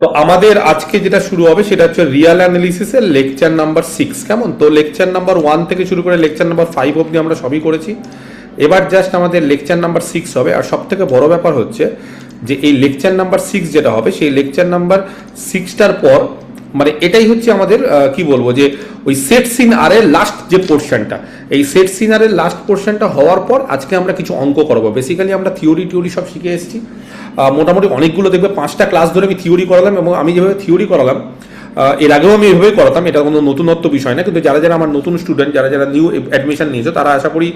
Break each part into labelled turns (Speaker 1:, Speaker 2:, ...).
Speaker 1: তো আমাদের আজকে যেটা শুরু হবে সেটা হচ্ছে রিয়াল অ্যানালিসিসের লেকচার নাম্বার 6। কেমন? তো লেকচার নাম্বার 1 থেকে শুরু করে লেকচার নাম্বার 5 অবধি আমরা সবই করেছি। এবার জাস্ট আমাদের লেকচার নাম্বার 6 হবে। আর সব থেকে বড় ব্যাপার হচ্ছে যে এই লেকচার নাম্বার 6 যেটা হবে সেই লেকচার নাম্বার 6টার পর মানে এটাই হচ্ছে আমাদের কি বলবো যে ওই সেট সিন আর এর লাস্ট যে পোর্শনটা, এই সেট সিন আর এর লাস্ট পোর্শনটা হওয়ার পর আজকে আমরা কিছু অঙ্ক করবো। বেসিক্যালি আমরা থিওরি সব শিখে এসেছি। মোটামুটি অনেকগুলো দেখবে 5টা ক্লাস ধরে আমি থিওরি করালাম, এবং আমি যেভাবে থিওরি করালাম এর আগেও আমি এভাবেই করাতাম, এটা কোনো নতুনত্ব বিষয় না। কিন্তু যারা যারা আমার নতুন স্টুডেন্ট, যারা যারা নিউ অ্যাডমিশন নিয়েছো, তারা আশা করি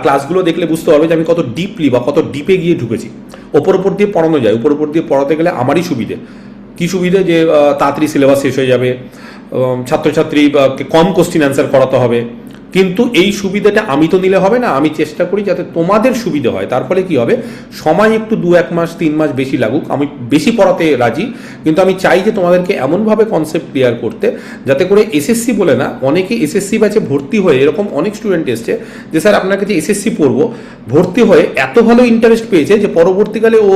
Speaker 1: ক্লাসগুলো দেখলে বুঝতে পারবে যে আমি কত ডিপলি বা কত ডিপে গিয়ে ঢুকেছি। ওপর দিয়ে পড়ানো যায়, ওপর দিয়ে পড়াতে গেলে আমারই সুবিধে। কি সুবিধে? যে তাড়াতাড়ি সিলেবাস শেষ হয়ে যাবে, ছাত্রছাত্রী কম কোশ্চিন অ্যান্সার করাতে হবে। কিন্তু এই সুবিধাটা আমি তো নিলে হবে না, আমি চেষ্টা করি যাতে তোমাদের সুবিধা হয়। তার ফলে কি হবে, সময় একটু 2-1 মাস 3 মাস বেশি লাগুক, আমি বেশি পড়াতে রাজি। কিন্তু আমি চাই যে তোমাদেরকে এমনভাবে কনসেপ্ট ক্লিয়ার করতে যাতে করে এসএসসি বলে না, অনেকে এসএসসি ব্যাচে ভর্তি হয়ে এরকম অনেক স্টুডেন্ট এসছে যে স্যার আপনার কাছে এসএসসি পড়বো, ভর্তি হয়ে এত ভালো ইন্টারেস্ট পেয়েছে যে পরবর্তীকালে ও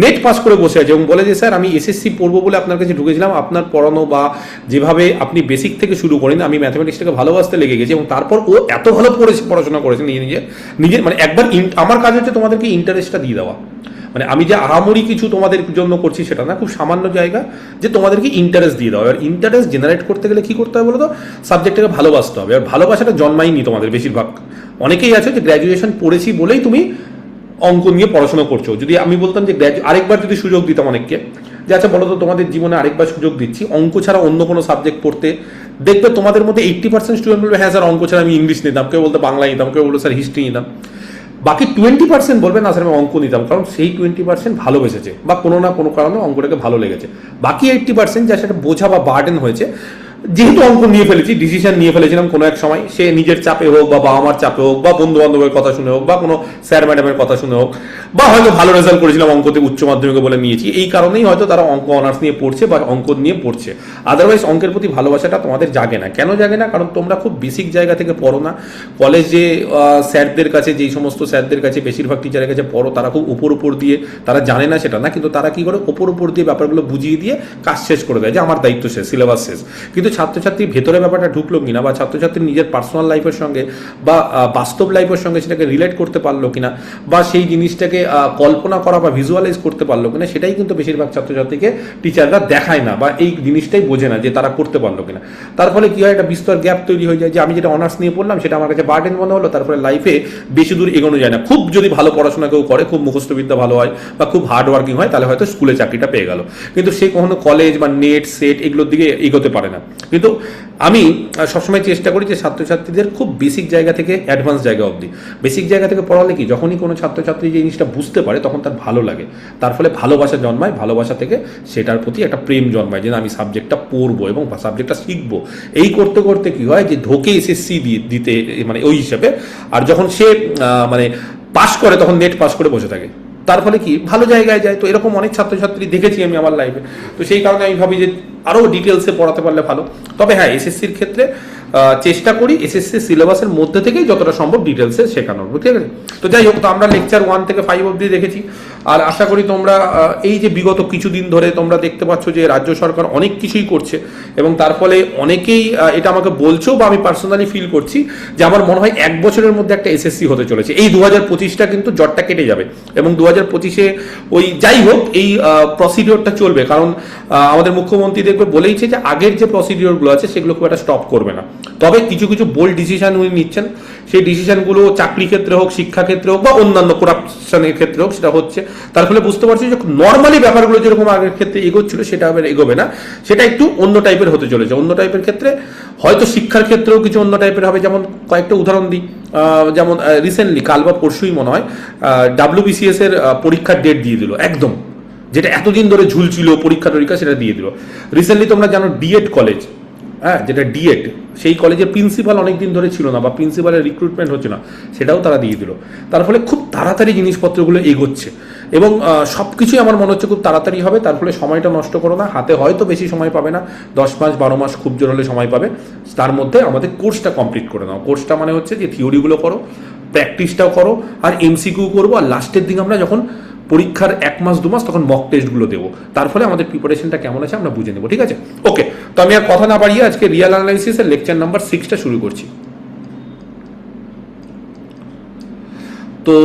Speaker 1: নেট পাস করে বসে আছে এবং বলে যে স্যার আমি এসএসসি পড়বো বলে আপনার কাছে ঢুকেছিলাম, আপনার পড়ানো বা যেভাবে আপনি বেসিক থেকে শুরু করেন, আমি ম্যাথমেটিক্সটাকে ভালোবাসতে লেগে গেছি এবং তারপর ও এত ভালো পড়াশোনা করেছে নিজে মানে একবার আমার কাজ হচ্ছে তোমাদেরকে ইন্টারেস্টটা দিয়ে দেওয়া। মানে আমি যে আহামরি কিছু তোমাদের জন্য করছি সেটা না, খুব সামান্য জায়গা যে তোমাদেরকে ইন্টারেস্ট দিয়ে দেওয়া। আর ইন্টারেস্ট জেনারেট করতে গেলে কি করতে হবে বলো তো? সাবজেক্টটাকে ভালোবাসতে হবে। আর ভালোবাসাটা জন্মায়নি তোমাদের বেশিরভাগ। অনেকেই আছে যে গ্র্যাজুয়েশন পড়েছি বলেই তুমি অঙ্ক নিয়ে পড়াশোনা করছো। যদি আমি বলতাম যে আরেকবার যদি সুযোগ দিতাম অনেককে, যে আচ্ছা বলো তো তোমাদের জীবনে আরেকবার সুযোগ দিচ্ছি অঙ্ক ছাড়া অন্য কোনো সাবজেক্ট পড়তে, দেখবে তোমাদের মধ্যে 80% স্টুডেন্ট বলবে হ্যাঁ স্যার অঙ্ক ছাড়া আমি ইংলিশ নিতাম, কেউ বলতে বাংলা নিতাম, কেউ বলতো স্যার হিস্ট্রি নিতাম। বাকি 20% বলবে না স্যার আমি অঙ্ক নিতাম, কারণ সেই 20% ভালোবেসেছে বা কোনো না কোনো কারণে অঙ্কটাকে ভালো লেগেছে। বাকি 80% যা সেটা বোঝা বা বার্ডেন হয়েছে, যেহেতু অঙ্ক নিয়ে ফেলেছি, ডিসিশন নিয়ে ফেলেছিলাম কোনো এক সময়, সে নিজের চাপে হোক বা বাবা মার চাপে হোক বা বন্ধু বান্ধবের কথা শুনে হোক বা কোনো স্যার ম্যাডামের কথা শুনে হোক, বা হয়তো ভালো রেজাল্ট করেছিলাম অঙ্কতে উচ্চ মাধ্যমিকে বলে নিয়েছি, এই কারণেই হয়তো তারা অঙ্ক অনার্স নিয়ে পড়ছে বা অঙ্ক নিয়ে পড়ছে। আদারওয়াইজ অঙ্কের প্রতি ভালোবাসাটা তোমাদের জাগে না। কেন জাগে না? কারণ তোমরা খুব বেসিক জায়গা থেকে পড়ো না। কলেজে স্যারদের কাছে, যেই সমস্ত স্যারদের কাছে বেশিরভাগ টিচারের কাছে পড়ো, তারা খুব উপর দিয়ে, তারা জানে না সেটা না, কিন্তু তারা কি করে উপর দিয়ে ব্যাপারগুলো বুঝিয়ে দিয়ে কাজ শেষ করে দেয় যে আমার দায়িত্ব শেষ, সিলেবাস শেষ। কিন্তু ছাত্রছাত্রীর ভেতরে ব্যাপারটা ঢুকলো কিনা, বা ছাত্রছাত্রীর নিজের পার্সোনাল লাইফের সঙ্গে বা বাস্তব লাইফের সঙ্গে সেটাকে রিলেট করতে পারলো কিনা, বা সেই জিনিসটাকে কল্পনা করা বা ভিজুয়ালাইজ করতে পারলো কিনা, সেটাই কিন্তু বেশিরভাগ ছাত্রছাত্রীকে টিচাররা দেখায় না, বা এই জিনিসটাই বোঝে না যে তারা করতে পারলো কিনা। তার ফলে কি হয়, একটা বিস্তর গ্যাপ তৈরি হয়ে যায় যে আমি যেটা অনার্স নিয়ে পড়লাম সেটা আমার কাছে বার্ডেন মনে হলো, তারপরে লাইফে বেশি দূর এগোনো যায় না। খুব যদি ভালো পড়াশোনা কেউ করে, খুব মুখস্থবিদ্যা ভালো হয় বা খুব হার্ড ওয়ার্কিং হয়, তাহলে হয়তো স্কুলে চাকরিটা পেয়ে গেল, কিন্তু সে কখনো কলেজ বা নেট সেট এগুলোর দিকে এগোতে পারে না। কিন্তু আমি সবসময় চেষ্টা করি যে ছাত্রছাত্রীদের খুব বেসিক জায়গা থেকে অ্যাডভান্স জায়গা অবধি, বেসিক জায়গা থেকে পড়ালে কি, যখনই কোনো ছাত্রছাত্রী যে জিনিসটা বুঝতে পারে তখন তার ভালো লাগে, তার ফলে ভালোবাসা জন্মায়, ভালোবাসা থেকে সেটার প্রতি একটা প্রেম জন্মায় যে আমি সাবজেক্টটা পড়বো এবং সাবজেক্টটা শিখবো। এই করতে করতে কি হয় যে ঢোকে এসএসসি দিতে মানে ওই হিসাবে, আর যখন সে মানে পাস করে তখন নেট পাস করে বসে থাকে, তার ফলে কি ভালো জায়গায় যায়। তো এরকম অনেক ছাত্রছাত্রী দেখেছি আমি আমার লাইফে। তো সেই কারণে আমি ভাবি যে আরও ডিটেলসে পড়াতে পারলে ভালো। তবে হ্যাঁ, এসএসসির ক্ষেত্রে চেষ্টা করি এসএসসি সিলেবাসের মধ্যে থেকেই যতটা সম্ভব ডিটেলসে শেখানোর, বুঝতে গেলে? তো যাই হোক, তো আমরা লেকচার 1 থেকে 5 অবধি দেখেছি। আর আশা করি তোমরা এই যে বিগত কিছুদিন ধরে তোমরা দেখতে পাচ্ছ যে রাজ্য সরকার অনেক কিছুই করছে, এবং তার ফলে অনেকেই এটা আমাকে বলছো বা আমি পার্সোনালি ফিল করছি যে আমার মনে হয় 1 বছরের মধ্যে একটা এসএসসি হতে চলেছে। এই 2025টা কিন্তু জটটা কেটে যাবে, এবং 2025-এ ওই যাই হোক এই প্রসিডিওরটা চলবে, কারণ আমাদের মুখ্যমন্ত্রী দেখবে বলেইছে যে আগের যে প্রসিডিওরগুলো আছে সেগুলো খুব একটা স্টপ করবে না। তবে কিছু কিছু বোল্ড ডিসিশন উনি নিচ্ছেন, সেই ডিসিশনগুলো চাকরি ক্ষেত্রে হোক, শিক্ষা ক্ষেত্রে হোক বা অন্যান্য করাপশনের ক্ষেত্রে হোক, সেটা হচ্ছে। তার ফলে বুঝতে পারছি যে নর্মালি ব্যাপারগুলো যেরকম আগের ক্ষেত্রে এগোচ্ছিল সেটা আবার এগোবে না, সেটা একটু অন্য টাইপের হতে চলেছে। অন্য টাইপের ক্ষেত্রে হয়তো শিক্ষার ক্ষেত্রেও কিছু অন্য টাইপের হবে। যেমন কয়েকটা উদাহরণ দিই, যেমন রিসেন্টলি কাল বা পরশুই মনে হয় WBCS এর পরীক্ষার ডেট দিয়ে দিল একদম, যেটা এতদিন ধরে ঝুলছিল পরীক্ষা সেটা দিয়ে দিল রিসেন্টলি। তোমরা জানো ডিএড কলেজ, হ্যাঁ, যেটা ডিএড, সেই কলেজের প্রিন্সিপাল অনেকদিন ধরে ছিল না বা প্রিন্সিপালের রিক্রুটমেন্ট হচ্ছে না, সেটাও তারা দিয়ে দিল। তার ফলে খুব তাড়াতাড়ি জিনিসপত্রগুলো এগোচ্ছে, এবং সব কিছুই আমার মনে হচ্ছে খুব তাড়াতাড়ি হবে। তার ফলে সময়টা নষ্ট করো না, হাতে হয়তো বেশি সময় পাবে না, 10 মাস 12 মাস খুব জোর হলে সময় পাবে। তার মধ্যে আমাদের কোর্সটা কমপ্লিট করে নাও। কোর্সটা মানে হচ্ছে যে থিওরিগুলো করো, প্র্যাকটিসটাও করো, আর এমসিকিউ করবো, আর লাস্টের দিকে আমরা যখন পরীক্ষার 1 মাস 2 মাস তখন মক টেস্টগুলো দেবো, তার ফলে আমাদের প্রিপারেশনটা কেমন আছে আমরা বুঝে নেবো, ঠিক আছে? ওকে, তো আমি আর কথা না বাড়িয়ে আজকে রিয়াল অ্যানালাইসিসের লেকচার নাম্বার 6টা শুরু করছি। তো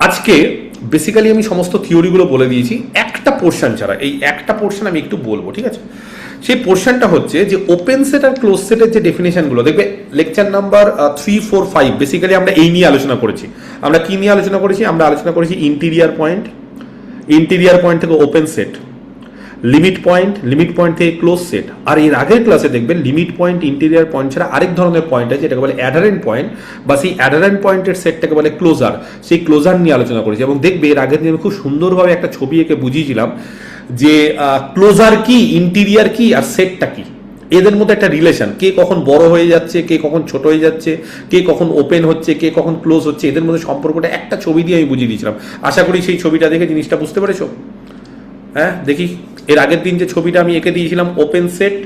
Speaker 1: আজকে বেসিক্যালি আমি সমস্ত থিওরিগুলো বলে দিয়েছি, একটা পোর্শন ছাড়া। এই একটা পোর্শন আমি একটু বলবো, ঠিক আছে? সেই পোর্শনটা হচ্ছে যে ওপেন সেট আর ক্লোজ সেটের যে ডেফিনেশনগুলো দেখবে লেকচার নাম্বার 3, 4, 5 বেসিক্যালি আমরা এই নিয়ে আলোচনা করেছি। আমরা কি নিয়ে আলোচনা করেছি? আমরা আলোচনা করেছি ইন্টিরিয়ার পয়েন্ট থেকে ওপেন সেট, লিমিট পয়েন্ট থেকে ক্লোজ সেট। আর এর আগের ক্লাসে দেখবেন লিমিট পয়েন্ট, ইন্টিরিয়ার পয়েন্ট ছাড়া আরেক ধরনের পয়েন্ট আছে যেটাকে বলে অ্যাডারেন্ট পয়েন্ট, বা সেই অ্যাডারেন্ট পয়েন্টের সেটটাকে বলে ক্লোজার। সেই ক্লোজার নিয়ে আলোচনা করেছি এবং দেখবে এর আগের দিন আমি খুব সুন্দরভাবে একটা ছবি এঁকে বুঝিয়েছিলাম যে ক্লোজার কি, ইন্টিরিয়ার কি আর সেটটা কি, এদের মধ্যে একটা রিলেশন, কে কখন বড় হয়ে যাচ্ছে, কে কখন ছোট হয়ে যাচ্ছে, কে কখন ওপেন হচ্ছে, কে কখন ক্লোজ হচ্ছে, এদের মধ্যে সম্পর্কটা একটা ছবি দিয়ে আমি বুঝিয়ে দিয়েছিলাম। আশা করি সেই ছবিটা দেখে জিনিসটা বুঝতে পেরেছো। হ্যাঁ, দেখি এর আগের দিন যে ছবিটা আমি এঁকে দিয়েছিলাম, open set,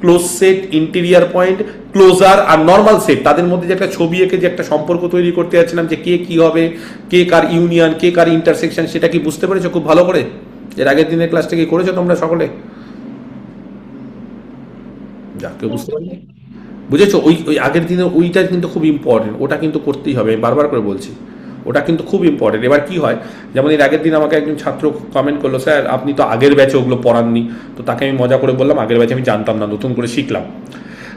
Speaker 1: close set, interior point, closure আর নর্মাল সেট, তাদের মধ্যে যে একটা ছবি এঁকে যে একটা সম্পর্ক তৈরি করতে যাচ্ছিলাম যে কে কি হবে, কে কার ইউনিয়ন, কে কার ইন্টারসেকশন, সেটা কি বুঝতে পেরেছো খুব ভালো করে? এর আগের দিনের ক্লাসটা কি করেছো তোমরা সকলে? যাকে বুঝতে পারিনি, বুঝেছো? ওই ওই আগের দিনের ওইটা কিন্তু খুব ইম্পর্টেন্ট, ওটা কিন্তু করতেই হবে, আমি বারবার করে বলছি, ওটা কিন্তু খুব ইম্পর্টেন্ট। এবার কি হয়, যেমন এর আগের দিন আমাকে একজন ছাত্র কমেন্ট করলো, স্যার আপনি তো আগের ব্যাচে ওগুলো পড়াননি। তো তাকে আমি মজা করে বললাম আগের ব্যাচে আমি জানতাম না, নতুন করে শিখলাম।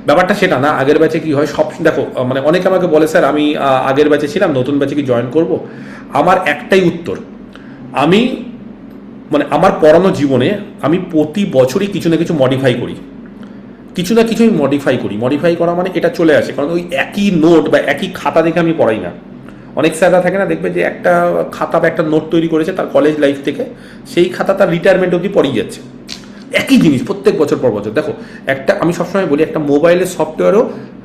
Speaker 1: ব্যাপারটা সেটা না, আগের ব্যাচে কি হয় সব দেখো, মানে অনেকে আমাকে বলে স্যার আমি আগের ব্যাচে ছিলাম, নতুন ব্যাচে কি জয়েন করব? আমার একটাই উত্তর, আমি মানে আমার পড়ানো জীবনে আমি প্রতি বছরই কিছু না কিছু মডিফাই করি, কিছু না কিছু আমি মডিফাই করা মানে এটা চলে আসে, কারণ ওই একই নোট বা একই খাতা দেখে আমি পড়াই না। অনেক স্যাররা থাকে না, দেখবে যে একটা খাতা বা একটা নোট তৈরি করেছে তার কলেজ লাইফ থেকে, সেই খাতা তার রিটায়ারমেন্ট অবধি পড়িয়ে যাচ্ছে, একই জিনিস প্রত্যেক বছর পর বছর। দেখো একটা আমি সবসময় বলি, একটা মোবাইলের সফটওয়্যারও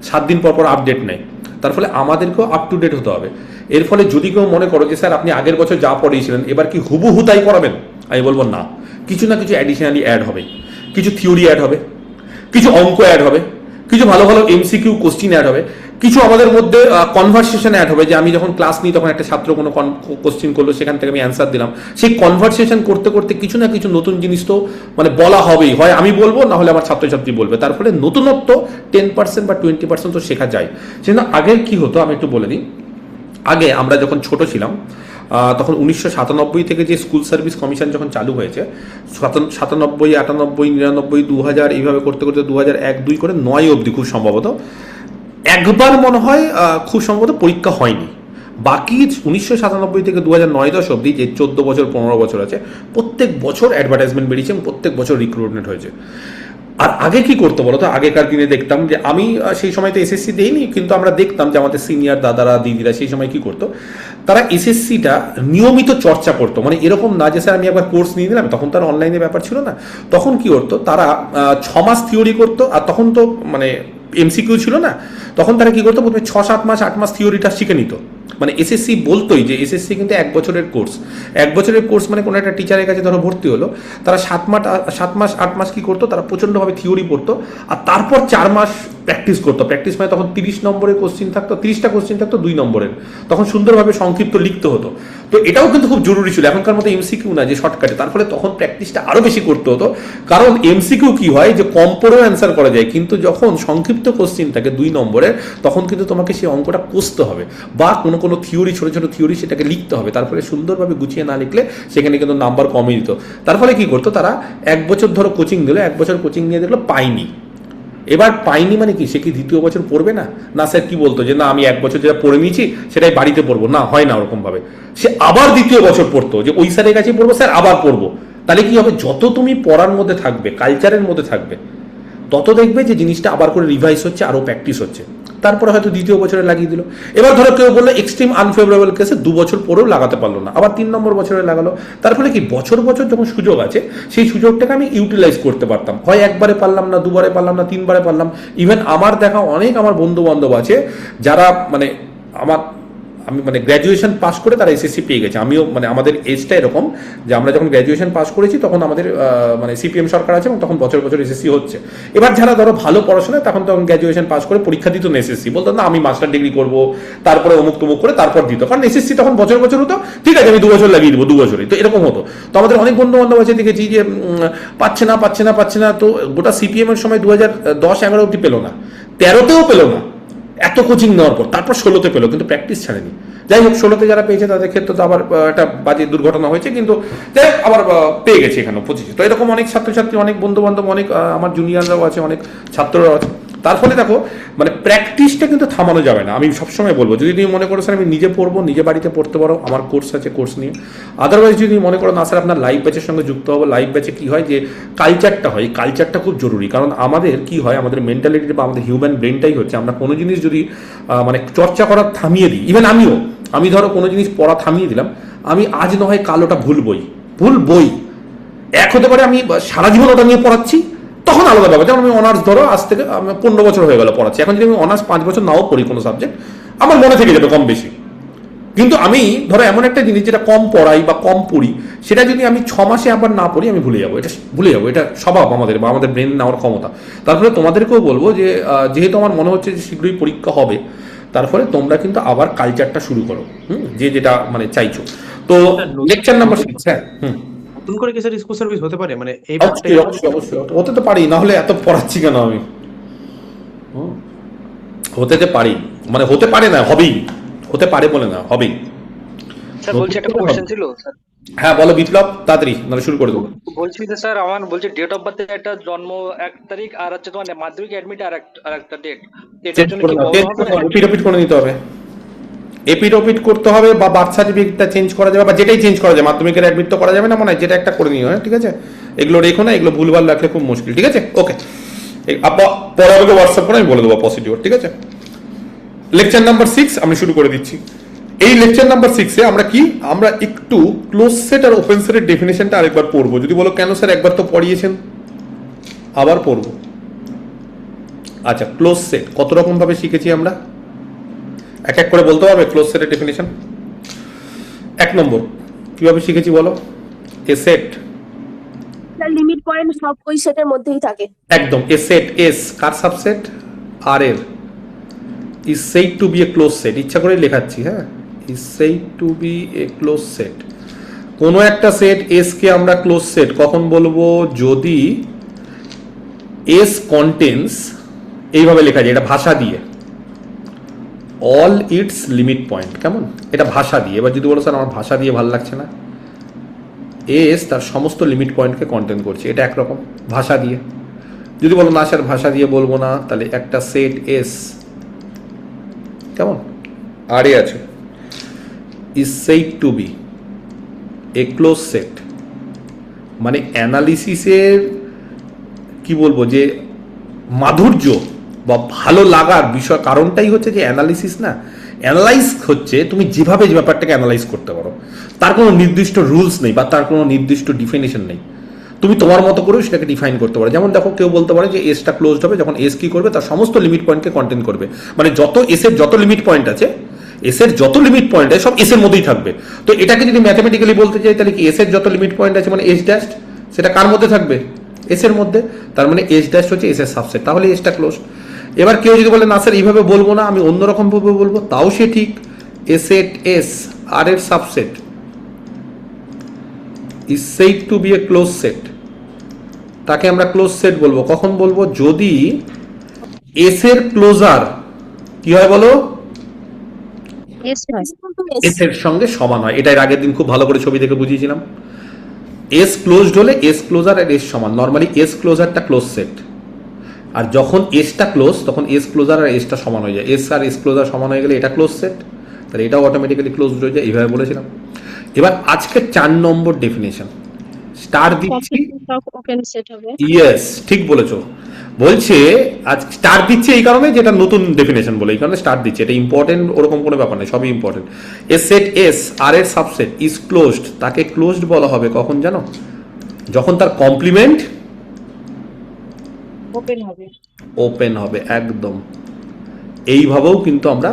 Speaker 1: 7 দিন পর পর আপডেট নেয়, তার ফলে আমাদেরকেও আপ টু ডেট হতে হবে। এর ফলে যদি কেউ মনে করো যে স্যার আপনি আগের বছর যা পড়িয়েছিলেন এবার কি হুবহু তাই পড়াবেন, আমি বলবো না, কিছু না কিছু অ্যাডিশনালি অ্যাড হবে, কিছু থিওরি অ্যাড হবে, কিছু অঙ্ক অ্যাড হবে, কিছু ভালো ভালো এমসিকিউ কোশ্চিন অ্যাড হবে, কিছু আমাদের মধ্যে কনভারসেশন অ্যাড হবে, যে আমি যখন ক্লাস নিই তখন একটা ছাত্র কোনো কোশ্চিন করলো, সেখান থেকে আমি অ্যান্সার দিলাম, সেই কনভারসেশন করতে করতে কিছু না কিছু নতুন জিনিস তো মানে বলা হবেই, হয় আমি বলবো না হলে আমার ছাত্রছাত্রী বলবে, তার ফলে নতুনত্ব 10% বা 20% তো শেখা যায়। সেজন্য আগে কি হতো আমি একটু বলে দিই। আগে আমরা যখন ছোট ছিলাম তখন 1997 থেকে যে স্কুল সার্ভিস কমিশন যখন চালু হয়েছে, 97, 98, 99, 2000 এইভাবে করতে করতে 2001-2 করে 9 অবধি খুব সম্ভবত একবার মনে হয় খুব সম্ভবত পরীক্ষা হয়নি। বাকি 1997 থেকে 2009-10 অবধি যে 14 বছর 15 বছর আছে, প্রত্যেক বছর অ্যাডভার্টাইজমেন্ট বেরিয়েছে, প্রত্যেক বছর রিক্রুটমেন্ট হয়েছে। আর আগে কি করতো বলো তো, আগেকার দিনে দেখতাম যে আমি সেই সময় তো এসএসসি দেইনি, কিন্তু আমরা দেখতাম যে আমাদের সিনিয়র দাদারা দিদিরা সেই সময় কি করতো, তারা এসএসসিটা নিয়মিত চর্চা করতো। মানে এরকম না যে স্যার আমি একবার কোর্স নিয়ে নিলাম, তখন তার অনলাইনে ব্যাপার ছিল না, তখন কি করতো তারা 6 মাস থিওরি করতো, আর তখন তো মানে এমসিকিউ ছিল না, তখন তারা কি করতো প্রথমে 6-7 মাস 8 মাস থিওরিটা শিখে নিত। মানে এসএসসি বলতোই যে এসএসসি কিন্তু 1 বছরের কোর্স, 1 বছরের কোর্স মানে কোনো একটা টিচারের কাছে ধরো ভর্তি হলো, তারা 7 মাস 8 মাস কি করতো, তারা প্রচণ্ডভাবে থিওরি পড়তো, আর তারপর 4 মাস প্র্যাকটিস করতো। প্র্যাকটিস মানে তখন 30 নম্বরের কোশ্চিন থাকতো, 30টা কোশ্চিন থাকতো 2 নম্বরের, তখন সুন্দরভাবে সংক্ষিপ্ত লিখতে হতো। তো এটাও কিন্তু খুব জরুরি ছিল, এখনকার মতো এমসিকিউ না যে শর্টকাটে, তার ফলে তখন প্র্যাকটিসটা আরও বেশি করতে হতো। কারণ এমসিকিউ কি হয় যে কম পড়েও অ্যান্সার করা যায়, কিন্তু যখন সংক্ষিপ্ত কোশ্চিন থাকে 2 নম্বরের, তখন কিন্তু তোমাকে সেই অঙ্কটা কষতে হবে, বা কোনো কোনো থিওরি, ছোটো ছোটো থিওরি সেটাকে লিখতে হবে, তার ফলে সুন্দরভাবে গুছিয়ে না লিখলে সেখানে কিন্তু নাম্বার কমই দিত। তার ফলে কি করতো তারা 1 বছর ধরো কোচিং দিল, 1 বছর কোচিং নিয়ে দেখলো পাইনি, এবার পাইনি মানে কি, সে কি দ্বিতীয় বছর পড়বে না? না, স্যার কি বলতো যে না আমি 1 বছর যেটা পড়ে নিয়েছি সেটাই বাড়িতে পড়বো, না হয় না ওরকম ভাবে, সে আবার দ্বিতীয় বছর পড়তো যে ওই স্যারের কাছেই পড়বো, স্যার আবার পড়বো। তাহলে কি হবে, যত তুমি পড়ার মধ্যে থাকবে, কালচারের মধ্যে থাকবে, তত দেখবে যে জিনিসটা আবার করে রিভাইজ হচ্ছে, আরও প্র্যাকটিস হচ্ছে, তারপরে হয়তো দ্বিতীয় বছরে লাগিয়ে দিল। এবার ধরো কেউ বললো এক্সট্রিম আনফেভারেবল কেসে 2 বছর পরেও লাগাতে পারলো না, আবার 3 নম্বর বছরে লাগালো। তার ফলে কি বছর বছর যখন সুযোগ আছে, সেই সুযোগটাকে আমি ইউটিলাইজ করতে পারতাম, হয় একবারে পারলাম না, 2বারে পারলাম না, 3বারে পারলাম। ইভেন আমার দেখা অনেক আমার বন্ধু বান্ধব আছে যারা মানে আমি মানে গ্র্যাজুয়েশন পাস করে তারা এসএসসি পেয়ে গেছে। আমিও মানে আমাদের এজটা এরকম যে আমরা যখন গ্র্যাজুয়েশন পাস করেছি তখন আমাদের মানে সিপিএম সরকার আছে এবং তখন বছর বছর এসএসসি হচ্ছে। এবার যারা ধরো ভালো পড়াশোনা তখন গ্র্যাজুয়েশন পাস করে পরীক্ষা দিত না এসএসসি, বলতো না আমি মাস্টার ডিগ্রি করবো তারপরে অমুক তমুক করে তারপর দিত, কারণ এসএসসি তখন বছর বছর হতো, ঠিক আছে আমি 2 বছর লাগিয়ে দেবো 2 বছরই, তো এরকম হতো। তো আমাদের অনেক বন্ধু বান্ধব আছে দেখেছি যে পাচ্ছে না, তো গোটা সিপিএম এর সময় 2010-11 অব্দি পেলো না, 13তেও পেলো না, এত কোচিং নেওয়ার পর, তারপর 16তে পেলো, কিন্তু প্র্যাকটিস ছাড়েনি। যাই হোক 16তে যারা পেয়েছে তাদের ক্ষেত্রে তো আবার একটা বাজে দুর্ঘটনা হয়েছে, কিন্তু যাই হোক আবার পেয়ে গেছে এখানে 25। তো এরকম অনেক ছাত্রছাত্রী, অনেক বন্ধু বান্ধব, অনেক আমার জুনিয়ররাও আছে, অনেক ছাত্ররাও আছে। তার ফলে দেখো মানে প্র্যাকটিসটা কিন্তু থামানো যাবে না। আমি সবসময় বলবো যদি তুমি মনে করো স্যার আমি নিজে পড়বো, নিজে বাড়িতে পড়তে পারো, আমার কোর্স আছে, কোর্স নিয়ে। আদারওয়াইজ যদি মনে করো না স্যার আপনার লাইভ ব্যাচের সঙ্গে যুক্ত হবো, লাইভ ব্যাচে কি হয় যে কালচারটা হয়, কালচারটা খুব জরুরি। কারণ আমাদের কি হয়, আমাদের মেন্টালিটি বা আমাদের হিউম্যান ব্রেনটাই হচ্ছে আমরা কোনো জিনিস যদি মানে চর্চা করা থামিয়ে দিই, ইভেন আমি ধরো কোনো জিনিস পড়া থামিয়ে দিলাম, আমি আজ না হয় কাল ওটা ভুলবই। এক হতে পারে আমি সারা জীবন ওটা নিয়ে পড়াচ্ছি, তখন আলাদা ব্যাপার। যেমন আমি অনার্স ধরো আজ থেকে 15 বছর হয়ে গেল পড়াচ্ছি, এখন যদি আমি অনার্স 5 বছর নাও পড়ি কোনো সাবজেক্ট, আমার মনে থেকে যাবে কম বেশি। কিন্তু আমি ধরো এমন একটা জিনিস যেটা কম পড়াই বা কম পড়ি, সেটা যদি আমি 6 মাসে আবার না পড়ি আমি ভুলে যাবো, এটা স্বভাব আমাদের বা আমাদের ব্রেন নেওয়ার ক্ষমতা। তারপরে তোমাদেরকেও বলবো যে যেহেতু আমার মনে হচ্ছে যে শীঘ্রই পরীক্ষা হবে, তারপরে তোমরা কিন্তু আবার কালচারটা শুরু করো, যেটা মানে চাইছো। তো লেকচার নাম্বার 6, হ্যাঁ
Speaker 2: নতুন করে কি স্যার স্কুল সার্ভিস হতে পারে, মানে এই
Speaker 1: অবশ্যই হতে তো পারি, না হলে এত পড়াচ্ছি কেন আমি? হতে পারি, মানে হতে পারে না, হবেই, হতে পারে বলে না, হবেই।
Speaker 3: স্যার বলছি একটা কোশ্চেন ছিল স্যার।
Speaker 1: হ্যাঁ বলো বিপ্লব, তাড়াতাড়ি নাহলে শুরু করে দেবো।
Speaker 3: বলছি যে স্যার আমার বলছি ডেট অফ বার্থে একটা জন্ম 1 তারিখ, আর হচ্ছে তোমার মাধ্যমিক অ্যাডমিট আর একটা ডেট, এটার জন্য কি প্রবলেম হবে না?
Speaker 1: এপিট করে নিতে হবে, এপিট করতে হবে, বা বার্থ সার্টিফিকেটটা চেঞ্জ করা যাবে, বা যেটাই চেঞ্জ করা যায়, মাধ্যমিকের অ্যাডমিট তো করা যাবে না মনে হয়, যেটা একটা করে নিও, হ্যাঁ ঠিক আছে? এগুলো রেখো না, এগুলো ভুলভাল রাখলে খুব মুশকিল, ঠিক আছে? ওকে, পরে আমাকে হোয়াটসঅ্যাপ করে আমি বলে দেবো প্রসিডিওর, ঠিক আছে? লেকচার নাম্বার 6 আমি শুরু করে দিচ্ছি। এই লেকচার নাম্বার 6-এ আমরা একটু ক্লোজ সেট আর ওপেন সেটের ডেফিনেশনটা আরেকবার পড়বো। যদি বলো কেন স্যার, একবার তো পড়িয়েছেন, আবার পড়বো। আচ্ছা, ক্লোজ সেট কত রকম ভাবে শিখেছি আমরা, এক এক করে বলতে পারবে ক্লোজ সেটের ডেফিনেশন? 1 নম্বর কিভাবে শিখেছি বলো? এ সেট,
Speaker 4: লিমিট পয়েন্ট সব ওই সেটের মধ্যেই থাকে।
Speaker 1: একদম। এ সেট এস কার সাবসেট? আর এর, is said to be a closed set, ইচ্ছা করে লেখাচ্ছি, হ্যাঁ, is said to be a closed set। কোনো একটা সেট এস কে আমরা ক্লোজ সেট কখন বলবো? যদি এস কন্টেন্স, এইভাবে লেখা যায়, এটা ভাষা দিয়ে, অল ইটস লিমিট পয়েন্ট, কেমন? এটা ভাষা দিয়ে। এবার যদি বলো স্যার আমার ভাষা দিয়ে ভালো লাগছে না, এস তার সমস্ত লিমিট পয়েন্টকে কন্টেন করছে, এটা একরকম ভাষা দিয়ে। যদি বলো না স্যার ভাষা দিয়ে বলবো না, তাহলে একটা সেট এস কেমন আর এ আছে, is said to be a closed set, মানে অ্যানালিসিসের কি বলবো যে মাধুর্য বা ভালো লাগার বিষয় কারণটাই হচ্ছে যে অ্যানালিসিস না, অ্যানালাইজ হচ্ছে তুমি যেভাবে যে ব্যাপারটাকে অ্যানালাইজ করতে পারো, তার কোনো নির্দিষ্ট রুলস নেই বা তার কোনো নির্দিষ্ট ডিফিনেশন নেই, তুমি তোমার মতো করেও সেটাকে ডিফাইন করতে পারো। যেমন দেখো কেউ বলতে পারে যে এসটা ক্লোজড হবে যখন এস কি করবে, তার সমস্ত লিমিট পয়েন্টকে কন্টেন করবে, মানে যত এসের যত লিমিট পয়েন্ট আছে, এসের যত লিমিট পয়েন্ট আছে সব এসের মধ্যেই থাকবে। তো এটাকে যদি ম্যাথমেটিক্যালি বলতে চাই তাহলে কি এসের যত লিমিট পয়েন্ট আছে মানে এস ড্যাশ, সেটা কার মধ্যে থাকবে? এসের মধ্যে, তার মানে এস ড্যাশ হচ্ছে এসের সাবসেট, তাহলে এসটা ক্লোজ। এবার কেউ যদি বলে না স্যার এইভাবে বলবো না, আমি অন্যরকম ভাবে বলবো, তাও সে ঠিক। এ সেট এস আর এর subset is said to be a closed set, তাকে আমরা ক্লোজ সেট বলবো। কখন বলবো? যদি এস এর ক্লোজার কি হয় বলো? এস এর সঙ্গে সমান হয়। এটা এর আগের দিন খুব ভালো করে ছবি দেখে বুঝিয়েছিলাম। এস ক্লোজড হলে এস ক্লোজার আর এস সমান, নর্মালি এস ক্লোজারটা ক্লোজ সেট, আর যখন এসটা ক্লোজ তখন এস ক্লোজার আর এসটা সমান হয়ে যায়, এস আর এস ক্লোজার সমান হয়ে গেলে এটা ক্লোজ সেট, তাহলে এটাও অটোমেটিক্যালি ক্লোজ হয়ে যায়, এইভাবে বলেছিলাম। এবার আজকে 4 নম্বর ডেফিনেশন স্টার দিচ্ছি। ইয়েস, ঠিক বলেছো। বলছে আজ স্টার দিচ্ছে এই কারণে যেটা নতুন ডেফিনেশন বলে, এই কারণে স্টার দিচ্ছে, এটা ইম্পর্টেন্ট ওরকম কোনো ব্যাপার নেই, সবই ইম্পর্টেন্ট। এ সেট এস আর এর সাবসেট ইজ ক্লোজড, তাকে ক্লোজড বলা হবে কখন জানো? যখন তার কমপ্লিমেন্ট ওপেন হবে, একদম। এইভাবেও কিন্তু আমরা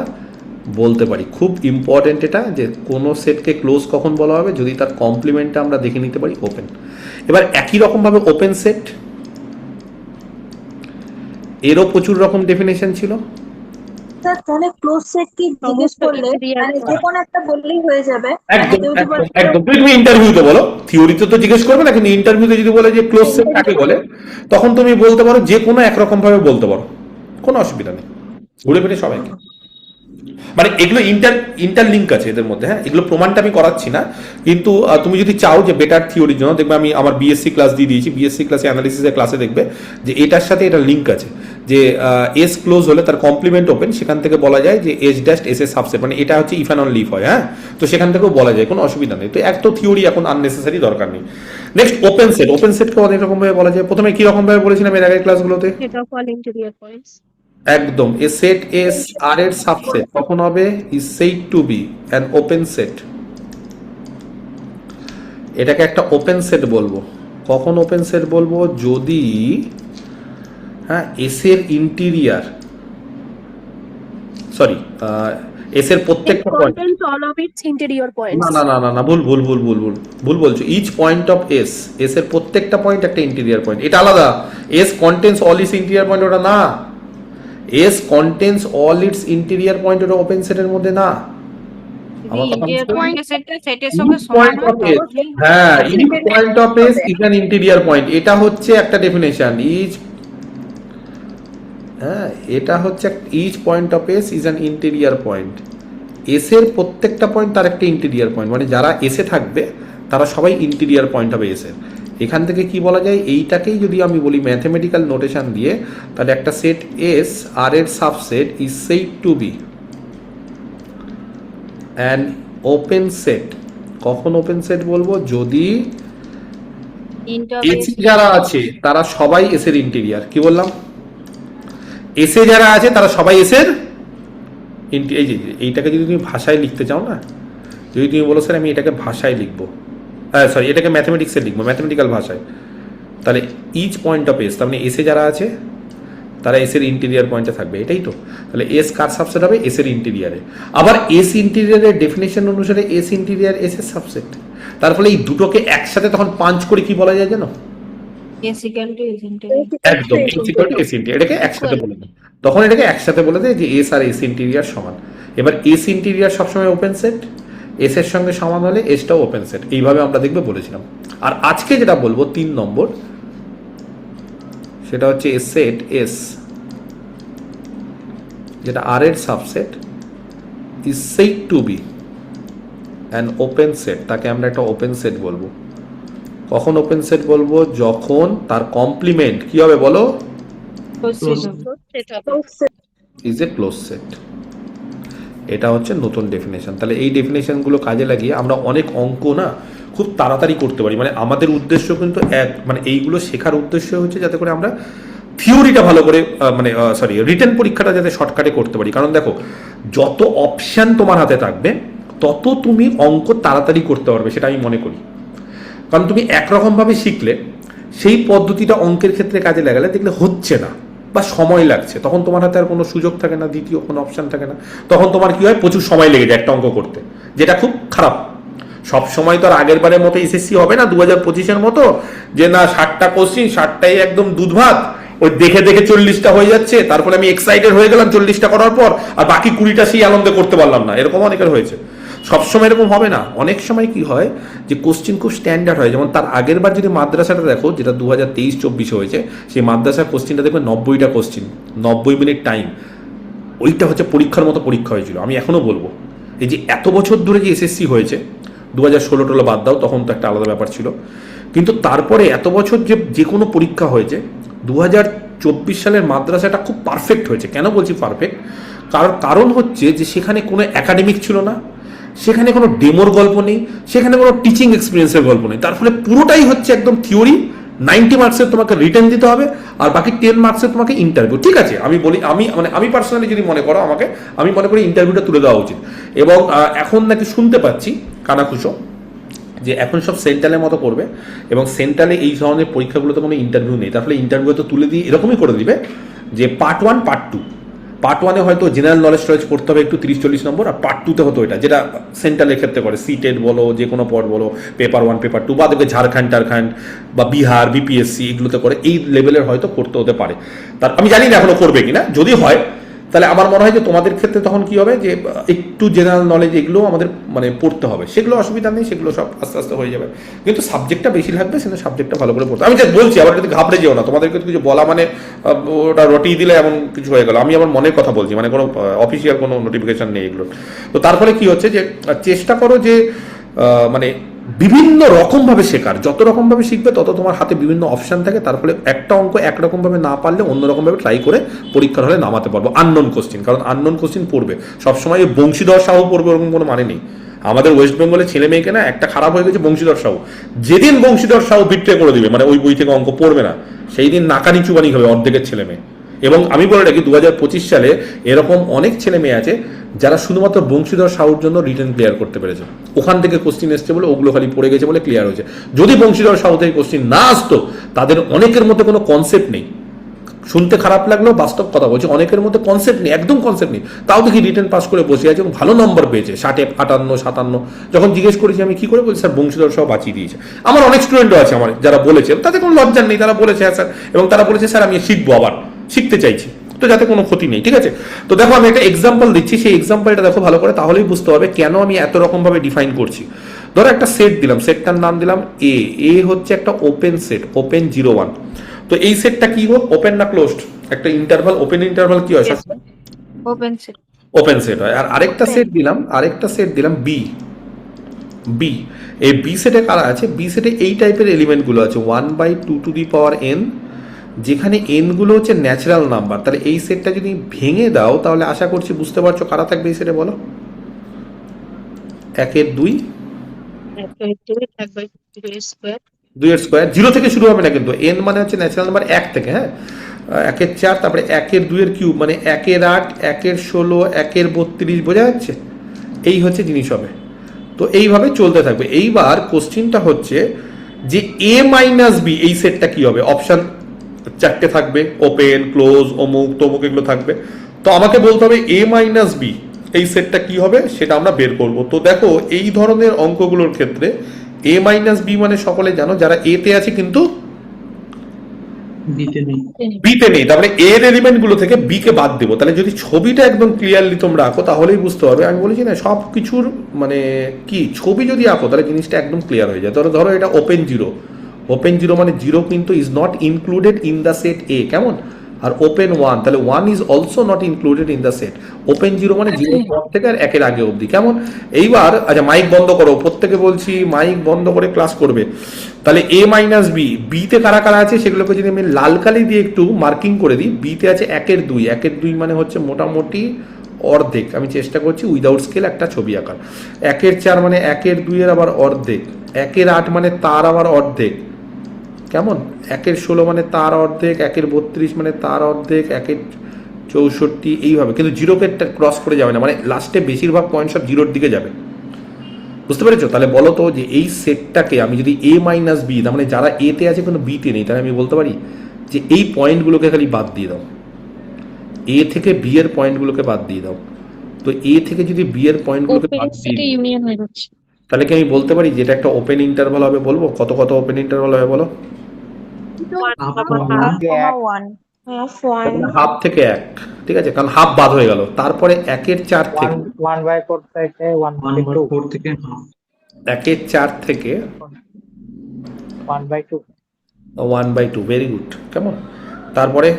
Speaker 1: বলতে পারি। খুব ইম্পর্টেন্ট এটা, যে কোনো সেটকে ক্লোজ কখন বলা হবে, যদি তার কমপ্লিমেন্টটা আমরা দেখে নিতে পারি ওপেন। এবার একই রকমভাবে ওপেন সেট, এরও প্রচুর রকম ডেফিনেশন ছিল।
Speaker 5: স্যার তাহলে ক্লোজ সেট কি জিজ্ঞেস করলে মানে যে কোনো একটা বললেই হয়ে যাবে?
Speaker 1: একদম
Speaker 5: যদি
Speaker 1: একদম
Speaker 5: বলে-
Speaker 1: একদম। তুমি ইন্টারভিউতে বলো, থিওরিতে তো জিজ্ঞেস করবে না, কিন্তু ইন্টারভিউতে যদি বলে যে ক্লোজ সেট কাকে বলে, তখন তুমি বলতে পারো যে কোনো একরকম ভাবে বলতে পারো, কোনো অসুবিধা নেই, ঘুরে ফিরে সবাইকে। মানে এগুলো ইন্টারলিঙ্ক আছে এদের মধ্যে, হ্যাঁ, এগুলো প্রমাণটা আমি করাচ্ছি না, কিন্তু তুমি যদি চাও যে বেটার থিওরির জন্য, দেখবে আমি আমার বিএসসি ক্লাস দিয়ে দিয়েছি, বিএসসি ক্লাসে অ্যানালিসিসের ক্লাসে দেখবে যে এটার সাথে এটা লিঙ্ক আছে, যে এস ক্লোজ হলে তার কমপ্লিমেন্ট ওপেন, সেখান থেকে বলা যায় যে এস ড্যাশ এস এর সাবসেট, মানে এটা হচ্ছে ইফ অ্যান্ড অন লিফ হয়, হ্যাঁ, তো সেখান থেকেও বলা যায়, কোনো অসুবিধা নেই। তো এক তো থিওরি এখন আননেসেসারি দরকার নেই। নেক্সট ওপেন সেট, ওপেন সেটকে অনেক রকম ভাবে বলা যায়। প্রথমে কি রকম ভাবে বলেছিলাম এর আগের ক্লাসগুলোতে,
Speaker 4: Set of all interior points.
Speaker 1: একদম, এ সেট এস আর এর সাবসেট কখন হবে, is said to be an open set. এটাকে একটা ওপেন সেট বলবো। কখন ওপেন সেট বলবো, যদি হ্যাঁ এস এর ইন্টিরিয়ার, সরি এস এর
Speaker 4: It
Speaker 1: প্রত্যেকটা point,
Speaker 4: contains all of its interior points.
Speaker 1: না না না না না, ভুল ভুল ভুল ভুল ভুল ভুল বলছো। Each point of S, S এর প্রত্যেকটা পয়েন্ট একটা ইন্টিরিয়ার পয়েন্ট, এটা আলাদা। S contains all its interior point, ওটা না। S contains all its interior point, ওটা ওপেন সেটের মধ্যে না। আমার কথা
Speaker 6: ইন্টিরিয়ার
Speaker 1: বুঝতে
Speaker 6: পয়েন্ট সেটের সঙ্গে
Speaker 1: Each
Speaker 6: সমান
Speaker 1: point of
Speaker 6: হয়
Speaker 1: S, হ্যাঁ, each point of S is an interior point, এটা হচ্ছে একটা ডেফিনেশন। হ্যাঁ, এটা হচ্ছে each point of S is an interior point. S এর প্রত্যেকটা পয়েন্ট তার একটা ইন্টেরিয়ার পয়েন্ট, মানে যারা এসে থাকবে তারা সবাই ইন্টেরিয়ার পয়েন্ট হবে এস এর। এখান থেকে কি বলা যায়, এইটাকেই যদি আমি বলি ম্যাথমেটিক্যাল নোটেশন দিয়ে, তাহলে একটা সেট এস আর এর subset is said to be an open set. কখন ওপেন সেট বলবো, যদি এসে যারা আছে তারা সবাই এসের ইন্টেরিয়ার। কি বললাম, এসে যারা আছে তারা সবাই এসের এই যে এইটাকে যদি তুমি ভাষায় লিখতে চাও না, যদি তুমি বলো স্যার আমি এটাকে ভাষায় লিখবো, সরি এটাকে ম্যাথমেটিক্সে লিখবো, ম্যাথমেটিক্যাল ভাষায়, তাহলে ইচ পয়েন্ট অফ এস, তার মানে এসে যারা আছে তারা এসের ইন্টেরিয়ার পয়েন্টে থাকবে, এটাই তো। তাহলে এস কার সাবসেট হবে, এসের ইন্টেরিয়ারে। আবার এস ইন্টেরিয়ারের ডেফিনেশন অনুসারে এস ইন্টেরিয়ার এস এর সাবসেট। তার ফলে এই দুটোকে একসাথে তখন পাঞ্চ করে কি বলা যায় জানো,
Speaker 6: S equal to S interior.
Speaker 1: একদম এস ইন্টেরিয়ার, এটাকে একসাথে বলে দেয়, তখন এটাকে একসাথে বলে দেয় যে এস আর এস ইন্টেরিয়ার সমান। এবার এস ইন্টেরিয়ার সবসময় ওপেন সেট, এস এর সঙ্গে সমান হলে এসটাও ওপেন সেট, এইভাবে আমরা দেখবে বলেছিলাম। আর আজকে যেটা বলবো 3 নম্বর, সেটা হচ্ছে এ সেট এস যেটা আর এর subset is said to be an open set, তাকে আমরা একটা ওপেন সেট বলবো। কখন ওপেন সেট বলবো, যখন তার কমপ্লিমেন্ট কি হবে বলো, ইজ এ ক্লোজ সেট। এটা হচ্ছে নতুন ডেফিনেশন। তাহলে এই ডেফিনেশনগুলো কাজে লাগিয়ে আমরা অনেক অঙ্ক না খুব তাড়াতাড়ি করতে পারি। মানে আমাদের উদ্দেশ্য কিন্তু মানে এইগুলো শেখার উদ্দেশ্য হচ্ছে যাতে করে আমরা থিওরিটা ভালো করে মানে সরি রিটেন পরীক্ষাটা যাতে শর্টকাটে করতে পারি। কারণ দেখো, যত অপশান তোমার হাতে থাকবে তত তুমি অঙ্ক তাড়াতাড়ি করতে পারবে, সেটা আমি মনে করি। কারণ তুমি একরকমভাবে শিখলে সেই পদ্ধতিটা অঙ্কের ক্ষেত্রে কাজে লাগালে দেখলে হচ্ছে না বা সময় লাগছে, তখন তোমার হাতে আর কোনো সুযোগ থাকে না, দ্বিতীয় কোনো অপশান থাকে না, তখন তোমার কি হয়, প্রচুর সময় লেগে যায় একটা অঙ্ক করতে, যেটা খুব খারাপ। সব সময় তো আর আগের বারের মতো এসএসসি হবে না 2025-এর মতো, যে না 60টা কোশ্চিন 60টাই একদম দুধ ভাত, ওই দেখে দেখে 40টা হয়ে যাচ্ছে, তারপরে আমি এক্সাইটেড হয়ে গেলাম 40টা করার পর, আর বাকি 20টা সেই আনন্দে করতে পারলাম না, এরকম অনেকের হয়েছে। সবসময় এরকম হবে না, অনেক সময় কি হয় যে কোশ্চিন খুব স্ট্যান্ডার্ড হয়। যেমন তার আগের বার যদি মাদ্রাসাটা দেখো, যেটা 2023-24 হয়েছে, সেই মাদ্রাসার কোশ্চিনটা দেখবে 90টা কোশ্চিন, 90 মিনিট টাইম, ওইটা হচ্ছে পরীক্ষার মতো পরীক্ষা হয়েছিল। আমি এখনো বলবো, এই যে এত বছর ধরে যে এসএসসি হয়েছে, 2016 বাদ দাও, তখন তো একটা আলাদা ব্যাপার ছিল, কিন্তু তারপরে এত বছর যে কোনো পরীক্ষা হয়েছে, 2024 সালের মাদ্রাসাটা খুব পারফেক্ট হয়েছে। কেন বলছি পারফেক্ট, কারণ হচ্ছে যে সেখানে কোনো একাডেমিক ছিল না, সেখানে কোনো ডেমোর গল্প নেই, সেখানে কোনো টিচিং এক্সপিরিয়েন্সের গল্প নেই, তার ফলে পুরোটাই হচ্ছে একদম থিওরি। 90 মার্কসের তোমাকে রিটেন দিতে হবে, আর বাকি 10 মার্কসের তোমাকে ইন্টারভিউ। ঠিক আছে, আমি বলি, আমি পার্সোনালি যদি মনে করো আমাকে, আমি মনে করি ইন্টারভিউটা তুলে দেওয়া উচিত। এবং এখন নাকি শুনতে পাচ্ছি কানাকুশো যে এখন সব সেন্ট্রালের মতো করবে, এবং সেন্ট্রালে এই ধরনের পরীক্ষাগুলোতে কোনো ইন্টারভিউ নেই, তার ফলে ইন্টারভিউ তো তুলে দিয়ে এরকমই করে দিবে যে পার্ট 1 পার্ট 2, পার্ট ওয়ানে হয়তো জেনারেল নলেজ টলেজ পড়তে হবে একটু 30-40 নম্বর, আর পার্ট টুতে হতো এটা, যেটা সেন্ট্রালের ক্ষেত্রে করে সিটেট বলো, যে কোনো পদ বলো, পেপার ওয়ান পেপার টু, বা দেখবে ঝাড়খণ্ড টারখণ্ড বা বিহার বিপিএসসি এগুলোতে করে, এই লেভেলের হয়তো করতে হতে পারে। তার আমি জানি না এখনো করবে কিনা, যদি হয় তাহলে আমার মনে হয় যে তোমাদের ক্ষেত্রে তখন কি হবে যে একটু জেনারেল নলেজ এগুলো আমাদের মানে পড়তে হবে, সেগুলো অসুবিধা নেই, সেগুলো সব আস্তে আস্তে হয়ে যাবে, কিন্তু সাবজেক্টটা বেশি লাগবে, সেটা সাবজেক্টটা ভালো করে পড়তে। আমি যে বলছি আবার যদি ঘাবড়ে যেও না, তোমাদেরকে কিছু বলা মানে ওটা রটিয়ে দিলে এমন কিছু হয়ে গেল, আমি আমার মনের কথা বলছি, মানে কোনো অফিসিয়াল কোনো নোটিফিকেশন নেই এগুলো। তো তারপরে কি হচ্ছে যে চেষ্টা করো যে মানে বিভিন্ন রকমভাবে শেখার, যত রকমভাবে শিখবে তত তোমার হাতে বিভিন্ন অপশান থাকে, তার ফলে একটা অঙ্ক একরকমভাবে না পারলে অন্যরকমভাবে ট্রাই করে পরীক্ষার হলে নামাতে পারবো আননোন কোশ্চিন, কারণ আননোন কোশ্চিন পড়বে সবসময়। বংশীধর সাহু পড়বে ওরকম কোনো মানে নেই। আমাদের ওয়েস্ট বেঙ্গলের ছেলে মেয়েকে না একটা খারাপ হয়ে গেছে বংশীধর সাহু, যেদিন বংশীধর সাহু বিট্রে করে দিবে, মানে ওই বই থেকে অঙ্ক পড়বে না, সেই দিন নাকানি চুবানি হবে অর্ধেকের ছেলে মেয়ে। এবং আমি বলে রাখি 2025 সালে এরকম অনেক ছেলে মেয়ে আছে যারা শুধুমাত্র বংশীধর সাহুর জন্য রিটেন ক্লিয়ার করতে পেরেছে, ওখান থেকে কোশ্চিন এসছে বলে, ওগুলো খালি পড়ে গেছে বলে ক্লিয়ার হয়েছে। যদি বংশীধর সাহু থেকে কোশ্চিন না আসতো, তাদের অনেকের মধ্যে কোনো কনসেপ্ট নেই, শুনতে খারাপ লাগলেও বাস্তব কথা বলছি, অনেকের মধ্যে কনসেপ্ট নেই, একদম কনসেপ্ট নেই, তাও দেখি রিটেন পাস করে বসে আছে এবং ভালো নম্বর পেয়েছে, 60, 58, 57। যখন জিজ্ঞেস করেছি আমি কি করে, বলছি স্যার বংশীধর সাহু বাঁচিয়ে দিয়েছে। আমার অনেক স্টুডেন্টও আছে আমার যারা বলেছে, তাদের কোনো লজ্জা নেই, তারা বলেছে হ্যাঁ স্যার, এবং তারা বলেছে স্যার আমি শিখবো, আবার শিখতে চাইছি, তো যাতে কোনো ক্ষতি নেই, ঠিক আছে। তো দেখো আমি একটা এক্সাম্পল দিচ্ছি, সেই এক্সাম্পলটা দেখো ভালো করে, তাহলেই বুঝতে হবে কেন আমি এত রকম ভাবে ডিফাইন করছি। ধরো একটা সেট দিলাম, সেটটার নাম দিলাম এ হচ্ছে একটা ওপেন সেট, ওপেন 01। তো এই সেটটা কি হোক, ওপেন না ক্লোজড? একটা ইন্টারভাল, ওপেন ইন্টারভাল কি হয়,
Speaker 6: ওপেন সেট।
Speaker 1: ওপেন সেট হয়। আর আরেকটা সেট দিলাম বি। এই বি সেটে কারা আছে, বি সেটে এই টাইপের এলিমেন্টগুলো আছে 1/2n, যেখানে এন গুলো হচ্ছে ন্যাচারাল নাম্বার। তাহলে এই সেটটা যদি ভেঙে দাও, তাহলে আশা করছি বুঝতে পারছো কারা থাকবে এই সেটে, বলো। 1 2 2 স্কোয়ার, 0 থেকে শুরু হবে না কিন্তু, এন মানে হচ্ছে ন্যাচারাল নাম্বার 1 থেকে, হ্যাঁ, 1 4, তারপরে 1 2 কিউব মানে 1 8, 1 16, 1 32, বোঝা যাচ্ছে? এই হচ্ছে জিনিস হবে। তো এইভাবে চলতে থাকবে। এইবার কোশ্চিনটা হচ্ছে যে এ মাইনাস বি এই সেটটা কি হবে, অপশন 4টে থাকবে, ওপেন ক্লোজ অমুক তমুক এগুলো থাকবে। তো আমাকে বলতে হবে এ মাইনাস বি এই সেটটা কি হবে, সেটা আমরা বের করব। তো দেখো এই ধরনের অঙ্কগুলোর ক্ষেত্রে এ মাইনাস বি মানে সকলে জানো, যারা এ তে আছে কিন্তু বিতে নেই, তারপরে এর এলিমেন্ট গুলো থেকে বি কে বাদ দেবো। তাহলে যদি ছবিটা একদম ক্লিয়ারলি তোমরা আঁকো তাহলেই বুঝতে পারবে। আমি বলেছি না সব কিছুর মানে কি, ছবি যদি আঁকো তাহলে জিনিসটা একদম ক্লিয়ার হয়ে যায়। ধরো এটা ওপেন 0, ওপেন 0 মানে 0 কিন্তু is not included in the set A, কেমন? আর ওপেন 1, তাহলে 1 is also not included in the set. Open 0 মানে 0 পর থেকে আর 1 আগে অবধি, কেমন? এইবার আচ্ছা মাইক বন্ধ করো, প্রত্যেকে বলছি মাইক বন্ধ করে ক্লাস করবে। তাহলে এ মাইনাস বি, বিতে কারা কারা আছে সেগুলোকে যদি আমি লাল কালি দিয়ে একটু মার্কিং করে দিই, বিতে আছে 1 2, 1 2 মানে হচ্ছে মোটামুটি অর্ধেক। আমি চেষ্টা করছি উইদাউট স্কেল একটা ছবি আঁকার। 1 4 মানে 1 2 আবার অর্ধেক, 1 8 মানে তার আবার অর্ধেক, কেমন? 1 16 মানে তার অর্ধেক, 1 32 মানে তার অর্ধেক, 1 64, এইভাবে। কিন্তু জিরোকে ক্রস করে যাবে না, মানে লাস্টে বেশিরভাগ পয়েন্ট সব জিরোর দিকে যাবে, বুঝতে পেরেছো? তাহলে বলো তো যে এই সেটটাকে আমি যদি এ মাইনাস বি, তার মানে যারা এ তে আছে কিন্তু বি তে নেই, তাহলে আমি বলতে পারি যে এই পয়েন্টগুলোকে খালি বাদ দিয়ে দাও, এ থেকে বি এর পয়েন্টগুলোকে বাদ দিয়ে দাও। তো এ থেকে যদি বি এর পয়েন্টগুলোকে বাদ দিয়ে
Speaker 6: ইউনিয়ন হয়ে যাচ্ছে,
Speaker 1: তাহলে কি আমি বলতে পারি যে এটা একটা ওপেন ইন্টারভাল হবে? বলবো কত কত ওপেন ইন্টারভাল হবে বলো? হাফ থেকে 1, ঠিক আছে, কারণ হাফ বাদ হয়ে গেল। তারপরে 1 4 থেকে
Speaker 7: 1/4 থেকে 1/4 থেকে
Speaker 1: 1 4 থেকে
Speaker 7: 1/2
Speaker 1: 1/2, ভেরি গুড, কেমন? তারপরে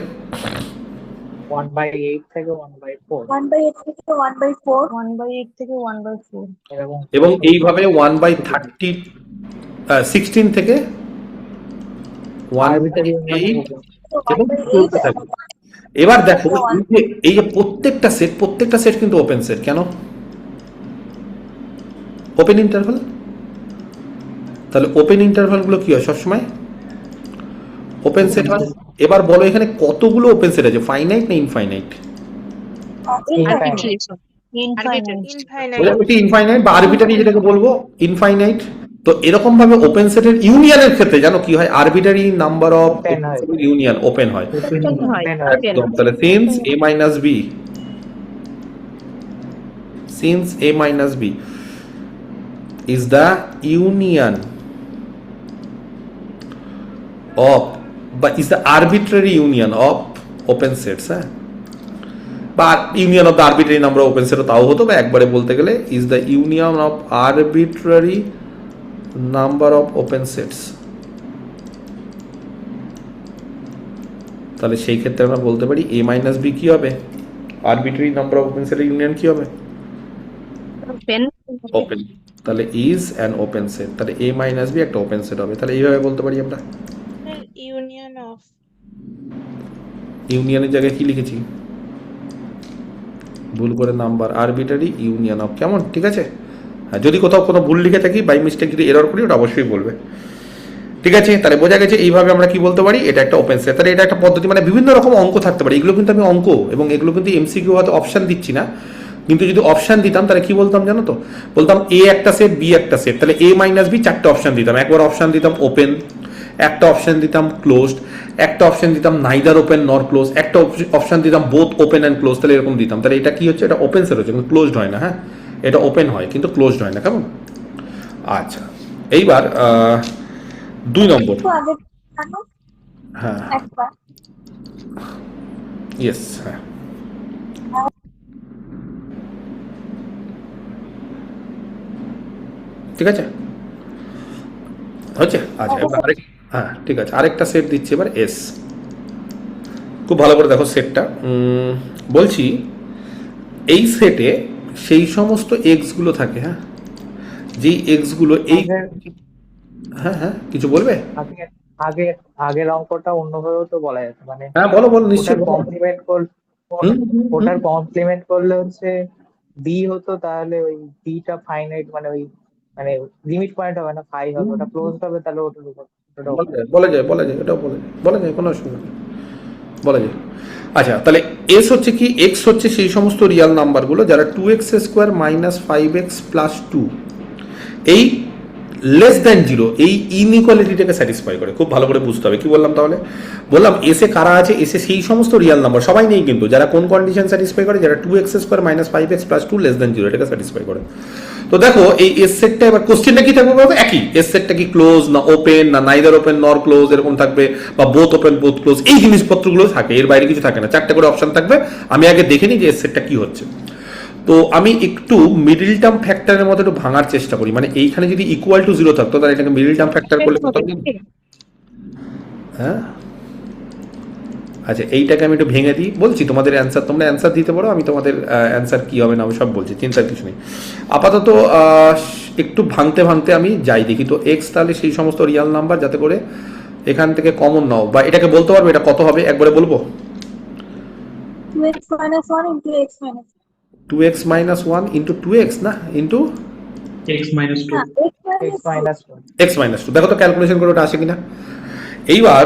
Speaker 7: 1/8 থেকে 1/4
Speaker 5: 1/8 থেকে 1/4
Speaker 6: 1/8 থেকে 1/4
Speaker 1: এবং এইভাবে 1/30, 16 থেকে 1/8 এবং চলতে থাকে। এবার দেখো এই যে প্রত্যেকটা সেট কিন্তু ওপেন সেট, কেন? Open interval. তাহলে ওপেন ইন্টারভাল গুলো কি হয় সবসময়? ওপেন সেট হয়। এবার বলো এখানে কতগুলো ওপেন সেট আছে, ফাইনাইট না ইনফাইনাইট? ইনফাইনাইট বা আরবিটারি যেটাকে বলবো ইনফাইনাইট। তো এরকম ভাবে ওপেন সেটের ইউনিয়নের ক্ষেত্রে জানো কি হয়, arbitrary number of union open হয়। একদম। তাহলে since a minus b since a minus b is the union of বা is the arbitrary union of open sets, হ্যাঁ, বা union of the arbitrary number of open set তাও হতো, বা একবারে বলতে গেলে is the union of arbitrary number of open sets. তাহলে সেই ক্ষেত্রে আমরা বলতে পারি a মাইনাস বি কি হবে, আরবিট্রারি নাম্বার অফ ওপেন সেটের ইউনিয়ন কি হবে,
Speaker 6: ওপেন
Speaker 1: ওপেন। তাহলে ইজ অ্যান ওপেন সেট, তাহলে a মাইনাস বি একটা ওপেন সেট হবে। তাহলে এইভাবে বলতে পারি আমরা।
Speaker 6: ইউনিয়ন অফ
Speaker 1: ইউনিয়নের জায়গায় কি লিখেছি, ভুল করে নাম্বার আরবিট্রারি ইউনিয়ন অফ, কেমন, ঠিক আছে? হ্যাঁ, যদি কোথাও কোনো ভুল লিখে থাকি বাই মিস্টেক যদি এরর করি ওটা অবশ্যই বলবে, ঠিক আছে? তাহলে বোঝা গেছে এইভাবে আমরা কি বলতে পারি, এটা একটা ওপেন সেট। তাহলে এটা একটা পদ্ধতি, মানে বিভিন্ন রকম অঙ্ক থাকতে পারে, এগুলো কিন্তু আমি অঙ্ক এবং এগুলো কিন্তু এমসিকিউ হয়তো অপশন দিচ্ছি না, কিন্তু যদি অপশন দিতাম তাহলে কি বলতাম জানো তো, বলতাম এ একটা সেট বি একটা সেট, তাহলে a মাইনাস বি চারটে অপশন দিতাম। একবার অপশন দিতাম ওপেন, একটা অপশন দিতাম ক্লোজড, একটা অপশন দিতাম নাইদার ওপেন নর ক্লোজ, একটা অপশন দিতাম বোথ ওপেন অ্যান্ড ক্লোজ। তাহলে এরকম দিতাম। তাহলে এটা কি হচ্ছে, এটা ওপেন সেট হচ্ছে, কিন্তু ক্লোজড হয় না। হ্যাঁ, এটা ওপেন হয় কিন্তু ক্লোজড হয় না, কেমন? আচ্ছা, এইবার 2 নম্বর।
Speaker 5: একটু আগে জানো
Speaker 1: হ্যাঁ,
Speaker 5: একবার
Speaker 1: ইয়েস, হ্যাঁ, ঠিক আছে, হচ্ছে। আচ্ছা, এবার আরেক, হ্যাঁ ঠিক আছে, আরেকটা সেট দিচ্ছি এবার এস। খুব ভালো করে দেখো সেটটা। বলছি এই সেটে সেই সমস্ত এক্স গুলো থাকে, হ্যাঁ, যেই এক্স গুলো এই, হ্যাঁ হ্যাঁ কিছু বলবে?
Speaker 7: আগে আগে আগের অঙ্কটা অন্যভাবেও তো বলা যেত, মানে
Speaker 1: হ্যাঁ বলো বলো,
Speaker 7: ওটার
Speaker 1: নিশ্চয়ই বলো।
Speaker 7: কমপ্লিমেন্ট ওটার কমপ্লিমেন্ট করলে হচ্ছে বি হতো, তাহলে ওই বিটা ফাইনাইট, মানে ওই মানে লিমিট পয়েন্ট হবে না, ফাই হবে, ওটা ক্লোজ হবে, তাহলে ওটার উপর ওটা
Speaker 1: বলা যায়, এটাও বলা যায়, কোনো অসুবিধা নেই, বলা যায়। আচ্ছা, তাহলে এস হচ্ছে কি, এক্স হচ্ছে সেই সমস্ত রিয়াল নাম্বারগুলো যারা 2x square minus 5x plus 2 এই লেস দ্যান 0 এই ইনইকুয়ালিটিটাকে স্যাটিসফাই করে। খুব ভালো করে বুঝতে হবে। কি বললাম তাহলে? বললাম এসে কারা আছে, এসে সেই সমস্ত রিয়াল নাম্বার, সবাই নেই কিন্তু, যারা কোন কন্ডিশন স্যাটিসফাই করে, যারা 2x square minus 5x plus 2 less than 0 এটাকে স্যাটিসফাই করে। তো দেখো এই এস সেটটা, এবার কোশ্চেনটা কি থাকবে বলতো, একই। এস সেটটা কি ক্লোজ না ওপেন না নাইদার ওপেন নর ক্লোজ এরকম থাকবে, বা বোথ ওপেন বোথ ক্লোজ, এই জিনিসপত্রগুলো থাকে, এর বাইরে কিছু থাকে না। 4টে করে অপশন থাকবে। আমি আগে দেখে নিই যে এস সেটটা কি হচ্ছে। তো আমি একটু মিডল টার্ম ফ্যাক্টরের মধ্যে একটু ভাঙার চেষ্টা করি, মানে এইখানে যদি ইকুয়াল টু 0 থাকতো তাহলে এটাকে মিডল টার্ম ফ্যাক্টর করলে কত? হ্যাঁ, আচ্ছা এইটাকে আমি একটু ভেঙে দিই, বলছি তোমাদের অ্যান্সার, তোমরা অ্যান্সার দিতে পারো, আমি তোমাদের অ্যান্সার কি হবে না আমি সব বলছি, চিন্তার কিছু নেই। আপাতত একটু ভাঙতে ভাঙতে আমি যাই দেখি। তো এক্স তাহলে সেই সমস্ত রিয়াল নাম্বার যাতে করে এখান থেকে কমন নাও, বা এটাকে বলতে পারবো এটা কত হবে, একবারে বলবো?
Speaker 5: 2x minus 1 into x minus
Speaker 1: 2x minus 1 into 2x না into
Speaker 7: x minus 2 x minus 2।
Speaker 1: দেখো তো ক্যালকুলেশন করে ওটা আসে কিনা। এইবার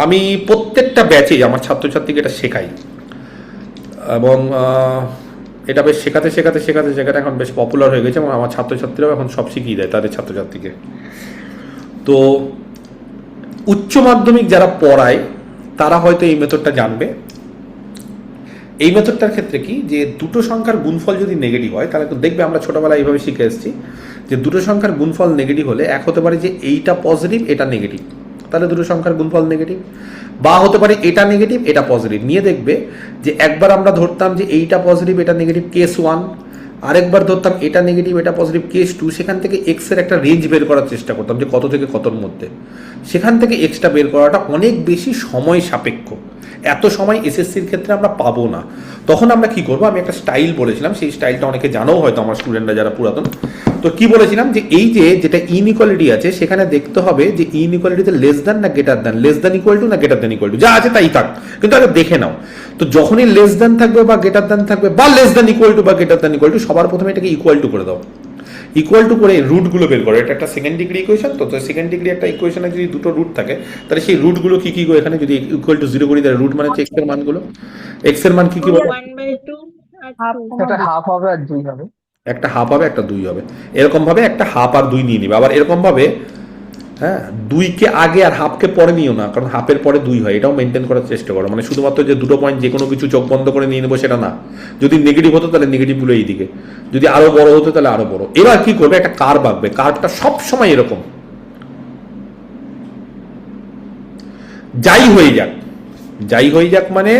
Speaker 1: আমি প্রত্যেকটা ব্যাচেই আমার ছাত্রছাত্রীকে এটা শেখাই, এবং এটা বেশ শেখাতে শেখাতে শেখাতে শেখাতে এখন বেশ পপুলার হয়ে গেছে, এবং আমার ছাত্রছাত্রীরাও এখন সব শিখিয়ে দেয় তাদের ছাত্রছাত্রীকে। তো উচ্চ মাধ্যমিক যারা পড়ায় তারা হয়তো এই মেথডটা জানবে। এই মেথডটার ক্ষেত্রে কি, যে দুটো সংখ্যার গুণফল যদি নেগেটিভ হয়, তাহলে তো দেখবে আমরা ছোটবেলায় এইভাবে শিখে এসেছি যে দুটো সংখ্যার গুণফল নেগেটিভ হলে এক হতে পারে যে এইটা পজিটিভ এটা নেগেটিভ, তাহলে দুটো সংখ্যার গুণফল নেগেটিভ, বা হতে পারে এটা নেগেটিভ এটা পজিটিভ। নিয়ে দেখবে যে একবার আমরা ধরতাম যে এইটা পজিটিভ এটা নেগেটিভ কেস 1, আরেকবার ধরতাম এটা নেগেটিভ এটা পজিটিভ কেস 2, সেখান থেকে এক্স এর একটা রেঞ্জ বের করার চেষ্টা করতাম যে কত থেকে কতর মধ্যে। সেখান থেকে এক্সটা বের করাটা অনেক বেশি সময় সাপেক্ষ, এত সময় এসএসসির ক্ষেত্রে আমরা পাবো না। তখন আমরা কি করবো, আমি একটা স্টাইল বলেছিলাম, সেই স্টাইলটা অনেকে জানো হয়তো আমার স্টুডেন্টরা যারা পুরাতন। তো কি বলেছিলাম, যে এই যে যেটা ইনইকুয়ালিটি আছে সেখানে দেখতে হবে যে ইনইকুয়ালিটিতে লেস দ্যান না greater than, less than equal to না গ্রেটার দ্যান ইকুয়াল টু, যা আছে তাই থাক, কিন্তু আগে দেখে নাও। তো যখনই লেস দ্যান থাকবে বা গ্রেটার দ্যান থাকবে, বা লেস দ্যান ইকুয়াল টু বা গ্রেটার দ্যান ইকুয়াল টু, সবার প্রথমে এটাকে ইকুয়াল টু করে দাও। ইকুয়াল টু করে রুটগুলো বের করো। এটা একটা সেকেন্ড ডিগ্রি ইকুয়েশন। তো সেকেন্ড ডিগ্রি একটা ইকুয়েশনে যদি দুটো রুট থাকে তাহলে সেই রুটগুলো কি কি গো, এখানে যদি ইকুয়াল টু 0 করি তাহলে রুট মানে হচ্ছে এক্স এর মানগুলো, এক্স এর মান কি কি বলো?
Speaker 6: 1/2 আর 2
Speaker 7: এটা হাফ হবে আর 2 হবে,
Speaker 1: একটা হাফ হবে একটা 2 হবে, এরকম ভাবে একটা হাফ আর 2 নিয়ে নিবে। আবার এরকম ভাবে হ্যাঁ, 2 কে আগে আর হাফকে পরে নিও না, কারণ হাফের পরে 2 হয়, এটাও মেনটেন করার চেষ্টা করো। মানে শুধুমাত্র যে দুটো পয়েন্ট যে কোনো কিছু চোখ বন্ধ করে নিয়ে নেবো সেটা না। যদি নেগেটিভ হতো তাহলে নেগেটিভগুলো এইদিকে, যদি আরো বড় হতো তাহলে আরো বড়। এবার কি করবে, একটা কার্ভ আঁকবে। কার্ভটা সবসময় এরকম, যাই হয়ে যাক মানে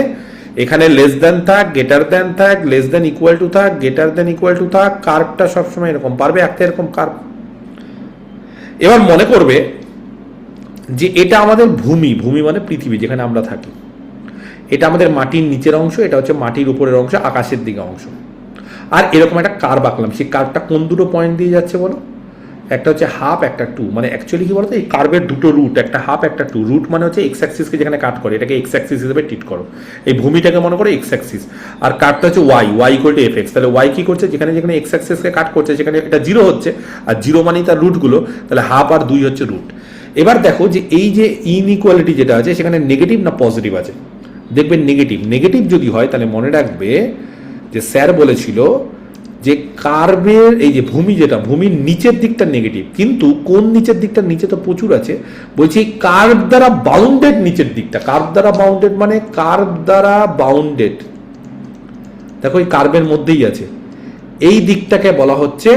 Speaker 1: এখানে লেস দেন থাক, গ্রেটার দেন থাক, লেস দেন ইকুয়াল টু থাক, গ্রেটার দেন ইকুয়াল টু থাক, কার্ভটা সবসময় এরকম। পারবে একটা এরকম কার্ভ? এবার মনে করবে যে এটা আমাদের ভূমি মানে পৃথিবী, যেখানে আমরা থাকি। এটা আমাদের মাটির নিচের অংশ, এটা হচ্ছে মাটির উপরের অংশ, আকাশের দিকে অংশ। আর এরকম একটা কার্ভ আঁকলাম। সেই কার্ভটা কোন দুটো পয়েন্ট দিয়ে যাচ্ছে বলো? একটা হচ্ছে হাফ, একটা 2। মানে অ্যাকচুয়ালি কি বলতো, এই কার্ভের দুটো রুট, একটা হাফ একটা 2। রুট মানে হচ্ছে এক্স অ্যাক্সিসকে যেখানে কাট করে, এটাকে এক্স অ্যাক্সিস হিসেবে ট্রিট করো। এই ভূমিটাকে মনে করো এক্স অ্যাক্সিস, আর কার্ভটা হচ্ছে y equal to f x. তাহলে ওয়াই কি করছে, যেখানে যেখানে এক্স অ্যাক্সিসকে কাট করছে সেখানে এটা 0 হচ্ছে, আর 0 মানেই তার রুটগুলো, তাহলে হাফ আর 2 হচ্ছে রুট। এবার দেখো যে এই যে ইনইকুয়ালিটি যেটা আছে সেখানে নেগেটিভ না পজিটিভ আছে? দেখবেন নেগেটিভ যদি হয় তাহলে মনে রাখবে যে স্যার বলেছিল যে কার্ভের এই যে ভূমি, যেটা ভূমির নিচের দিকটা নেগেটিভ, কিন্তু কোন নিচের দিকটা? নিচে তো প্রচুর আছে। বলছি কার্ভ দ্বারা বাউন্ডেড নিচের দিকটা। কার্ভ দ্বারা বাউন্ডেড মানে কার্ভ দ্বারা বাউন্ডেড, দেখো এই কার্ভের মধ্যেই আছে। এই দিকটাকে বলা হচ্ছে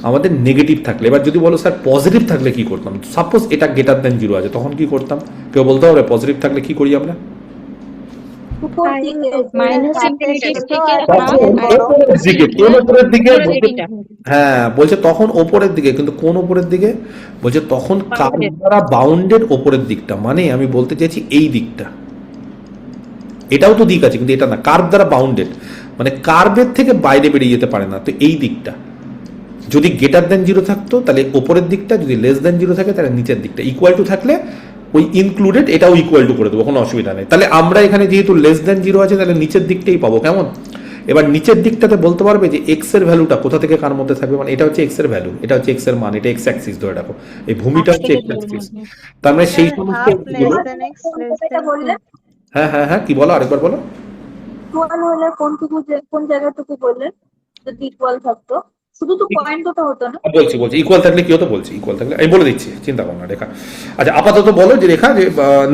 Speaker 1: আমাদের নেগেটিভ থাকলে। এবার যদি বলো স্যার পজিটিভ থাকলে কি করতাম, সাপোজ এটা গ্রেটার দেন 0 আছে, তখন কি করতাম? কেউ বলতে পারবে পজিটিভ থাকলে কি করি আমরা? হ্যাঁ, বলছে তখন ওপরের দিকে। কিন্তু কোন ওপরের দিকে? বলছে তখন কার্ভ দ্বারা বাউন্ডেড ওপরের দিকটা। মানে আমি বলতে চাইছি এই দিকটা। এটাও তো দিক আছে কিন্তু এটা না, কার্ভ দ্বারা বাউন্ডেড মানে কার্ভের থেকে বাইরে বেরিয়ে যেতে পারে না। তো এই দিকটা যদি গ্রেটার দেন 0 থাকতো তাহলে ওপরের দিকটা, যদি লেস দেন 0 থাকে তাহলে নিচের দিকটা। ইকুয়াল টু থাকলে ওই ইনক্লুডেড এটাও ইকুয়াল টু করে দেবো, কোনো অসুবিধা নেই। তাহলে আমরা এখানে যেহেতু লেস দেন 0 আছে তাহলে নিচের দিকটাই পাবো। কেমন? এবার নিচের দিকটাতে বলতে পারবে যে এক্স এর ভ্যালুটা কোথা থেকে কার মধ্যে থাকবে? মানে এটা হচ্ছে এক্স এর ভ্যালু, এটা হচ্ছে এক্স এর মান, এটা এক্স অ্যাক্সিস ধরে রাখো, এই ভূমিটা হচ্ছে এক্স অ্যাক্সিস। তার মানে সেই সমস্ত হ্যাঁ কি বলো, আরেকবার বলো।
Speaker 5: ইকুয়াল হলে কোন জায়গাটুকু বললেন? যদি ইকুয়াল থাকতো শুধু তো পয়েন্ট তো হতো না।
Speaker 1: বলছি ইকুয়াল থাকলে কি হতো, বলছি ইকুয়াল থাকলে আমি বলে দিচ্ছি, চিন্তা করো না রেখা। আচ্ছা আপাতত বলো যে রেখা, যে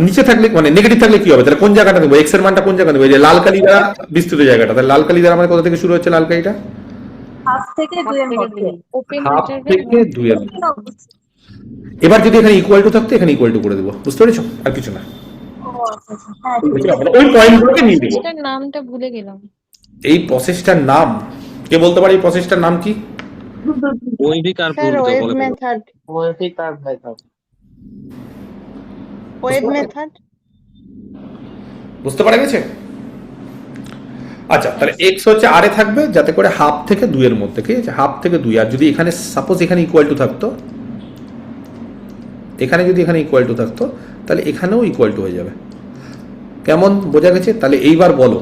Speaker 1: নিচে থাকলে মানে নেগেটিভ থাকলে কি হবে? তাহলে কোন জায়গাটা দেবো? এক্স এর মানটা কোন জায়গা দেবো? এই যে লাল কালি দ্বারা বিস্তৃত জায়গাটা, তাহলে লাল কালি দ্বারা মানে কোথা থেকে শুরু হচ্ছে লাল কালিটা?
Speaker 5: হাফ থেকে 2 এর মধ্যে।
Speaker 1: হাফ থেকে 2 এর মধ্যে। এবার যদি এখানে ইকুয়াল টু থাকতো এখানে ইকুয়াল টু করে দেবো, বুঝতে পেরেছো? আর কিছু না, ওই পয়েন্টগুলোকে নিয়ে দেবো।
Speaker 6: নামটা ভুলে গেলাম।
Speaker 1: এই প্রসেসটার নাম কে বলতে পারে? এই প্রসেসটার নাম কি?
Speaker 2: Wave method.
Speaker 1: বুঝতে পারা গেছে? আচ্ছা তাহলে এক্স হচ্ছে আরে থাকবে যাতে করে হাফ থেকে 2 এর মধ্যে, ঠিক আছে? হাফ থেকে 2। আর যদি এখানে সাপোজ এখানে ইকুয়াল টু থাকতো, এখানে যদি এখানে ইকুয়াল টু থাকতো তাহলে এখানেও ইকুয়াল টু হয়ে যাবে। কেমন বোঝা গেছে? তাহলে এইবার বলো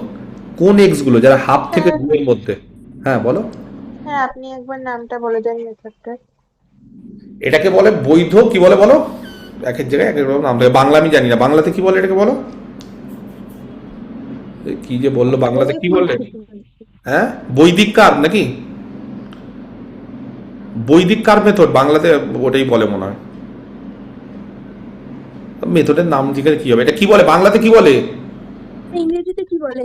Speaker 1: কোন এক্স গুলো যারা হাফ থেকে 2 এর মধ্যে। হ্যাঁ বলো।
Speaker 6: হ্যাঁ, আপনি একবার নামটা বলে দেন মেথডটা।
Speaker 1: এটাকে বলে বৈধ, কি বলে বলো? এক এক জায়গায় এক এক রকম নাম থাকে। বাংলা আমি জানি না, বাংলাতে কি বলে এটাকে বলো? কি যে বললো বাংলাতে কি বললে? হ্যাঁ, বৈদিক কার্ভ নাকি? বৈদিক কার্ভ মেথড বাংলাতে ওটাই বলে মনে হয়। মেথডের নাম জিজ্ঞাসা কি হবে? এটা কি বলে বাংলাতে, কি বলে?
Speaker 4: ইংরেজিতে কি বলে?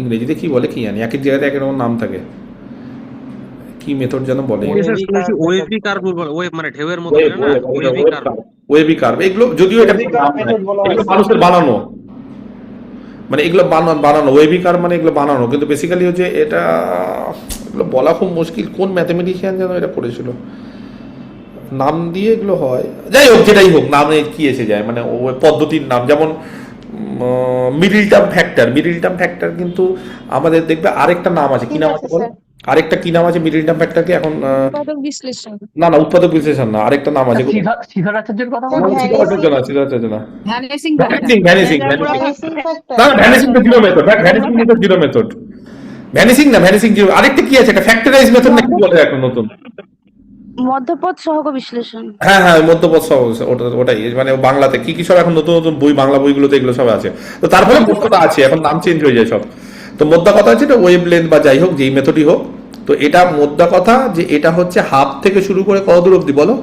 Speaker 1: ইংরেজিতে কি বলে কি জানি, এক এক জায়গাতে এক রকম নাম থাকে। কি মেথড যেন বলে,
Speaker 2: ওয়েভি কার্ভ বলে, ওয়েভ মানে ঢেউয়ের মতো না, ওয়েভি কার্ভ।
Speaker 1: ওয়েভি কার্ভ এগুলো যদিও এটা এগুলো মানুষের বানানো, মানে এগুলো বানানো ওয়েভি কার্ভ মানে এগুলো বানানো, কিন্তু বেসিক্যালি হচ্ছে এটা এগুলো বলা খুব মুশকিল। কোন ম্যাথমেটিশিয়ান যেন এটা করেছিল, নাম দিয়ে এগুলো হয়। যাই হোক, যেটাই হোক নামে কি এসে যায়, মানে ওই পদ্ধতির নাম। যেমন মিডল টার্ম ফ্যাক্টর কিন্তু আমাদের দেখবে আরেকটা নাম আছে, কি নাম আছে বল? আরেকটা কি নাম আছে মিডল টার্ম ফ্যাক্টরকে এখন?
Speaker 6: উৎপাদক বিশ্লেষণ।
Speaker 1: না উৎপাদক বিশ্লেষণ না, আরেকটা নাম আছে।
Speaker 7: সিদ্ধার্থের কথা
Speaker 1: ভ্যানিসিং না, ভ্যানিসিং তো zero method, vanishing is zero method. Vanishing না, ভ্যানিসিং জিরো। আরেকটা কি আছে, একটা ফ্যাক্টরাইজ মেথড না কি বলে এখন নতুন?
Speaker 4: মধ্যপদ সহগ বিশ্লেষণ।
Speaker 1: হ্যাঁ মধ্যপদ সহগ, ওটাই। মানে বাংলাতে কি কি সব এখন নতুন নতুন বই, বাংলা বইগুলোতে এগুলো সব আছে। তো তারপরে মোদ্দা আছে, এখন নাম চেঞ্জ হয়ে যায় সব। তো মোদ্দা কথা হচ্ছে এটা ওয়েভ লেন্থ বা যাই হোক যেই মেথডই হোক, তো এটা মোদ্দা কথা যে এটা হচ্ছে হাফ থেকে শুরু করে কত দূর অব্দি বলো?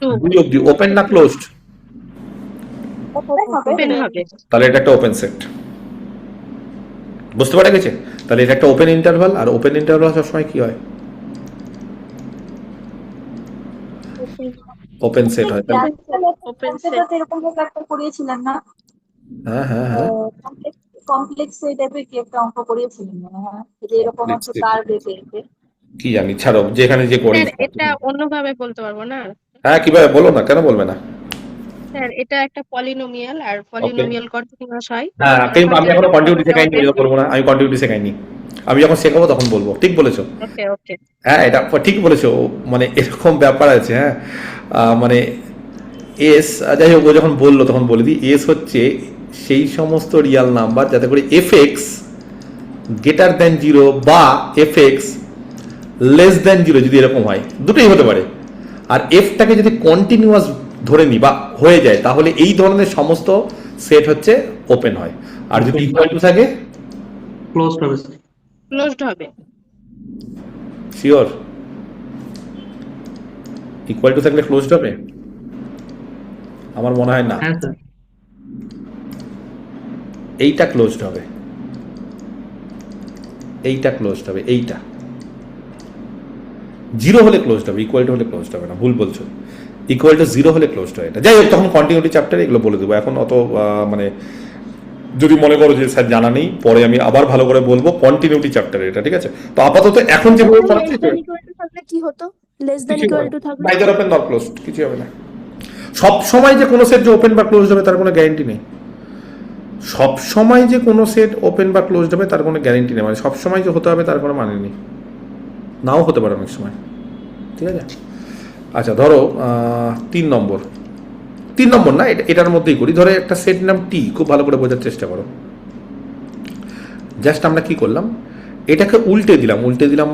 Speaker 1: 2 অবধি ওপেন না ক্লোজড?
Speaker 6: ওপেন হবে।
Speaker 1: তাহলে এটা একটা ওপেন সেট, বুঝতে পারা গেছে? তাহলে এটা একটা ওপেন ইন্টারভাল, আর ওপেন ইন্টারভাল সবসময় কি হয়? ওপেন সেট হয়।
Speaker 6: Open
Speaker 5: সেটা এরকম ভাবে একটা করিয়েছিলেন না?
Speaker 1: হ্যাঁ হ্যাঁ হ্যাঁ,
Speaker 5: কমপ্লেক্স এই টাইপের কি একটা অঙ্ক করিয়েছিলেন মনে হয়, যে এরকম
Speaker 1: Complex
Speaker 5: হচ্ছে
Speaker 1: set.
Speaker 5: কার বেঁকে
Speaker 1: কি জানি, ছাড়ো, যেখানে যে করি।
Speaker 6: স্যার এটা অন্যভাবে বলতে পারবো না?
Speaker 1: হ্যাঁ, কিভাবে বলো না, কেন বলবে না?
Speaker 6: স্যার এটা একটা পলিনোমিয়াল, আর পলিনোমিয়াল কন্টিনিউয়াস হয়।
Speaker 1: হ্যাঁ, কিন্তু আমি এখনো কন্টিনিউটি শেখাইনি, ওই জন্য বলবো না। আমি কন্টিনিউটি শেখাইনি, আমি যখন শেখাবো তখন বলবো। ঠিক বলেছো,
Speaker 6: ওকে ওকে।
Speaker 1: হ্যাঁ এটা ঠিক বলেছো। মানে এরকম ব্যাপার আছে, হ্যাঁ মানে এস, যাই হোক, ও যখন বললো তখন বলে দিই, এস হচ্ছে সেই সমস্ত রিয়াল নাম্বার যাতে করে এফ এক্স গ্রেটার দেন 0 বা এফ এক্স লেস দেন 0, যদি এরকম হয়, দুটোই হতে পারে। আর এফটাকে যদি কন্টিনিউয়াস ধরে নিই বা হয়ে যায়, তাহলে এই ধরনের সমস্ত সেট হচ্ছে ওপেন হয়। আর যদি ইকুয়াল টু থাকে
Speaker 8: ক্লোজড হবে স্যার।
Speaker 6: ক্লোজড হবে।
Speaker 1: শিওর? ইকুয়াল টু থাকলে ক্লোজড হবে? আমার মনে হয় না।
Speaker 8: হ্যাঁ স্যার।
Speaker 1: এইটা ক্লোজড হবে, এইটা ক্লোজড হবে, এইটা 0 হলে ক্লোজড হবে, ইকুয়াল টু হলে ক্লোজড হবে না, ভুল বলছো। ইকুয়াল টু 0 হলে ক্লোজড হয় এটা। যাই হোক, তখন কন্টিনিউটি চ্যাপ্টারে এগুলো বলে দেবো। এখন অত মানে যদি মনে করো যে স্যার জানা নেই, পরে আমি আবার ভালো করে বলবো কন্টিনিউটি চ্যাপ্টারে এটা, ঠিক আছে? তো আপাতত এখন যেভাবে পড়াচ্ছি
Speaker 4: থাকলে কি হতো? লেস দেন ইকুয়াল টু থাকলে
Speaker 1: নাইদার ওপেন নট ক্লোজড, কিছু হবে না। সব সময় যে কোনো সেট যে ওপেন বা ক্লোজড হবে তার কোনো গ্যারান্টি নেই। সব সময় যে কোনো সেট ওপেন বা ক্লোজড হবে তার কোনো গ্যারান্টি নেই, মানে সব সময় যে হতে হবে তার কোনো মানে নেই, নাও হতে পারে অনেক সময়, ঠিক আছে? আচ্ছা, ধরো 3 নম্বর না, এটার মধ্যেই করি। ধরো একটা সেট নাম টি, খুব ভালো করে বোঝার চেষ্টা করো। জাস্ট আমরা কি করলাম, এটাকে উল্টে দিলাম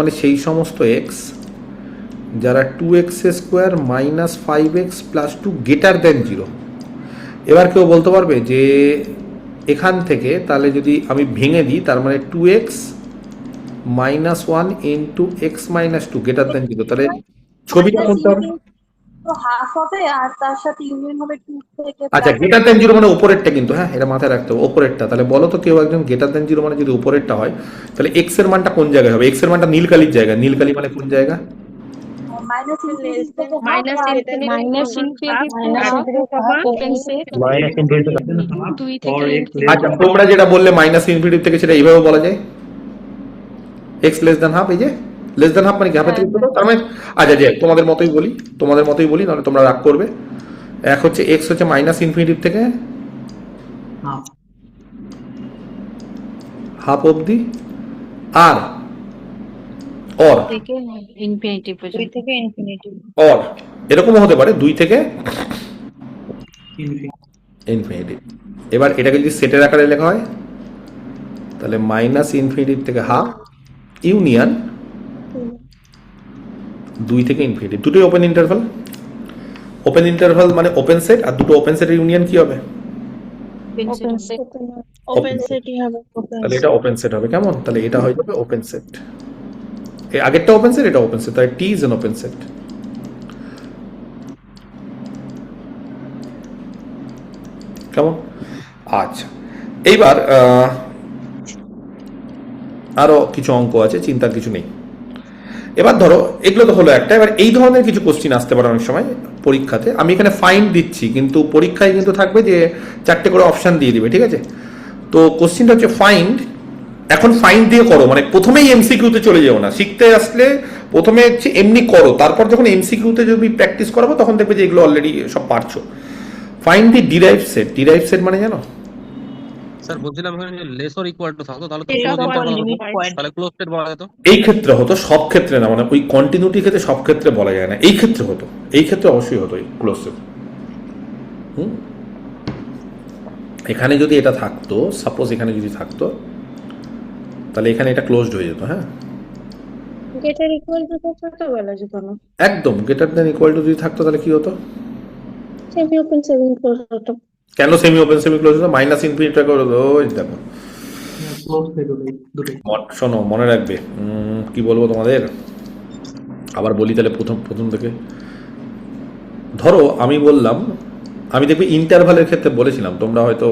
Speaker 1: মানে সেই সমস্ত এক্স যারা 2x² minus 5x plus 2 greater than 0। এবার কেউ বলতে পারবে যে এখান থেকে তাহলে যদি আমি ভেঙে দিই, তার মানে 2x minus 1 into x minus 2 greater than 0, তাহলে ছবিটা করতে হবে।
Speaker 5: তো হাফ হবে, আর তার সাথে ইউনিয়ন হবে 2 থেকে
Speaker 1: আচ্ছা, গ্রেটার দেন 0 মানে উপরেরটা, কিন্তু হ্যাঁ এটা মাথায় রাখতে হবে, উপরেরটা। তাহলে বলো তো কেউ একজন, গ্রেটার দেন 0 মানে যদি উপরেরটা হয়, তাহলে এক্স এর মানটা কোন জায়গায় হবে? এক্স এর মানটা নীলকালির জায়গা, নীলকালি মানে কোন জায়গা?
Speaker 5: মাইনাস ইনফিনিটি থেকে
Speaker 6: মাইনাস
Speaker 1: আচ্ছা, তোমরা যেটা বললে মাইনাস ইনফিনিটি থেকে, সেটা এইভাবে বলা যায়, এক্স লেস দেন হাফ। এই যে লেস দেন হাফ মানে কি হাফের থেকে ছোট, তার মানে আচ্ছা যে তোমাদের মতোই বলি, নাহলে তোমরা রাগ করবে। এক হচ্ছে এক্স হচ্ছে মাইনাস ইনফিনিটি থেকে হাফ অবধি, আর অর
Speaker 6: ইনফিনিটি পর্যন্ত, থেকে ইনফিনিটি।
Speaker 1: অর এরকমও হতে পারে 2 থেকে ইনফিনিটি। এবার এটাকে যদি সেটের আকারে লেখা হয়, তাহলে মাইনাস ইনফিনিটি থেকে হাফ ইউনিয়ন 2 থেকে ইনফিনিটি, দুটোই ওপেন ইন্টারভাল। ওপেন ইন্টারভাল মানে ওপেন সেট, আর দুটো ওপেন সেটের ইউনিয়ন কি হবে?
Speaker 6: ওপেন সেটই হবে।
Speaker 1: তাহলে এটা ওপেন সেট হবে, কেমন? তাহলে এটা হয়ে যাবে ওপেন সেট। এই আগেরটা ওপেন সেট, এটা ওপেন সেট, তাই টি ইজ এন ওপেন সেট। কেমন? আচ্ছা, এইবার আরো কিছু অঙ্ক আছে, চিন্তার কিছু নেই। এবার ধরো এগুলো তো হলো একটা। এবার এই ধরনের কিছু কোশ্চিন আসতে পারে অনেক সময় পরীক্ষাতে। আমি এখানে ফাইন্ড দিচ্ছি, কিন্তু পরীক্ষায় কিন্তু থাকবে যে 4টে করে অপশান দিয়ে দিবে, ঠিক আছে? তো কোশ্চিনটা হচ্ছে ফাইন্ড। এখন ফাইন্ড দিয়ে করো, মানে প্রথমেই এমসিকিউতে চলে যাও না। শিখতে আসলে প্রথমে হচ্ছে এমনি করো, তারপর যখন এমসিকিউতে যদি প্র্যাকটিস করাবো তখন দেখবে যে এগুলো অলরেডি সব পারছো। Find the derive set. Derive set মানে জানো?
Speaker 2: স্যার বলছিলাম এখানে যে লেস অর ইকুয়াল টু থাকতো তাহলে তো ক্লোজ ইন্টারভাল হতো, তাহলে ক্লোজ সেট বলা যেত।
Speaker 1: এই ক্ষেত্রে হতো, সব ক্ষেত্রে না, মানে ওই কন্টিনিউটি ক্ষেত্রে সব ক্ষেত্রে বলা যায় না, এই ক্ষেত্রে হতো, এই ক্ষেত্রে অবশ্যই হতো ক্লোজ সেট। এখানে যদি এটা থাকতো, সাপোজ এখানে যদি থাকতো, তাহলে এখানে এটা ক্লোজড হয়ে যেত। হ্যাঁ,
Speaker 6: গ্রেটার ইকুয়াল টু থাকতো তো বলা যেত না।
Speaker 1: একদম গ্রেটার দেন ইকুয়াল টু যদি থাকতো, তাহলে কি হতো?
Speaker 6: সেমি ওপেন সেমি ক্লোজ হতো।
Speaker 1: কেন সেমি ওপেন সেমি ক্লোজ হতো? মাইনাস ইনফিনিটি করে হতো। ওই দেখো,
Speaker 8: ক্লোজ সেট দুটোই।
Speaker 1: শোনো, মনে রাখবে। কি বলবো তোমাদের, আবার বলি তাহলে প্রথম থেকে। ধরো আমি বললাম, আমি দেখবে ইন্টারভালের ক্ষেত্রে বলেছিলাম, তোমরা হয়তো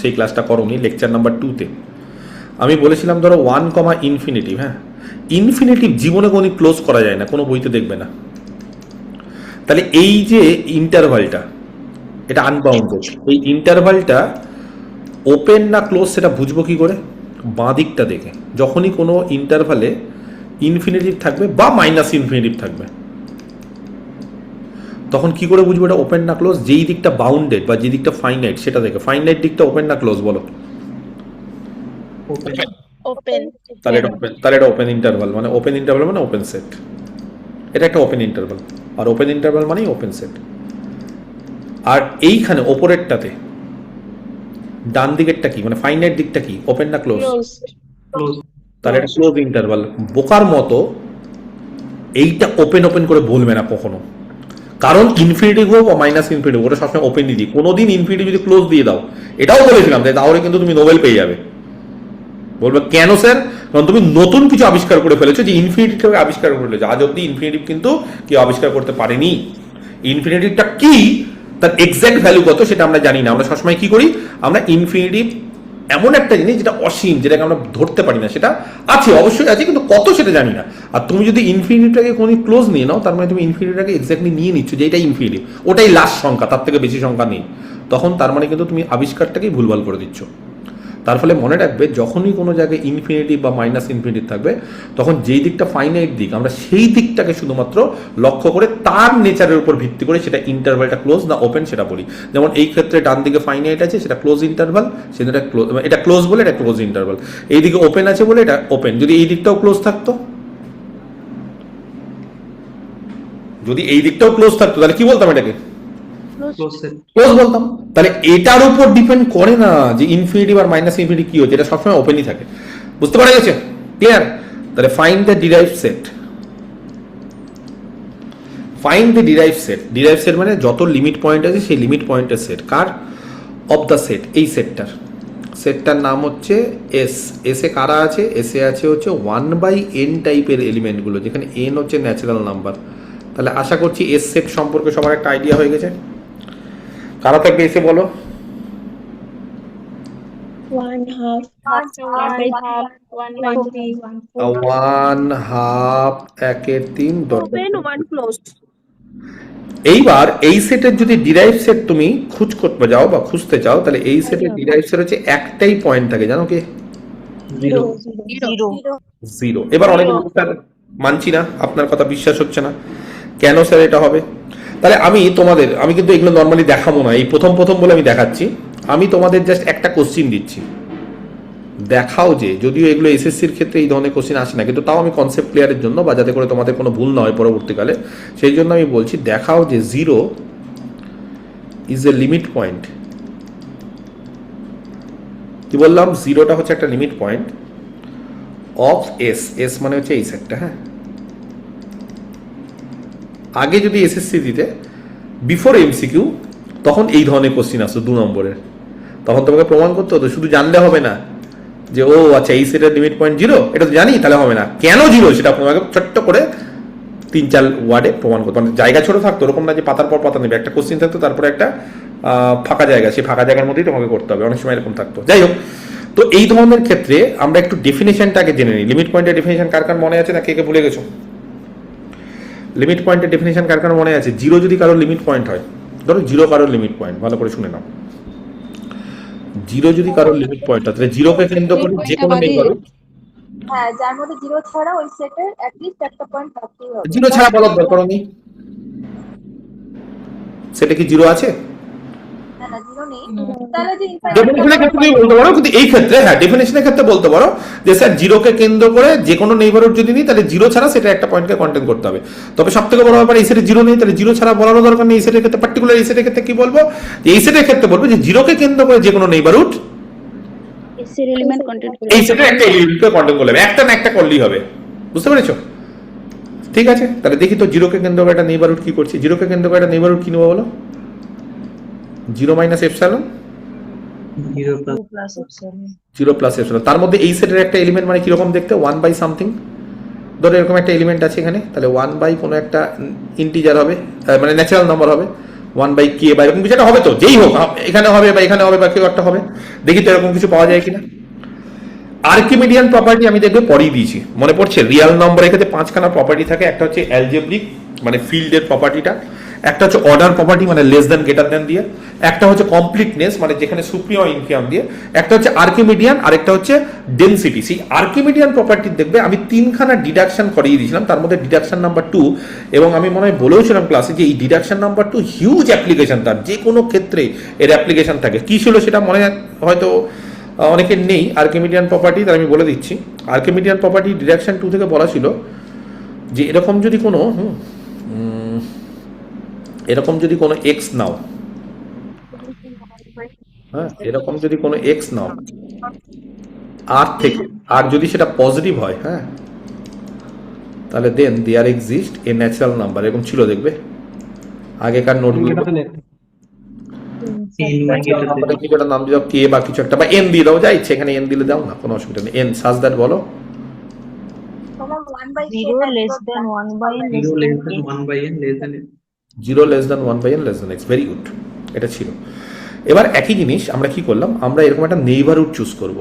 Speaker 1: সেই ক্লাসটা করোনি, লেকচার নাম্বার 2-তে আমি বলেছিলাম ধরো 1, ইনফিনিটিভ। হ্যাঁ, ইনফিনিটিভ জীবনে কোনো ক্লোজ করা যায় না, কোনো বইতে দেখবে না। তাহলে এই যে ইন্টারভালটা, এটা আনবাউন্ডেড, এই ইন্টারভালটা ওপেন না ক্লোজ সেটা বুঝবো কি করে? বাঁ দিকটা দেখে। যখনই কোনো ইন্টারভালে ইনফিনিটিভ থাকবে বা মাইনাস ইনফিনিটিভ থাকবে, তখন কি করে বুঝবো এটা ওপেন না ক্লোজ? যেই দিকটা বাউন্ডেড বা যে দিকটা ফাইনাইট সেটা দেখে। ফাইনাইট দিকটা ওপেন না ক্লোজ বলো?
Speaker 6: ওপেন।
Speaker 1: তাহলে এটা ওপেন ইন্টারভাল, মানে ওপেন ইন্টারভাল মানে ওপেন সেট। এটা একটা ওপেন ইন্টারভাল, আর ওপেন ইন্টারভাল মানেই ওপেন সেট। আর এইখানে ওপরেরটাতে ডান দিকেরটা কি, মানে ফাইনাইট দিকটা কি, ওপেন না ক্লোজ?
Speaker 8: ক্লোজ।
Speaker 1: তাহলে এটা ক্লোজ ইন্টারভাল। বোকার মতো এইটা ওপেন করে বলবে না কখনো, কারণ ইনফিনিটিভ হোক বা মাইনাস ইনফিনিটিভ ওটা সবসময় ওপেন দিয়ে দিই। কোনোদিন ইনফিনিটিভ যদি ক্লোজ দিয়ে দাও, এটাও বলেছিলাম, তাহলে কিন্তু তুমি নোবেল পেয়ে যাবে। বলবে কেন স্যার? কারণ তুমি নতুন কিছু আবিষ্কার করে ফেলেছো, যে ইনফিনিটিভকে আবিষ্কার করে ফেলেছো। আজ অব্দি ইনফিনিটিভ কিন্তু কেউ আবিষ্কার করতে পারেনি। ইনফিনিটিভটা কি, তার এক্সাক্ট ভ্যালু কত সেটা আমরা জানি না। আমরা সবসময় কি করি, আমরা ইনফিনিটিভ এমন একটা জিনিস যেটা অসীম, যেটাকে আমরা ধরতে পারি না, সেটা আছে, অবশ্যই আছে, কিন্তু কত সেটা জানি না। আর তুমি যদি ইনফিনিটিভটাকে কোনো ক্লোজ নিয়ে নাও, তার মানে তুমি ইনফিনিটিভটাকে এক্স্যাক্টলি নিয়ে নিচ্ছ যে এটাই ইনফিনিটিভ, ওটাই লাস্ট সংখ্যা, তার থেকে বেশি সংখ্যা নেই। তখন তার মানে কিন্তু তুমি আবিষ্কারটাকেই ভুলভাল করে দিচ্ছ। তার ফলে মনে রাখবে, যখনই কোনো জায়গায় ইনফিনিটিভ বা মাইনাস ইনফিনিটিভ থাকবে, তখন যেই দিকটা ফাইনাইট দিক, আমরা সেই দিকটাকে শুধুমাত্র লক্ষ্য করে তার নেচারের উপর ভিত্তি করে সেটা ইন্টারভালটা ক্লোজ না ওপেন সেটা বলি। যেমন এই ক্ষেত্রে ডান দিকে ফাইনাইট আছে, সেটা ক্লোজ ইন্টারভাল, সেটা ক্লোজ, এটা ক্লোজ বলে এটা ক্লোজ ইন্টারভাল। এই দিকে ওপেন আছে বলে এটা ওপেন। যদি এই দিকটাও ক্লোজ থাকতো, যদি এই দিকটাও ক্লোজ থাকতো, তাহলে কি বলতাম এটাকে?
Speaker 8: Close set.
Speaker 1: ক্লোজ বলতাম। তাহলে এটার উপর ডিপেন্ড করে না যে ইনফিনিটিভ আর মাইনাস ইনফিনিটিভ কি হচ্ছে, এটা সবসময় ওপেনই থাকে। বুঝতে পারা গেছে? ক্লিয়ার? তাহলে find the derived set. Find the derived set. Derived set মানে যত লিমিট পয়েন্ট আছে সেই লিমিট পয়েন্টের set. Car? Of the set, এই সেটটার নাম হচ্ছে এস। এসে কারা আছে? এসে আছে হচ্ছে 1/n টাইপের এলিমেন্টগুলো, যেখানে n হচ্ছে ন্যাচারাল নাম্বার। তাহলে আশা করছি এস সেট সম্পর্কে সবার একটা আইডিয়া হয়ে গেছে। কারা থাকবে এসে বলো?
Speaker 6: 1/2
Speaker 1: 1/2 একের 3
Speaker 4: ওপেন 1 ক্লোজ।
Speaker 1: এইবার এই সেটের যদি ডিরাইভ সেট তুমি করতে যাও বা খুঁজতে চাও, তাহলে এই সেটের ডিরাইভ সেট হচ্ছে একটাই পয়েন্ট থাকে, জানো কি?
Speaker 8: 0।
Speaker 1: 0। এবার অনেক স্যার মানছি না, আপনার কথা বিশ্বাস হচ্ছে না, কেন স্যার এটা হবে? তাহলে আমি কিন্তু এগুলো নর্মালি দেখাবো না, এই প্রথম বলে আমি দেখাচ্ছি। আমি তোমাদের জাস্ট একটা কোশ্চিন দিচ্ছি, দেখাও যে, যদিও এগুলো এসএসসির ক্ষেত্রে এই ধরনের কোশ্চিন আসে না, কিন্তু তাও আমি কনসেপ্ট ক্লিয়ারের জন্য বা যাতে করে তোমাদের কোনো ভুল না হয় পরবর্তীকালে, সেই জন্য আমি বলছি, দেখাও যে 0 ইজ এ লিমিট পয়েন্ট। কি বললাম? 0টা হচ্ছে একটা limit point of S. S মানে হচ্ছে এই সেটটা। হ্যাঁ, আগে যদি এসএসসি দিতে বিফোর এমসিকিউ, তখন এই ধরনের কোশ্চিন আসতো 2 নম্বরের, তখন তোমাকে প্রমাণ করতে হতো। শুধু জানলে হবে না যে ও আচ্ছা এই সেটের লিমিট পয়েন্ট 0, এটা তো জানি, তাহলে হবে না। কেন 0 সেটা তোমাকে ছোট্ট করে 3-4 ওয়ার্ডে প্রমাণ করতে, মানে জায়গা ছোট থাকতো, ওরকম না যে পাতার পর পাতা নেবে, একটা কোশ্চিন থাকতো, তারপরে একটা ফাঁকা জায়গা, সেই ফাঁকা জায়গার মধ্যেই তোমাকে করতে হবে, অনেক সময় এরকম থাকতো। যাই হোক, তো এই ধরনের ক্ষেত্রে আমরা একটু ডেফিনেশনটাকে জেনে নিই। লিমিট পয়েন্টের ডেফিনেশন কার কার মনে আছে, না কে ভুলে গেছো? লিমিট পয়েন্টের ডেফিনেশন কার কার মনে আছে? 0 যদি কারোর লিমিট পয়েন্ট হয়, ধরো 0 কারোর লিমিট পয়েন্ট, ভালো করে শুনে নাও। 0 যদি কারোর লিমিট পয়েন্ট হয়, তাহলে 0 কে কেন্দ্র করে যে কোনো নেইবারহুড,
Speaker 5: হ্যাঁ, যার মধ্যে 0 ছাড়া ওই সেটের অ্যাটলিস্ট একটা পয়েন্ট থাকতেই হবে।
Speaker 1: 0 ছাড়া বলার দরকার নেই। সেটা কি 0 আছে?
Speaker 5: না, 0 নেই। তাহলে যে
Speaker 1: ডেফিনেশনের ক্ষেত্রে বলতে পারো, কিন্তু এই ক্ষেত্রে হ্যাঁ ডেফিনেশনের ক্ষেত্রে বলতে পারো যে স্যার 0 কে কেন্দ্র করে যে কোনো নেইবারহুড যদি নিই, তাহলে 0 ছাড়া সেটা একটা পয়েন্টকে কন্টেন করতে হবে। তবে সবথেকে বড় ব্যাপার, এই সেটে 0 নেই, তাহলে 0 ছাড়া বলারও দরকার নেই। এই সেটের ক্ষেত্রে পার্টিকুলার এই সেটের ক্ষেত্রে কি বলবো, এই সেটের ক্ষেত্রে বলবো যে 0 কে কেন্দ্র করে যে কোনো নেইবারহুড এই সেটের একটা এলিমেন্টকে কন্টেন করলে হবে, একটা না একটা করলেই হবে। বুঝতে পেরেছো? ঠিক আছে, তাহলে দেখি তো 0 কে কেন্দ্র করে একটা নেইবারহুড কি করছি। 0 কে কেন্দ্র করে একটা নেইবারহুড কি নেবো বলো? 0 মাইনাস এপসাইলন, 0 প্লাস এপসাইলন। তার মধ্যে এই সেটের একটা এলিমেন্ট মানে কিরকম দেখতে, 1/something। ধরো এরকম একটা এলিমেন্ট আছে এখানে, তাহলে 1 বাই কোনো একটা ইন্টিজার হবে, মানে ন্যাচারাল নাম্বার হবে, 1/k বা এরকম কিছু একটা হবে তো, যেই হোক এখানে হবে বা এখানে হবে বা কেউ একটা হবে, দেখি তো এরকম কিছু পাওয়া যায় কিনা। আর্কিমিডিয়ান প্রপার্টি আমি দেখবে পরেই দিয়েছি, মনে পড়ছে? রিয়াল নম্বরের ক্ষেত্রে 5খানা প্রপার্টি থাকে, একটা হচ্ছে অ্যালজেব্রিক মানে ফিল্ডের প্রপার্টিটা, একটা হচ্ছে অর্ডার প্রপার্টি মানে লেস দ্যান গ্রেটার দ্যান দিয়ে, একটা হচ্ছে কমপ্লিটনেস মানে যেখানে সুপ্রিম ইনকাম দিয়ে, একটা হচ্ছে আর্কিমিডিয়ান, আরেকটা হচ্ছে ডেনসিটি। সেই আর্কিমিডিয়ান প্রপার্টি দেখবে আমি 3খানা ডিডাকশন করিয়ে দিয়েছিলাম, তার মধ্যে ডিডাকশন নাম্বার 2, এবং আমি মনে হয় বলেওছিলাম ক্লাসে যে এই ডিডাকশন নাম্বার 2 হিউজ অ্যাপ্লিকেশন, তার যে কোনো ক্ষেত্রে এর অ্যাপ্লিকেশন থাকে। কি ছিল সেটা মনে হয়তো অনেকের নেই। আর্কিমিডিয়ান প্রপার্টি তার আমি বলে দিচ্ছি। আর্কিমিডিয়ান প্রপার্টি ডিডাকশন 2 থেকে বলা ছিল যে এরকম যদি কোনো এক্স নাও, হ্যাঁ, এরকম যদি কোনো এক্স নাও আর থেকে, আর যদি সেটা পজিটিভ হয়, হ্যাঁ, তাহলে then there exist a natural number, এরকম ছিল দেখবে আগেকার নোটগুলো, কিছুটা নাম দিয়ে দাও কে বা কিছু একটা, বা এন দিয়ে দাও, যা ইচ্ছে এখানে এন দিলে দাও না, কোনো অসুবিধা নেই। এন সাজ দ্যাট বলো।
Speaker 5: Zero less than 1/n
Speaker 8: 0 less than 1/n less than
Speaker 1: 0 less than 1/n less than x, very good, এটা ছিল। এবার একই জিনিস আমরা কি করলাম, আমরা এরকম একটা নেইবারহুড চুজ করব,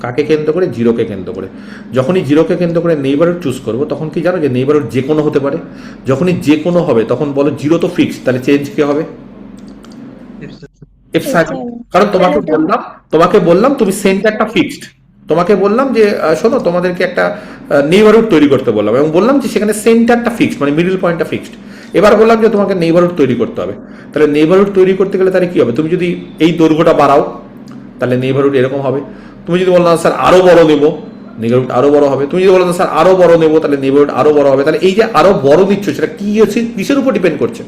Speaker 1: কাকে কেন্দ্র করে? 0কে কেন্দ্র করে। যখনই 0কে কেন্দ্র করে নেইবারহুড চুজ করব, তখন কি জানো যে নেইবারহুড যে কোনো হতে পারে। যখনই যে কোনো হবে তখন বলো 0 তো ফিক্সড, তাহলে চেঞ্জ কি হবে? এপসাইলন। কারণ তোমাকে বললাম তুমি সেন্টারটা ফিক্সড, তোমাকে বললাম যে শোনো তোমাদেরকে একটা নেইবারহুড তৈরি করতে বললাম, এবং বললাম যে সেখানে সেন্টারটা ফিক্সড মানে মিডল পয়েন্টটা ফিক্সড। এবার বললাম যে তোমাকে নেইবারহুড তৈরি করতে হবে, তাহলে নেইবারহুড তৈরি করতে গেলে তাহলে কি হবে? তুমি যদি এই দৈর্ঘ্যটা বাড়াও তাহলে নেইবারহুড এরকম হবে। তুমি যদি বলো না স্যার আরো বড় নেবো, নেইবারহুড আরো বড় হবে। তুমি যদি বলো না স্যার আরো বড় নেবো, তাহলে নেইবারহুড আরো বড় হবে। তাহলে এই যে আরো বড় নিচ্ছ সেটা কি আছে, কিসের উপর ডিপেন্ড করছে?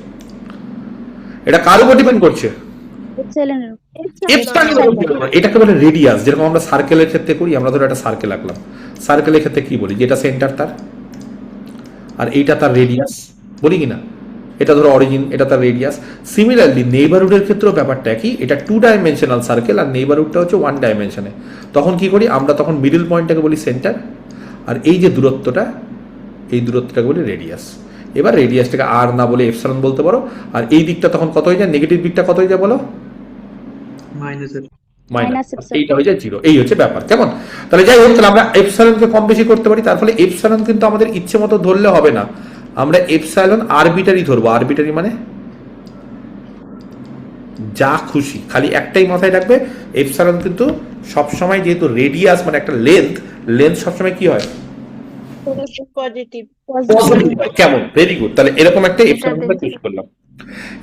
Speaker 1: এটা কার উপর ডিপেন্ড করছে? এটাকে বলে রেডিয়াস। যেরকম আমরা সার্কেলের ক্ষেত্রে করি, আমরা ধরো একটা সার্কেল আঁকলাম, সার্কেলের ক্ষেত্রে কি বলি? যেটা সেন্টার তার আর এইটা তার রেডিয়াস, বলি কিনা? এটা ধরো অরিজিন, এটা তার রেডিয়াস। সিমিলারলি নেইবারহুডের ক্ষেত্রেও ব্যাপারটা একই, এটা 2 ডাইমেনশনাল সার্কেল আর নেইবারহুডটা হচ্ছে 1 ডাইমেনশনে। তখন কি করি আমরা? তখন মিডল পয়েন্টটাকে বলি সেন্টার, আর এই যে দূরত্বটা, এই দূরত্বটাকে বলি রেডিয়াস। এবার রেডিয়াসটাকে আর না বলে এপসাইলন বলতে পারো। আর এই দিকটা তখন কত হয়ে যায়? নেগেটিভ দিকটা কত হয়ে যায় বলো?
Speaker 8: minus
Speaker 1: মাইনাস, এইটা হয়ে যায় 0। এই হচ্ছে ব্যাপার, কেমন? তাহলে যাই হোক, তাহলে আমরা এপসাইলনকে কম বেশি করতে পারি। তার ফলে এপসাইলন কিন্তু আমাদের ইচ্ছে মতো ধরলে হবে না, আমরা এপসাইলন আরবিটারি ধরবো। আরবিটারি মানে যা খুশি, খালি একটাই মাথায় রাখবে, এপসাইলন কিন্তু সবসময়, যেহেতু রেডিয়াস মানে একটা লেন্থ সবসময় কি হয়?
Speaker 6: পজিটিভ।
Speaker 1: কেমন? Very good. তাহলে এরকম একটা এপসাইলন চুজ করলাম।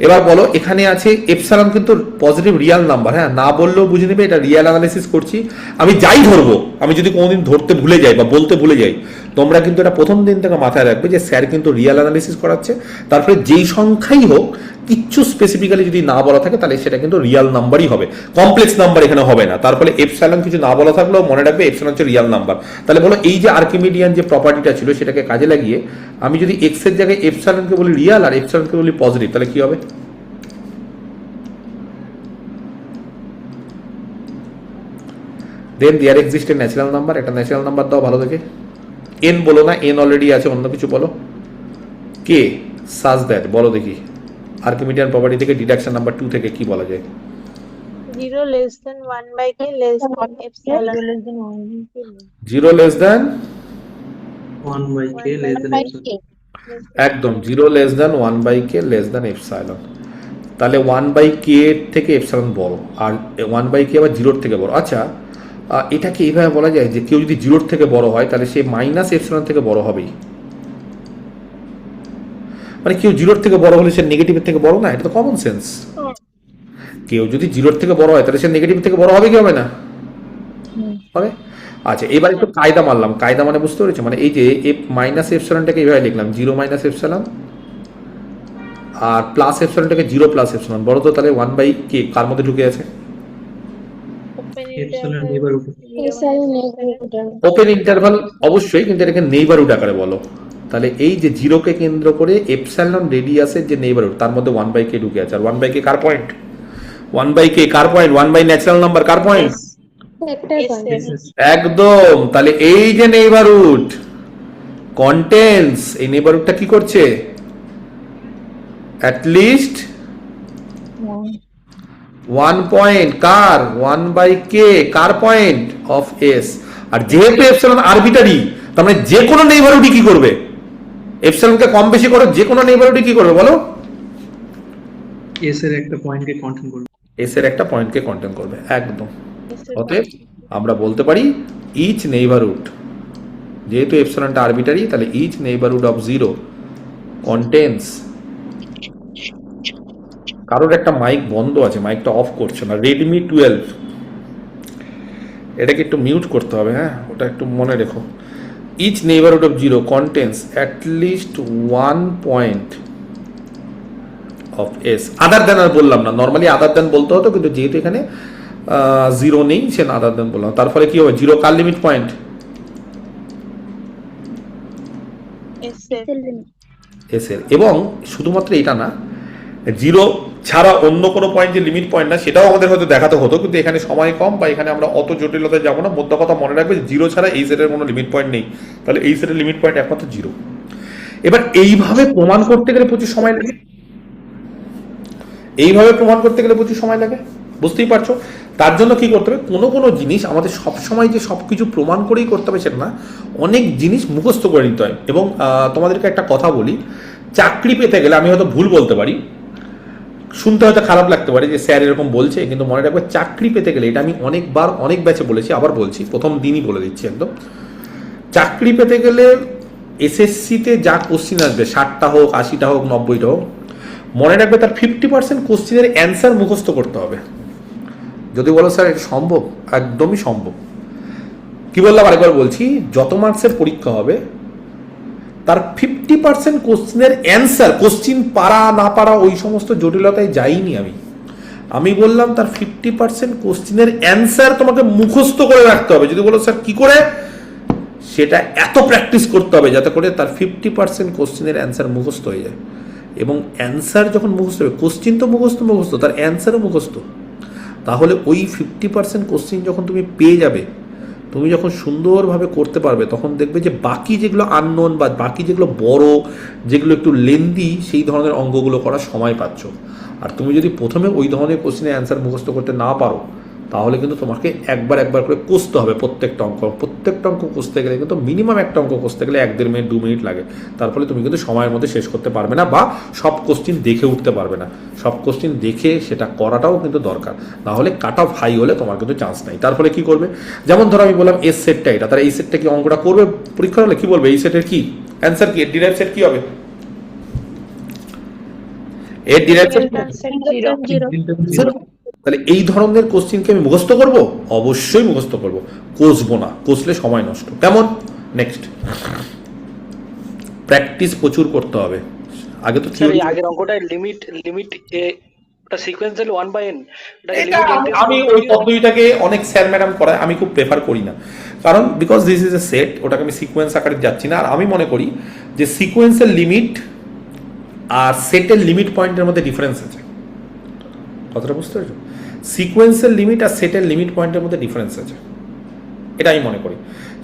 Speaker 1: এবার বলো, এখানে আছে এপসাইলন কিন্তু পজিটিভ রিয়াল নাম্বার, হ্যাঁ, না বললেও বুঝে নেবে এটা রিয়াল অ্যানালিসিস করছি। আমি যাই ধরবো, আমি যদি কোনোদিন ধরতে ভুলে যাই বা বলতে ভুলে যাই, তোমরা কিন্তু এটা প্রথম দিন থেকে মাথায় রাখবে যে স্যার কিন্তু রিয়াল অ্যানালিসিস করাচ্ছে। তারপরে যেই সংখ্যাই হোক, কিচ্ছু স্পেসিফিক্যালি যদি না বলা থাকে তাহলে সেটা কিন্তু রিয়াল নাম্বারই হবে, কমপ্লেক্স নাম্বার এখানে হবে না। তারপরে এপসাইলন কিছু না বলা থাকলেও মনে রাখবে এপসাইলন হচ্ছে রিয়াল নাম্বার। তাহলে বলো, এই যে আর্কিমিডিয়ান যে প্রপার্টিটা ছিল সেটাকে কাজে লাগিয়ে আমি যদি এক্স এর জায়গায় এপসাইলনকে বলি রিয়াল আর এপসাইলনকে বলি পজিটিভ, তাহলে কি হবে? Then there exist a natural number. একটা ন্যাচারাল নাম্বার দাও ভালো দেখে। এন বলো না, এন অলরেডি আছে, অন্য কিছু বলো। কে সাজ দ্যাট বলো দেখি। আর্কিমিডিয়ান প্রপার্টি থেকে ডিডাকশন নাম্বার 2 থেকে কি বলা যায়?
Speaker 6: 0 less than 1/k less than epsilon.
Speaker 1: 0 less than
Speaker 8: 1/k less than epsilon.
Speaker 1: একদম 0 less than 1/k less than epsilon. তাহলে 1/k থেকে এপসাইলন বড়, আর 1/k আবার 0 থেকে বড়। আচ্ছা, এটাকে এইভাবে বলা যায় যে কেউ যদি 0 থেকে বড় হয় তাহলে সে মাইনাস এপসাইলন থেকে বড় হবেই। মানে কেউ 0 থেকে বড় হলে সে নেগেটিভের থেকে বড় না, এটা তো কমন সেন্স। কেউ যদি 0 থেকে বড় হয় তাহলে সে নেগেটিভ থেকে বড় হবে কি হবে না? হবে। আচ্ছা, এবার একটু কায়দা মারলাম। কায়দা মানে বুঝতে পেরেছো? মানে এই যে মাইনাস এপসাইলনটাকে এইভাবে লিখলাম 0 মাইনাস এপসাইলন, আর প্লাস এপসাইলনটাকে 0 প্লাস এপসাইলন। বড় তো তাহলে 1/k কার মধ্যে ঢুকে আছে?
Speaker 8: Epsilon neighborhood.
Speaker 1: ওপেন ইন্টারভাল অবশ্যই, কিন্তু এটাকে নেইবারহুড আকারে বলো। তাহলে এই যে 0কে কেন্দ্র করে এপসাইলন রেডিয়াসের যে নেইবারহুড, তার মধ্যে 1/k ঢুকে আছে। আর 1/k কার পয়েন্ট? 1/k কার পয়েন্ট? 1 ন্যাচারাল নাম্বার কার পয়েন্ট? একদম। তাহলে এই যে নেইবারহুড কন্টেন্টস, এই নেইবারহুডটা কি করছে? অ্যাট লিস্ট 1 পয়েন্ট কার 1/k কার পয়েন্ট অফ এস। আর যেহেতু এপসিলন আরবিটারি, তার মানে যে কোনো নেইবারহুডই কি করবে, এপসিলনকে কম বেশি করো, যে কোনো নেইবারহুডই কি করবে বলো,
Speaker 8: এস এর একটা পয়েন্টকে কন্টেন করবে।
Speaker 1: এস এর একটা পয়েন্টকে কন্টেন করবে, একদম। অতএব আমরা বলতে পারি ইচ নেইবারহুড, যেহেতু এপসিলনটা আরবিটারি, তাহলে ইচ নেইবারহুড অফ 0 কন্টেন্স, কারোর একটা মাইক বন্ধ আছে, মাইকটা অফ করছে না, রেডমি 12, এটাকে একটু মিউট করতে হবে, হ্যাঁ ওটা একটু মনে রেখো। Each neighbourhood of 0 contains at least 1 point of S. Other than আর বললাম না, নর্মালি আদার দেন বলতে হতো, কিন্তু যেহেতু এখানে 0 নেই, সে আদার দেন বললাম। তার ফলে কি হবে, 0 কার লিমিট পয়েন্ট, এস এর। এবং শুধুমাত্র এটা না, 0 ছাড়া অন্য কোনো পয়েন্ট যে লিমিট পয়েন্ট না, সেটাও আমাদের হয়তো দেখাতে হতো, কিন্তু এখানে সময় কম বা এখানে আমরা অত জটিলতায় যাবো না। মোদ্দা কথা মনে রাখবে, 0 ছাড়া এই সেটের কোনো লিমিট পয়েন্ট নেই, তাহলে এই সেটের লিমিট পয়েন্ট একমাত্র 0। এবার এইভাবে প্রমাণ করতে গেলে প্রচুর সময় লাগে, এইভাবে প্রমাণ করতে গেলে প্রচুর সময় লাগে, বুঝতেই পারছো। তার জন্য কি করতে হবে, কোনো কোনো জিনিস আমাদের সবসময় যে সব কিছু প্রমাণ করেই করতে হবে সেটা না, অনেক জিনিস মুখস্থ করে নিতে হয়। এবং তোমাদেরকে একটা কথা বলি, চাকরি পেতে গেলে, আমি হয়তো ভুল বলতে পারি, শুনতে হয়তো খারাপ লাগতে পারে যে স্যার এরকম বলছে, কিন্তু মনে রাখবে চাকরি পেতে গেলে, এটা আমি অনেকবার অনেক ব্যাচে বলেছি, আবার বলছি, প্রথম দিনই বলে দিচ্ছি একদম, চাকরি পেতে গেলে এসএসসিতে যা কোশ্চিন আসবে, 60টা হোক, 80টা হোক, 90টা হোক, মনে রাখবে তার 50% কোশ্চিনের অ্যান্সার মুখস্থ করতে হবে। যদি বলো স্যার এটা সম্ভব, একদমই সম্ভব। কি বললাম আরেকবার বলছি, যত মার্কসের পরীক্ষা হবে তার 50% কোশ্চিনের অ্যান্সার, কোশ্চিন পারা না পারা ওই সমস্ত জটিলতায় যাইনি আমি বললাম তার 50% কোশ্চিনের অ্যান্সার তোমাকে মুখস্থ করে রাখতে হবে। যদি বলো স্যার কি করে, সেটা এত প্র্যাকটিস করতে হবে যাতে করে তার 50% কোশ্চিনের অ্যান্সার মুখস্থ হয়ে যায়। এবং অ্যান্সার যখন মুখস্থ হবে, কোশ্চিন তো মুখস্থ, তার অ্যান্সারও মুখস্থ, তাহলে ওই 50% কোশ্চিন যখন তুমি পেয়ে যাবে, তুমি যখন সুন্দরভাবে করতে পারবে, তখন দেখবে যে বাকি যেগুলো আননোন বা বাকি যেগুলো বড়, যেগুলো একটু লেন্দি, সেই ধরনের অঙ্কগুলো করার সময় পাচ্ছ। আর তুমি যদি প্রথমে ওই ধরনের কোশ্চিনের অ্যান্সার মুখস্থ করতে না পারো, তাহলে কিন্তু তোমাকে একবার করে কষতে হবে প্রত্যেকটা অঙ্ক কষতে গেলে কিন্তু মিনিমাম একটা অঙ্ক কষতে গেলে 1-1.5 মিনিট 2 মিনিট লাগে। তার ফলে তুমি কিন্তু সময়ের মধ্যে শেষ করতে পারবে না, বা সব কোশ্চিন দেখে উঠতে পারবে না। সব কোশ্চিন দেখে সেটা করাটাও কিন্তু দরকার, না হলে কাট অফ হাই হলে তোমার কিন্তু চান্স নাই। তার ফলে কি করবে, যেমন ধরো আমি বললাম এস সেটটা এটা, তারা এই সেটটা কি অঙ্কটা করবে পরীক্ষা হলে, কি বলবে এই সেটের কি অ্যান্সার, কি এর ডিরাইভ সেট কি হবে, এর ডিরাইভ সেট তাহলে এই ধরনের কোশ্চিনকে আমি মুখস্থ করব, অবশ্যই মুখস্থ করব, কষবো না, কষলে সময় নষ্ট। কেমন, নেক্সট প্র্যাকটিস প্রচুর করতে হবে। আগে তো
Speaker 3: স্যার আগের অঙ্কটা লিমিট ওটা সিকোয়েন্সিয়াল 1/n,
Speaker 1: আমি ওই পদ্ধতিটাকে অনেক স্যার ম্যাডাম করায়, আমি খুব প্রেফার করি না, কারণ because this is a set, ওটাকে আমি সিকোয়েন্স আকারে যাচ্ছি না। আর আমি মনে করি যে সিকোয়েন্সের লিমিট আর সেটের লিমিট পয়েন্টের মধ্যে ডিফারেন্স আছে, কথাটা বুঝতে পারছো, সিকোয়েন্সের লিমিট আর সেটের লিমিট পয়েন্টের মধ্যে ডিফারেন্স আছে, এটা আমি মনে করি।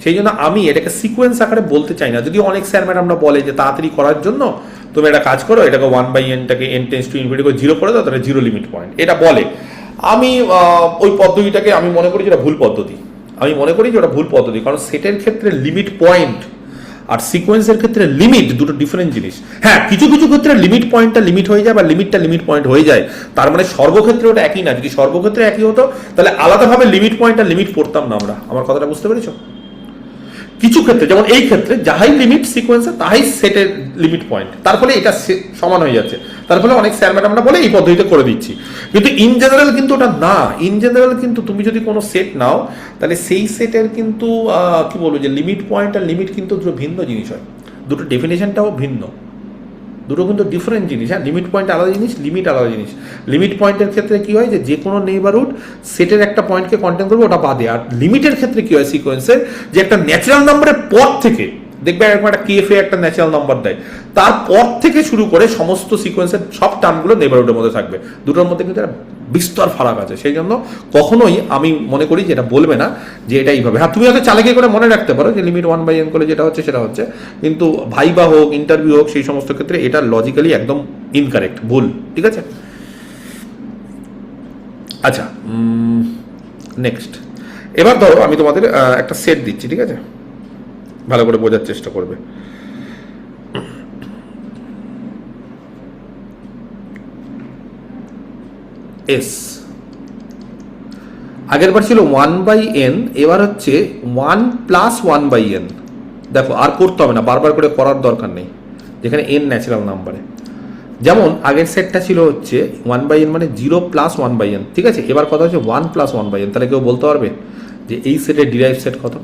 Speaker 1: সেই জন্য আমি এটাকে সিকোয়েন্স আকারে বলতে চাই না। যদিও অনেক স্যার ম্যাডামরা বলে যে তাড়াতাড়ি করার জন্য তুমি একটা কাজ করো, এটাকে 1/n-টাকে n টেন্ডস টু ইনফিনিটি করে 0 করে দাও, তাহলে 0 লিমিট পয়েন্ট, এটা বলে। আমি ওই পদ্ধতিটাকে আমি মনে করি যেটা ভুল পদ্ধতি, কারণ সেটের ক্ষেত্রে লিমিট পয়েন্ট আর সিকোয়েন্সের ক্ষেত্রে লিমিট দুটো ডিফারেন্ট জিনিস। হ্যাঁ, কিছু ক্ষেত্রে লিমিট পয়েন্টটা লিমিট হয়ে যায় বা লিমিটটা লিমিট পয়েন্ট হয়ে যায়, তার মানে সর্বক্ষেত্রে ওটা একই না। যদি সর্বক্ষেত্রে একই হতো তাহলে আলাদাভাবে লিমিট পয়েন্ট আর লিমিট পড়তাম না আমরা। আমার কথাটা বুঝতে পেরেছো? কিছু ক্ষেত্রে, যেমন এই ক্ষেত্রে যাহাই লিমিট সিকোয়েন্সে তাহাই সেটের লিমিট পয়েন্ট, তার ফলে এটা সমান হয়ে যাচ্ছে। তার ফলে অনেক স্যার ম্যাডামরা বলে এই পদ্ধতিতে করে দিচ্ছি, কিন্তু ইন জেনারেল কিন্তু ওটা না। ইন জেনারেল কিন্তু তুমি যদি কোনো সেট নাও, তাহলে সেই সেটের কিন্তু কি বলবো যে লিমিট পয়েন্ট আর লিমিট কিন্তু দুটো ভিন্ন জিনিস হয়, দুটো ডেফিনেশনটাও ভিন্ন, দুটো কিন্তু ডিফারেন্ট জিনিস। হ্যাঁ, লিমিট পয়েন্ট আলাদা জিনিস, লিমিট আলাদা জিনিস। লিমিট পয়েন্টের ক্ষেত্রে কি হয় যে কোনো নেইবারহুড সেটের একটা পয়েন্টকে কন্টেন করবে, ওটা বাদে। আর লিমিটের ক্ষেত্রে কি হয় সিকোয়েন্সের, যে একটা ন্যাচারাল নাম্বারের পর থেকে, দেখবে এরকম একটা কেএফএ একটা ন্যাচারাল নাম্বার দেয়, তারপর থেকে শুরু করে সমস্ত সিকোয়েন্সের সব টার্মগুলো নেইবারহুডের মধ্যে থাকবে। দুটোর মধ্যে কিন্তু একটা বিস্তর ফারাক আছে। সেই জন্য কখনোই আমি মনে করি যে এটা বলবে না যে এটা এইভাবে। হ্যাঁ, তুমি হয়তো চালাকি করে মনে রাখতে পারো যে লিমিট 1/n করলে যেটা হচ্ছে সেটা হচ্ছে, কিন্তু ভাইবা হোক, ইন্টারভিউ হোক, সেই সমস্ত ক্ষেত্রে এটা লজিক্যালি একদম ইনকারেক্ট, ভুল। ঠিক আছে, আচ্ছা, নেক্সট। এবার ধরো আমি তোমাদের একটা সেট দিচ্ছি, ঠিক আছে, ভালো করে বোঝার চেষ্টা করবে। এস আগের বার ছিল 1/n, এবার হচ্ছে 1 + 1/n। দেখো আর করতে হবে না, বারবার করে করার দরকার নেই, যেখানে n ন্যাচারাল নাম্বারে। যেমন আগের সেটটা ছিল হচ্ছে 1/n মানে 0 + 1/n, ঠিক আছে। এবার কথা হচ্ছে 1 + 1/n। তাহলে কেউ বলতে পারবে যে এই সেটের ডিরাইভ সেট কত?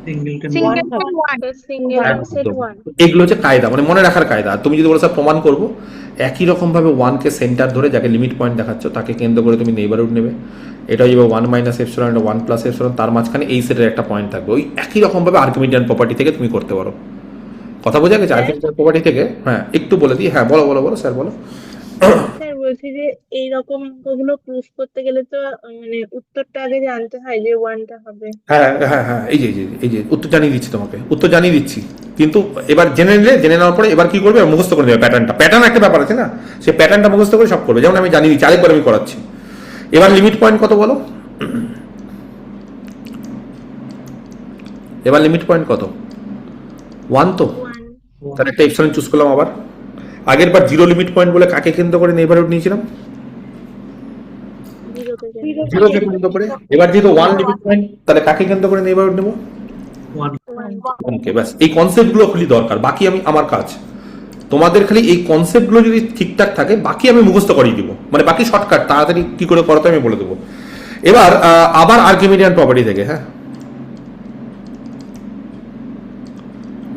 Speaker 8: সিঙ্গেলটন
Speaker 6: সিঙ্গেলটন 1 সিঙ্গেলটন সেট 1
Speaker 1: এগুলো হচ্ছে কায়দা, মানে মনে রাখার কায়দা। তুমি যদি বলো স্যার প্রমাণ করবো, একই রকম ভাবে 1 কে সেন্টার ধরে যাকে লিমিট পয়েন্ট দেখাচ্ছ তাকে কেন্দ্র করে তুমি নেইবারহুড নেবে। এটা হয়ে যাবে 1 - এপসিলন, এটা 1 + এপসিলন, তার মাঝখানে এই সেটের একটা পয়েন্ট থাকবে। ওই একই রকম ভাবে আর্কিমিডিয়ান প্রপার্টি থেকে তুমি করতে পারো। কথা বোঝা গেছে? আর্কিমিডিয়ান প্রপার্টি থেকে, হ্যাঁ একটু বলে দিই। হ্যাঁ বলো বলো বলো স্যার বলো।
Speaker 9: স্যার বলছি যে এই রকম অঙ্কগুলো প্রুফ করতে গেলে তো মানে উত্তরটা আগে জানতে হয় যে 1টা হবে।
Speaker 1: হ্যাঁ হ্যাঁ হ্যাঁ, এই যে উত্তর জানিয়ে দিচ্ছি তোমাকে, উত্তর জানিয়ে দিচ্ছি। কিন্তু এবার জেনে নেওয়ার পরে এবার কি করবে? মুখস্থ করে দেবে প্যাটার্ন একটা ব্যাপার আছে না, সেই প্যাটার্নটা মুখস্থ করে সব করবে। যেমন আমি জানিয়ে দিচ্ছি, আরেকবার আমি করাচ্ছি। এবার লিমিট পয়েন্ট কত বলো? এবার লিমিট পয়েন্ট কত? 1 তো। তাহলে একটা এপসিলন চুজ করলাম। আবার আগের বার 0 লিমিট পয়েন্ট বলে কাকে কেন্দ্র করে নেইবারহুড নিয়েছিলাম? 0 কে কেন্দ্র করে। এবার যেহেতু 1 লিমিট পয়েন্ট, তাহলে কাকে কেন্দ্র করে নেইবারহুড নেব?
Speaker 8: 1
Speaker 1: ওকে, ব্যাস এই কনসেপ্টগুলো খালি দরকার, বাকি আমি আমার কাজ। তোমাদের খালি এই কনসেপ্টগুলো যদি ঠিকঠাক থাকে, বাকি আমি মুখস্থ করিয়ে দিব, মানে বাকি শর্টকাট তাড়াতাড়ি কি করে করতে আমি বলে দেবো। এবার আবার আর্কিমিডিয়ান প্রপার্টি থেকে, হ্যাঁ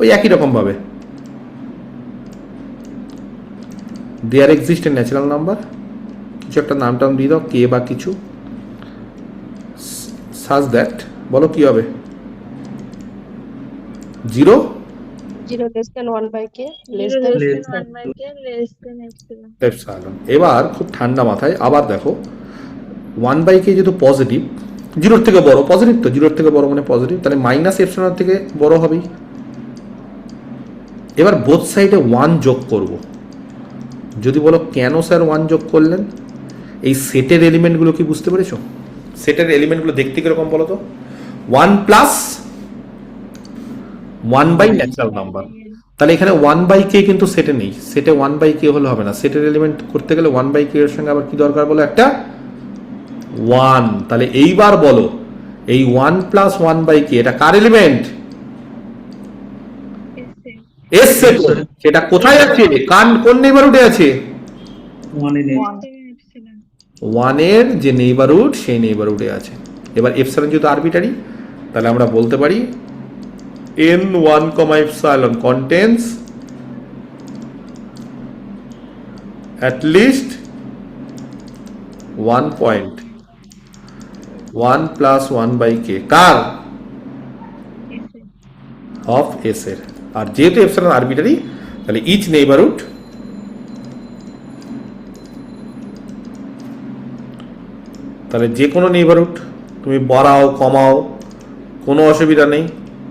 Speaker 1: ওই একই রকম ভাবে there exist a natural number, কিছু একটা নাম টাম দিয়ে দাও, কে বা কিছু, সাজ দ্যাট, বলো কি হবে? 0
Speaker 6: less than 1/k less
Speaker 9: Zero
Speaker 6: than
Speaker 9: less than 1/k less than epsilon.
Speaker 1: Epsilon. এবার খুব ঠান্ডা মাথায় আবার দেখো, 1/k যেহেতু পজিটিভ, 0 থেকে বড়, পজিটিভ তো, 0 থেকে বড় মানে পজিটিভ, তাহলে মাইনাস এপসাইলন থেকে বড় হবেই। এবার বোথ সাইডে 1 যোগ করব। যদি বলো কেন স্যার 1 যোগ করলেন? এই সেটের এলিমেন্টগুলো কি বুঝতে পেরেছো? সেটের এলিমেন্টগুলো দেখতে কিরকম বলো তো? 1 + 1 ন্যাচারাল নাম্বার। তাহলে এখানে 1/k কিন্তু সেটে নেই, সেটে 1/k হলে হবে না। সেটের এলিমেন্ট করতে গেলে 1/k এর সঙ্গে আবার কি দরকার বলো? একটা 1। তাহলে এইবার বলো এই 1 + 1/k এটা কার এলিমেন্ট? S set. সেটা কোথায় আছে? কোন নেইবারহুডে আছে?
Speaker 8: 1 এর
Speaker 1: 1 এর যে নেইবারহুড সেই নেইবারহুডে আছে। এবার এপসিলন যেহেতু আরবিটারি, তাহলে আমরা বলতে পারি n1, epsilon contains at least 1 point 1 + 1/k car? Of S এর। আর যেহেতু এপসিলন আরবিটারি, তাহলে ইচ নেইবারহুড তাহলে যে কোনো নেইবারহুড তুমি বাড়াও কমাও কোনো অসুবিধা নেই।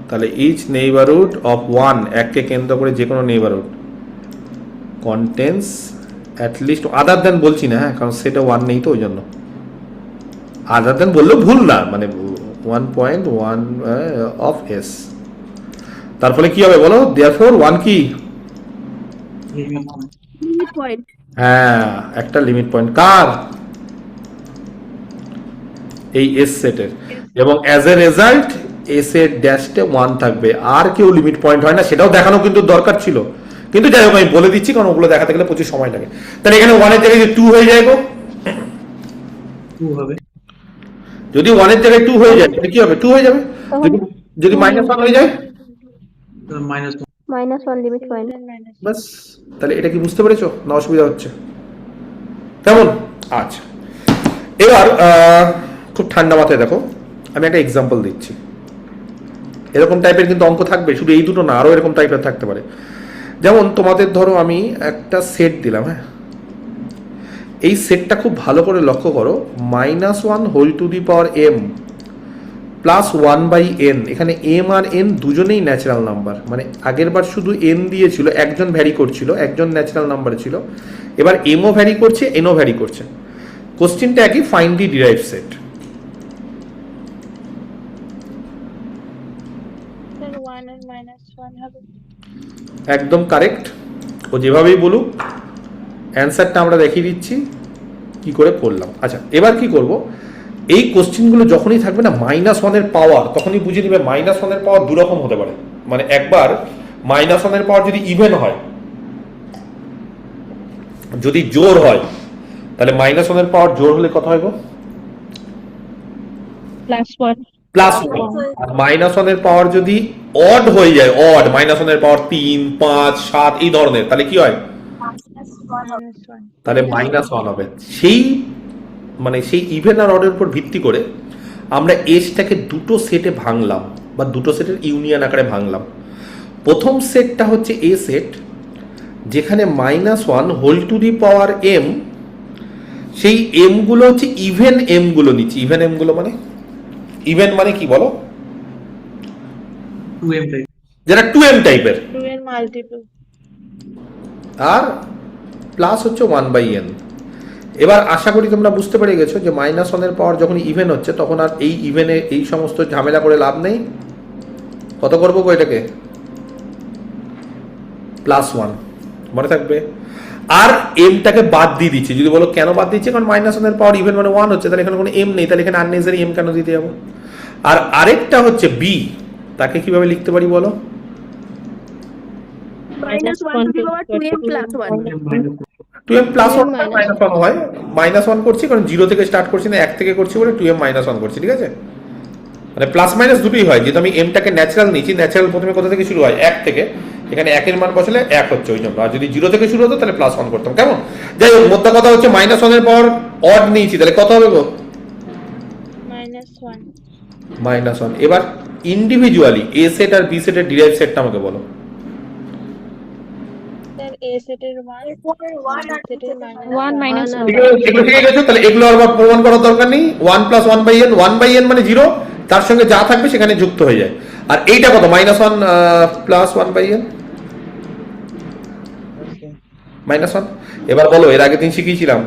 Speaker 1: তাহলে ইচ নেইবারহুড অফ 1, এককে কেন্দ্র করে যে কোনো নেইবারহুড কন্টেন্স অ্যাটলিস্ট, আদার দেন বলছি না, হ্যাঁ, কারণ সেটা 1 নেই তো ওই জন্য। আদার দেন বললেও ভুল না, মানে 1.1 অফ এস। তার ফলে কি হবে বলো? দেয়ারফর 1 কি?
Speaker 4: Limit point.
Speaker 1: হ্যাঁ, একটা লিমিট পয়েন্ট কার? এই এস সেটের। এবং অ্যাজ এ রেজাল্ট এস এর ড্যাশে 1 থাকবে। আর কেউ লিমিট পয়েন্ট হয় না, সেটাও দেখানো কিন্তু দরকার ছিল, কিন্তু যাই হোক আমি বলে দিচ্ছি, কারণ ওগুলো দেখাতে গেলে প্রচুর সময় লাগে। তাহলে এখানে 1 এর জায়গায় 2 হয়ে যায় গো।
Speaker 8: 2 হবে।
Speaker 1: যদি 1 এর জায়গায় 2 হয়ে যায় তাহলে কি হবে? 2 হয়ে যাবে। যদি -1 হয়ে যায়,
Speaker 9: -1 লিমিট পয়েন্ট।
Speaker 1: বাস। তাহলে এটা কি বুঝতে পেরেছো না অসুবিধা হচ্ছে? কেমন? আচ্ছা, এবার খুব ঠান্ডা মাথায় দেখো, আমি একটা এক্সাম্পল দিচ্ছি। এরকম টাইপের কিন্তু অঙ্ক থাকবে, শুধু এই দুটো না, আরো এরকম টাইপের থাকতে পারে। যেমন তোমাদের ধরো আমি একটা সেট দিলাম, হ্যাঁ, এই সেটটা খুব ভালো করে লক্ষ্য করো, -1 whole to the power m + 1/n। এখানে m আর n দুজনেই ন্যাচারাল নাম্বার, মানে আগের বার শুধু n দিয়েছিল, একজন ভ্যারি করছিল, একজন ন্যাচারাল নাম্বার ছিল। এবার mও ভ্যারি করছে, nও ভ্যারি করছে। কোশ্চেনটা একই, find the derive set.
Speaker 9: Sir 1 আর -1 হবে।
Speaker 1: একদম কারেক্ট, ও যেভাবেই বলুক অ্যান্সারটা আমরা দেখিয়ে দিচ্ছি কি করে করলাম। আচ্ছা এবার কি করব, এই কোশ্চেনগুলো যখনই থাকবে না -1 পাওয়ার, তখনই বুঝে নিবে -1 পাওয়ার দু রকম হতে পারে। মানে একবার -1 পাওয়ার যদি ইভেন হয়, যদি জোর হয়, তাহলে -1 পাওয়ার জোর হলে কত হয় গো?
Speaker 6: +1
Speaker 1: +1। আর -1 পাওয়ার যদি অড হয়ে যায়, অড -1 পাওয়ার 3, 5, 7 এই ধরনের, তাহলে কি হয়?
Speaker 9: -1
Speaker 1: তাহলে -1 হবে। সেই মানে সেই ইভেন আর অডের উপর ভিত্তি করে আমরা এসটাকে দুটো সেটে ভাঙলাম, বা দুটো সেটের ইউনিয়ন আকারে ভাঙলাম। প্রথম সেটটা হচ্ছে এ সেট, যেখানে -1 whole to the power m, সেই m গুলো হচ্ছে ইভেন m গুলো নিচ্ছি। ইভেন m গুলো মানে, ইভেন মানে কি বলো?
Speaker 8: 2m type.
Speaker 1: যেটা 2m টাইপের,
Speaker 9: 2 এর মাল্টিপল।
Speaker 1: আর প্লাস হচ্ছে 1/n। এবার আশা করি তোমরা বুঝতে পেরে গেছো যে -1 পাওয়ার যখন ইভেন হচ্ছে তখন আর এই ইভেনে এই সমস্ত ঝামেলা করে লাভ নেই। কত করবো গো এটাকে? +1, মনে থাকবে। আর এমটাকে বাদ দিয়ে দিচ্ছি। যদি বলো কেন বাদ দিচ্ছি, কারণ -1 পাওয়ার ইভেন মানে 1 হচ্ছে, তাহলে এখানে কোনো এম নেই, তাহলে এখানে আননেসেসারি এম কেন দিতে যাবো? আর আরেকটা হচ্ছে বি, তাকে কিভাবে লিখতে পারি বলো?
Speaker 4: -1 to the power 2m plus 1
Speaker 1: 2m + 1 -1 হয়, -1 করছি কারণ 0 থেকে স্টার্ট করছি না, 1 থেকে করছি বলে 2m -1 করছি, ঠিক আছে? মানে প্লাস মাইনাস দুটোই হয়, যেহেতু আমি এমটাকে ন্যাচারাল নিয়েছি, ন্যাচারাল প্রথমে কোথা থেকে শুরু হয়? 1 থেকে, এখানে 1 এর মান বসালে 1 হচ্ছে ওই জন্য। আর যদি 0 থেকে শুরু হতো তাহলে +1 করতাম, কেমন? যাই হোক, মোদ্দা কথা হচ্ছে -1 পাওয়ার অড নিয়েছি, তাহলে কত হবে গো?
Speaker 9: -1
Speaker 1: -1। এবার ইন্ডিভিজুয়ালি এ সেট আর বি সেটের ডিরাইভ সেটটা আমাকে বলো।
Speaker 9: স্যার এ সেটের 1,
Speaker 5: ওয়ান আর
Speaker 9: সেটের
Speaker 6: 1 - 1
Speaker 1: এগুলো ঠিক গেছে, তাহলে এগুলো আর প্রমাণ করার দরকার নেই। 1 + 1/n, 1/n মানে 0, তার সঙ্গে যা থাকবে সেখানে যুক্ত হয়ে যায়। আর এইটা কত? -1 + 1/n -1। এবার বলো, এর আগের দিন শিখিয়েছিলাম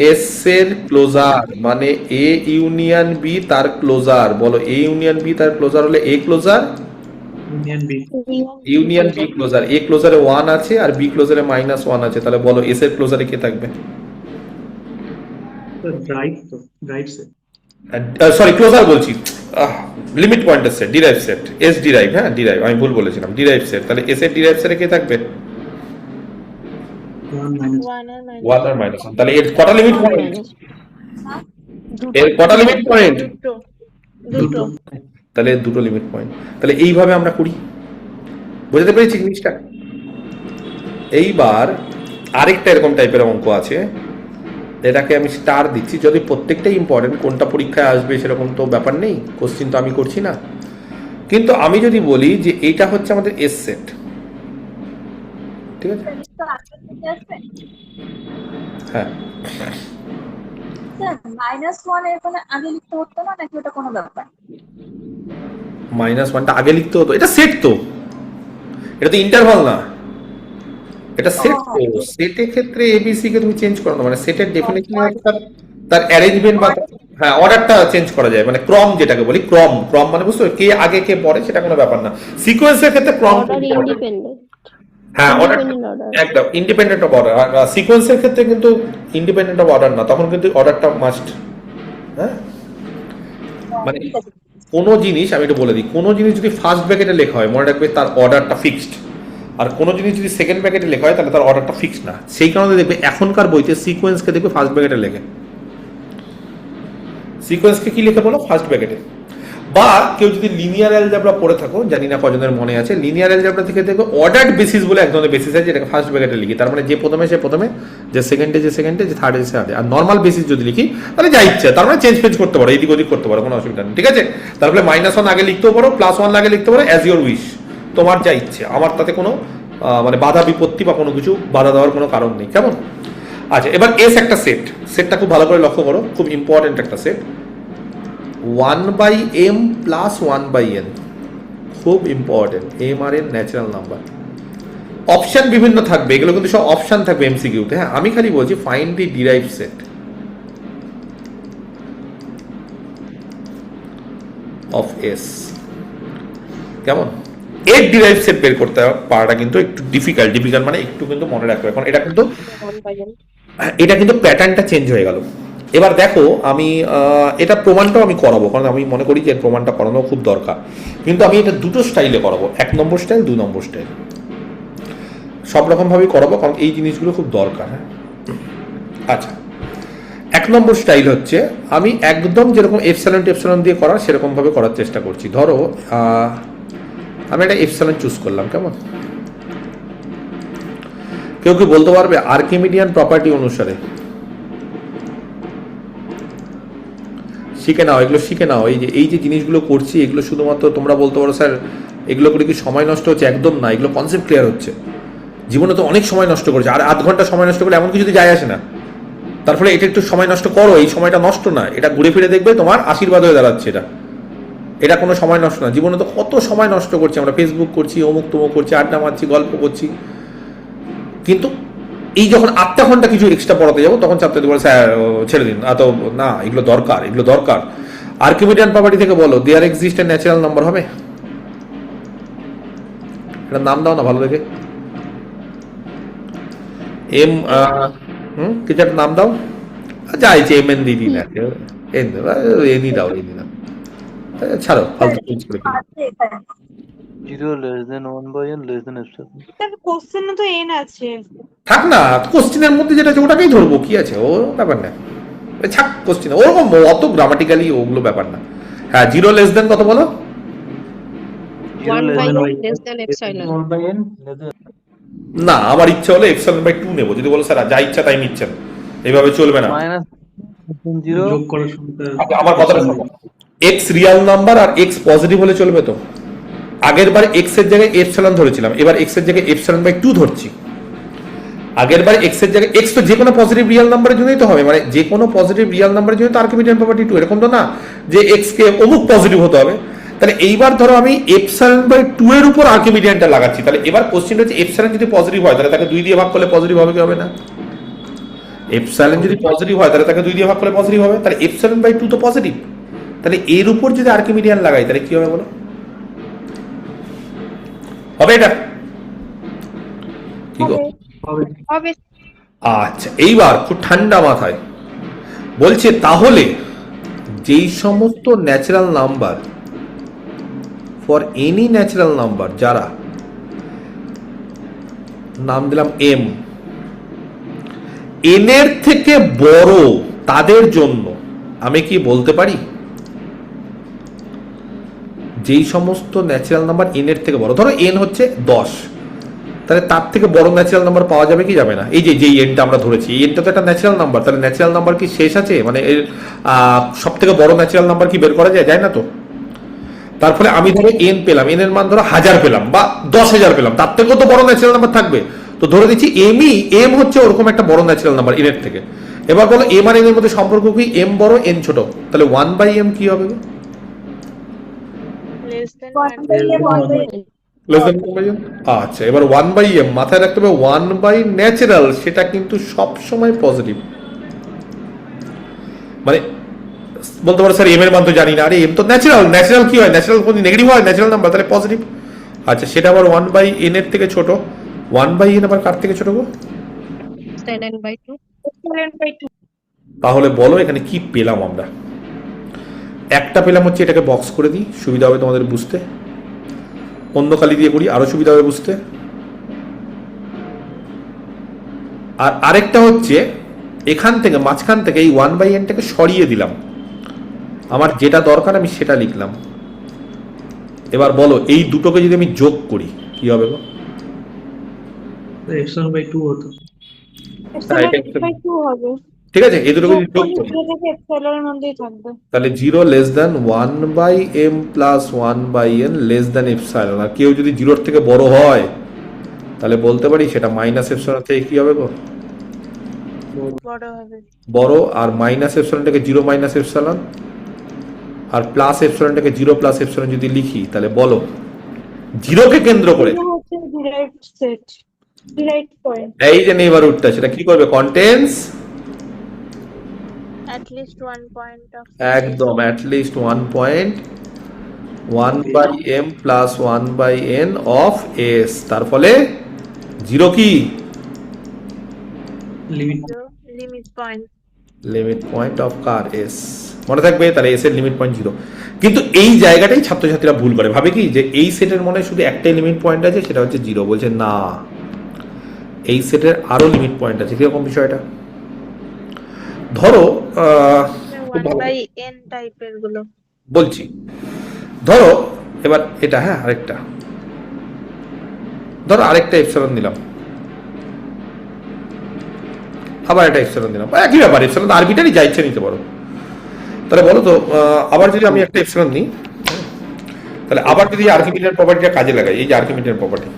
Speaker 1: এস এর ক্লোজার মানে এ ইউনিয়ন বি তার ক্লোজার। বলো এ ইউনিয়ন বি তার ক্লোজার হলে A closure
Speaker 8: union B.
Speaker 1: Union B closure. A ক্লোজারে 1 আছে আর বি ক্লোজারে -1 আছে, তাহলে বলো এস এর ক্লোজারে কে থাকবে?
Speaker 8: ড্রাইভ তো, ড্রাইভ সেট।
Speaker 1: সরি ক্লোজার বলছি, লিমিট পয়েন্টের set, derive set, S derive, হ্যাঁ ডিরাইভ, আমি ভুল বলেছিলাম, ডিরাইভ সেট। তাহলে এস এর ডিরাইভ সেটে কে থাকবে?
Speaker 8: 1 minus
Speaker 1: 1 আর -1। তাহলে এর কটা লিমিট পয়েন্ট? এর কটা লিমিট পয়েন্ট?
Speaker 8: দুটো।
Speaker 1: তাহলে দুটো লিমিট পয়েন্ট। তাহলে এইভাবে আমরা করি, বুঝতে পেরেছি জিনিসটা? এইবার আরেকটা এরকম টাইপের অঙ্ক আছে, এটাকে আমি স্টার দিচ্ছি। যদি প্রত্যেকটাই ইম্পর্টেন্ট, কোনটা পরীক্ষায় আসবে সেরকম তো ব্যাপার নেই, কোশ্চিন তো আমি করছি না। কিন্তু আমি যদি বলি যে এইটা হচ্ছে আমাদের এস সেট, ঠিক আছে? হ্যাঁ,
Speaker 5: -1 এখানে আগে লিখতে হতো না, নাকি ওটা কোনো ব্যাপার?
Speaker 1: -1টা আগে লিখতে হতো, এটা সেট তো, এটা তো ইন্টারভাল না, এটা সেট তো। সেটের ক্ষেত্রে এবিসি কে তুমি চেঞ্জ করো না, মানে সেটের ডেফিনেশন তার অ্যারেঞ্জমেন্ট বা হ্যাঁ অর্ডারটা চেঞ্জ করা যায়, মানে ক্রম যেটাকে বলি, ক্রম মানে বুঝছো, কে আগে কে পরে সেটা কোনো ব্যাপার না। সিকোয়েন্সের ক্ষেত্রে ক্রম হ্যাঁ অর্ডার একদম ইন্ডিপেন্ডেন্ট অফ অর্ডার। আর সিকোয়েন্সের ক্ষেত্রে কিন্তু ইন্ডিপেন্ডেন্ট অফ অর্ডার না, তখন কিন্তু অর্ডারটা মাস্ট। হ্যাঁ, মানে কোনো জিনিস আমি একটু বলে দিই, কোনো জিনিস যদি ফার্স্ট ব্র্যাকেটে লেখা হয় মনে রাখবে তার অর্ডারটা ফিক্সড, আর কোনো জিনিস যদি সেকেন্ড ব্র্যাকেটে লেখা হয় তাহলে তার অর্ডারটা ফিক্সড না। সেই কারণে দেখবে এখনকার বইতে সিকোয়েন্সকে দেখবে ফার্স্ট ব্র্যাকেটে লেখে। সিকোয়েন্সকে কি লিখে বলো? ফার্স্ট ব্র্যাকেটে। বা কেউ যদি লিনিয়ার অ্যালজেব্রা পড়ে থাকো, জানি না কজনের মনে আছে, লিনিয়ার অ্যালজেব্রা থেকে দেখো অর্ডার্ড বেসিস বলে এক ধরনের বেসিস আছে যেটাকে ফার্স্ট ব্র্যাকেটে লিখি, তার মানে যে প্রথমে সে প্রথমে, যে সেকেন্ডে যে সেকেন্ডে, যে থার্ডে যে থার্ডে। আর নর্মাল বেসিস যদি লিখি তাহলে যা ইচ্ছা, তার মানে চেঞ্জ করতে পারো, এদিক ওদিক করতে পারো, কোনো অসুবিধা নেই, ঠিক আছে? তারপরে -1 আগে লিখতেও পারো, +1 আগে লিখতে পারো, অ্যাজ ইউর উইশ, তোমার যা ইচ্ছে, আমার তাতে কোনো মানে বাধা বিপত্তি বা কোনো কিছু বাধা দেওয়ার কোনো কারণ নেই, কেমন? আচ্ছা, এবার এস একটা সেট, সেটটা খুব ভালো করে লক্ষ্য করো, খুব ইম্পর্টেন্ট একটা সেট। 1/m + 1/n, খুব important, M R N natural number. Option বিভিন্ন থাকবে, এগুলো কিন্তু সব অপশন থাকবে এমসিকিউতে। হ্যাঁ, আমি খালি বলছি find the derive set. Of S. কেমন? এর ডিরাইভ সেট বের করতে পারাটা কিন্তু একটু ডিফিকাল্ট মানে একটু কিন্তু মনে রাখবে। এখন এটা কিন্তু প্যাটার্নটা চেঞ্জ হয়ে গেল। এবার দেখো আমি এটা প্রমাণটাও আমি করাবো, কারণ আমি মনে করি যে প্রমাণটা করানো খুব দরকার। কিন্তু আমি এটা দুটো স্টাইলে করাবো, 1 নম্বর স্টাইল, 2 নম্বর স্টাইল, সব রকমভাবেই করাবো, কারণ এই জিনিসগুলো খুব দরকার। হ্যাঁ, আচ্ছা, 1 নম্বর স্টাইল হচ্ছে আমি একদম যেরকম এপসাইলন টেপসাইলন দিয়ে করার সেরকমভাবে করার চেষ্টা করছি। ধরো আমি একটা এপসাইলন চুজ করলাম। কেমন? কেউ কি বলতে পারবে আর্কিমিডিয়ান প্রপার্টি অনুসারে? শিখে নাও, এগুলো শিখে নাও। এই যে জিনিসগুলো করছি, এগুলো শুধুমাত্র তোমরা বলতে পারো স্যার এগুলো করে কি সময় নষ্ট হচ্ছে? একদম না, এগুলো কনসেপ্ট ক্লিয়ার হচ্ছে। জীবনে তো অনেক সময় নষ্ট করেছে, আর আধ ঘন্টা সময় নষ্ট করলে এমন কিছু যায় আসে না। তার ফলে এটা একটু সময় নষ্ট করো, এই সময়টা নষ্ট না, এটা ঘুরে ফিরে দেখবে তোমার আশীর্বাদ হয়ে দাঁড়াচ্ছে। এটা কোনো সময় নষ্ট না। জীবনে তো কত সময় নষ্ট করছি আমরা, ফেসবুক করছি, অমুক তমুক করছি, আড্ডা মারছি, গল্প করছি, কিন্তু এই যখন আধা ঘন্টা কিছু এক্সট্রা পড়াতে যাবো তখন চাপতে বলে স্যার ছেড়ে দিন, না, এগুলো দরকার। আর্কিমিডিয়ান প্রপার্টি থেকে বলো there exist a natural number হবে? এটা নাম দাও না ভালো দেখে, এম কিছু একটা নাম দাও, যাইছে এম এন দিদি না, এনি দাও, ছাড়ো, ফালতু চেঞ্জ করে দিও।
Speaker 5: আছে এখানে।
Speaker 10: 0 less than 1 by n less than epsilon।
Speaker 9: Sir কোশ্চেনে তো এন আছে।
Speaker 1: থাক না, কোশ্চেনের মধ্যে যেটা আছে ওটাকেই ধরবো, কি আছে, ও ব্যাপার না, ছাক কোশ্চেন ওরকম অত গ্রামাটিক্যালি ওগুলো ব্যাপার না। হ্যাঁ, 0 লেস দেন কত বলো?
Speaker 6: 1 by less than epsilon।
Speaker 10: 1 by n less than।
Speaker 1: না, আমার ইচ্ছা হলে এপসাইলন বাই 2 নেবো। যদি বলো স্যার যা ইচ্ছা তাই নিচ্ছেন, এইভাবে চলবে না।
Speaker 10: minus 0
Speaker 8: যোগ করার সময়
Speaker 1: আমার কথাটা শোনো, এক্স রিয়াল নাম্বার আর এক্স পজিটিভ হলে চলবে তো? আগের বার এক্স এর জায়গায় এপসাইলন ধরেছিলাম, এবার এক্স এর জায়গায় এপসাইলন বাই 2 ধরছি। আগের বার এক্স এর জায়গায় এক্স তো যে কোনো পজিটিভ রিয়াল নাম্বারের জন্যই তো হবে, মানে যে কোনো পজিটিভ রিয়াল নাম্বারের জন্য তো আর্কিমিডিয়ান প্রপার্টি 2, এরকম তো না যে এক্স কে অমুক পজিটিভ হতে হবে। তাহলে এইবার ধরো আমি এপসাইলন বাই 2 এর উপর আর্কিমিডিয়ানটা লাগাচ্ছি, তাহলে এবার কোশ্চেন হচ্ছে এপসাইলন যদি পজিটিভ হয় তাহলে তাকে 2 দিয়ে ভাগ করলে পজিটিভ হবে কি হবে না? এপসাইলন যদি পজিটিভ হয় তাহলে তাকে 2 দিয়ে ভাগ করলে পজিটিভ হবে, তাহলে এপসাইলন বাই 2 তো পজিটিভ, তাহলে এর উপর যদি আর্কিমিডিয়ান লাগাই তাহলে কি হবে বলো? হবে এটা? কি গো?
Speaker 9: হবে।
Speaker 1: আচ্ছা, এইবার খুব ঠান্ডা মাথায় বলছে তাহলে যেই সমস্ত natural number for any natural number, যারা নাম দিলাম এম, এন এর থেকে বড় তাদের জন্য আমি কি বলতে পারি যেই সমস্ত ন্যাচারাল নাম্বার এন এর থেকে বড়, ধরো এন হচ্ছে 10, তাহলে তার থেকে বড় ন্যাচারাল নাম্বার পাওয়া যাবে কি যাবে না? এই যে এনটা আমরা ধরেছি, এই এনটা তো একটা ন্যাচারাল নাম্বার, তাহলে ন্যাচারাল নাম্বার কি শেষ আছে? মানে এর সব থেকে বড় ন্যাচারাল নাম্বার কি বের করা যায় না তো? তার ফলে আমি ধরো এন পেলাম, এন এর মান ধরো 1000 পেলাম বা 10,000 পেলাম, তার থেকেও তো বড় ন্যাচারাল নাম্বার থাকবে। তো ধরে দিচ্ছি এম হচ্ছে ওরকম একটা বড় ন্যাচারাল নাম্বার এন এর থেকে। এবার বলো এম আর এন এর মধ্যে সম্পর্ক কি? এম বড় এন ছোট, তাহলে 1 বাই এম কি হবে?
Speaker 9: Less than
Speaker 5: 1 by m, 1 by n।
Speaker 1: Less than 1 by m. আচ্ছা, এবার 1 বাই এম মাথায় রাখতে হবে, 1 বাই ন্যাচারাল সেটা কিন্তু সব সময় পজিটিভ। মানে বলতে পারো স্যার এম এর মান তো জানি না, আরে এম তো ন্যাচারাল কি হয়? ন্যাচারাল কোন নেগেটিভ হয়? ন্যাচারাল নাম্বার, তাহলে পজিটিভ। আচ্ছা, সেটা আবার 1 বাই এন এর থেকে ছোট। 1 বাই এন আবার কার থেকে ছোট গো?
Speaker 6: epsilon by 2।
Speaker 9: epsilon by 2।
Speaker 1: তাহলে বলো এখানে কি পেলাম আমরা? একটা পেলাম হচ্ছে, এটাকে বক্স করে দিই, সুবিধা হবে তোমাদের বুঝতে, অন্য কালি দিয়ে করি আরো সুবিধা হবে বুঝতে। আর আরেকটা হচ্ছে এখান থেকে মাঝখান থেকে এই 1 বাই এনটাকে সরিয়ে দিলাম, আমার যেটা দরকার আমি সেটা লিখলাম। এবার বলো এই দুটোকে যদি আমি যোগ করি কি হবে গো?
Speaker 8: epsilon by 2 হতো।
Speaker 9: epsilon by 2 হবে।
Speaker 1: ঠিক আছে, এই দুটোকে যদি যোগ করি
Speaker 9: epsilon এর মধ্যেই থাকবে।
Speaker 1: তাহলে 0 less than 1 by M plus 1 by N less than epsilon. আর কেউ যদি 0 থেকে বড় হয় তাহলে বলতে পারি সেটা মাইনাস এপসাইলন থেকে কি হবে গো?
Speaker 9: বড় হবে।
Speaker 1: বড়। আর মাইনাস এপসাইলনটাকে 0 মাইনাস এপসাইলন, আর প্লাস এপসাইলনটাকে 0 প্লাস এপসাইলন যদি লিখি তাহলে বলো 0 কে কেন্দ্র করে
Speaker 9: হচ্ছে ডিরাইভড সেট, ডিরাইভড পয়েন্ট।
Speaker 1: এই যে নেইবারহুডটা সেটা কি করবে? Contains
Speaker 9: at least 1 point of
Speaker 1: একদম at least 1 point 1/m plus 1/n of S, তার ফলে জিরো কি
Speaker 8: limit
Speaker 9: limit point.
Speaker 1: Limit point of car S, মনে থাকবে তাহলে এস এর লিমিট পয়েন্ট জিরো। কিন্তু এই জায়গাটাই ছাত্রছাত্রীরা ভুল করে, ভাবে কি যে এই সেটের মনে শুধু একটাই লিমিট পয়েন্ট আছে, সেটা হচ্ছে জিরো। বলছে না, এই সেটের আরো লিমিট পয়েন্ট আছে। কিরকম বিষয়টা? ধরো খুব ভালো
Speaker 9: 1/n টাইপের গুলো।
Speaker 1: বলছি, ধরো এবার এটা, হ্যাঁ আরেকটা, ধরো আরেকটা এপসিলন দিলাম, আবার একটা এপসিলন দিলাম, একই ব্যাপার, এপসিলন আরবিটারই যা ইচ্ছে নিতে পারো। তাহলে বলো তো আবার যদি আমি একটা এপসিলন নিই, তাহলে আবার যদি আর্কিমিডিয়ার প্রপার্টিটা কাজে লাগাই, এই যে আর্কিমিডিয়ার প্রপার্টি,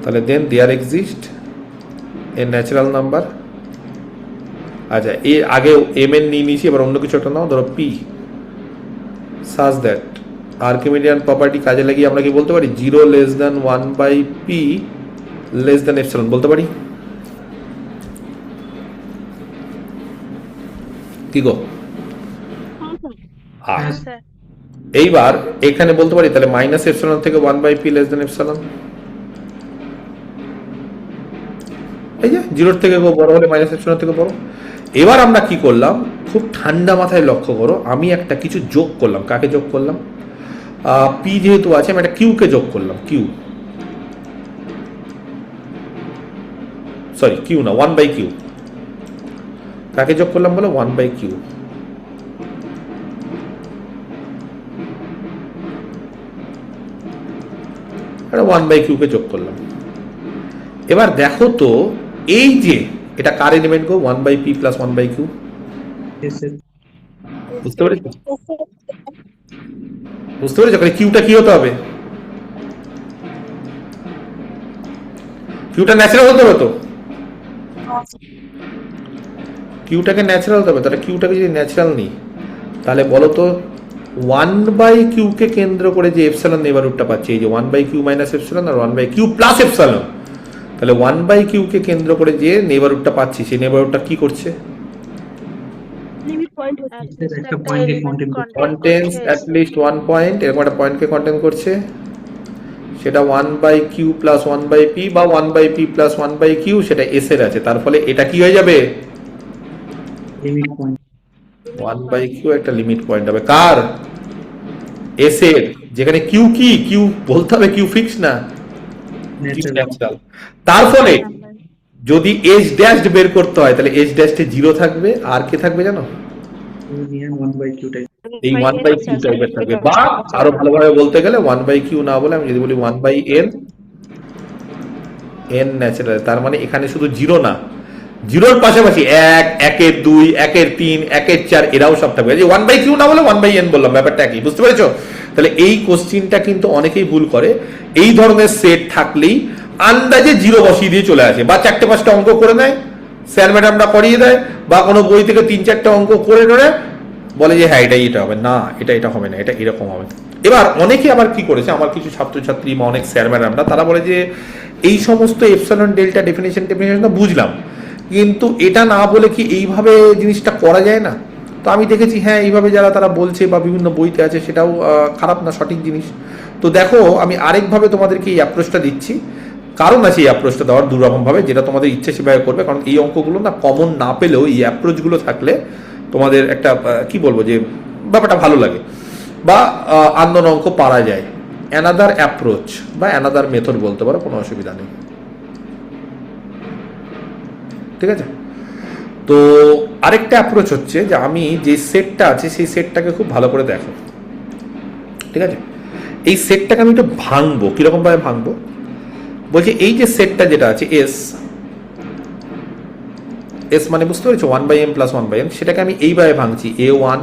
Speaker 1: তাহলে then there exist a natural number. আচ্ছা, এর আগে এম এন নিয়ে নিয়েছি, এবার অন্য কিছু একটা নাও, ধরো P, such that Archimedean property কাজে লাগিয়ে আমরা কি বলতে পারি, 0 less than 1/p less than epsilon বলতে পারি। কি গো?
Speaker 9: আচ্ছা,
Speaker 1: এইবার এখানে বলতে পারি তাহলে মাইনাস এপসিলন থেকে 1/p লেস দ্যান এপসিলন। এই যে 0 থেকে বড় হলে মাইনাস এপসিলন থেকে বড়। এবার আমরা কি করলাম, খুব ঠান্ডা মাথায় লক্ষ্য করো, আমি একটা কিছু যোগ করলাম। কাকে যোগ করলাম? পি যেহেতু আছে, আমি একটা কিউকে যোগ করলাম। কিউ, সরি কিউ না, 1/q। কাকে যোগ করলাম বলো? 1/q। এটা 1/q কে যোগ করলাম। এবার দেখো তো, এই যে এটা কার এলিমেন্ট গো? 1/p plus 1/q। বুঝতে পেরেছো? বুঝতে পেরেছো? কিউটা কি হতে হবে? কিউটা ন্যাচারাল হতে হবে তো, কিউটাকে ন্যাচারাল হতে হবে। তাহলে কিউটাকে যদি ন্যাচারাল নিই, তাহলে বলো তো 1/q কে কেন্দ্র করে যে এপসিলন নেবারহুডটা পাচ্ছি, এই যে 1/q মাইনাস এপসিলন আর 1/q প্লাস এপসিলন, তাহলে 1/q কে কেন্দ্র করে যে নেবারহুডটা পাচ্ছি, সেই নেবারহুডটা কি করছে?
Speaker 4: লিমিট পয়েন্ট হচ্ছে।
Speaker 8: একটা পয়েন্টকে
Speaker 1: কন্টেন্টস অ্যাট লিস্ট 1 পয়েন্ট, এরকম একটা পয়েন্টকে কন্টেন্ট করছে, সেটা 1/q প্লাস 1/p বা 1/p প্লাস 1/q, সেটা এস এর আছে। তার ফলে এটা কি হয়ে যাবে?
Speaker 8: Limit point.
Speaker 1: 1/q একটা লিমিট পয়েন্ট হবে কার? এস এর। যেখানে কিউ কি, কিউ বলতে হবে কিউ ফিক্স না, ন্যাচারাল। তার ফলে যদি এস ড্যাশ বের করতে হয়, তাহলে এস ড্যাশে 0 থাকবে, আর কে থাকবে জানো?
Speaker 8: 1/q type.
Speaker 1: এই 1/q টাইপের থাকবে। বা আরো ভালোভাবে বলতে গেলে 1/q না বলে আমি যদি বলি 1/n, n ন্যাচারাল। তার মানে এখানে শুধু 0 না, 0-র পাশাপাশি 1, 1-এর 2, 1-এর 3, 1-এর 4 এরাও সব থাকবে। যে 1/q না বলে 1/n বললাম, ব্যাপারটা একই। বুঝতে পেরেছো? তাহলে এই কোশ্চিনটা কিন্তু অনেকেই ভুল করে। এই ধরনের সেট থাকলেই আন্দাজে 0 বসিয়ে দিয়ে চলে আসে, বা 4-5টা অঙ্ক করে নেয়, স্যার ম্যাডামরা করিয়ে দেয়, বা কোনো বই থেকে 3-4টা অঙ্ক করে নেয়, বলে যে হ্যাঁ এটা হবে না, এটা হবে না, এটা এরকম হবে। এবার অনেকে আবার কি করেছে, আমার কিছু ছাত্রছাত্রী বা অনেক স্যার ম্যাডামরা, তারা বলে যে এই সমস্ত এপসিলন ডেল্টা ডেফিনেশন বুঝলাম, কিন্তু এটা না বলে কি এইভাবে জিনিসটা করা যায় না? তো আমি দেখেছি হ্যাঁ এইভাবে যারা তারা বলছে বা বিভিন্ন বইতে আছে, সেটাও খারাপ না, সঠিক জিনিস। তো দেখো, আমি আরেকভাবে তোমাদেরকে এই অ্যাপ্রোচটা দিচ্ছি, কারণ আছে এই অ্যাপ্রোচটা দেওয়ার দুরকমভাবে, যেটা তোমাদের ইচ্ছে সেভাবে করবে। কারণ এই অঙ্কগুলো না কমন না পেলেও এই অ্যাপ্রোচগুলো থাকলে তোমাদের একটা কি বলবো, যে ব্যাপারটা ভালো লাগে, বা আন্দোলন অঙ্ক পারা যায়। অ্যানাদার অ্যাপ্রোচ বা অ্যানাদার মেথড বলতে পারো, কোনো অসুবিধা নেই। ঠিক আছে? তো আরেকটা অ্যাপ্রোচ হচ্ছে যে আমি যে সেটটা আছে সেই সেটটাকে খুব ভালো করে দেখো। ঠিক আছে? এই সেটটাকে আমি একটু ভাঙবো। কিরকম ভাবে ভাঙবো? বলছি এই যে সেটটা যেটা আছে এস, এস মানে বুঝতে পেরেছো 1/m প্লাস 1/n, সেটাকে আমি এইভাবে ভাঙছি, A1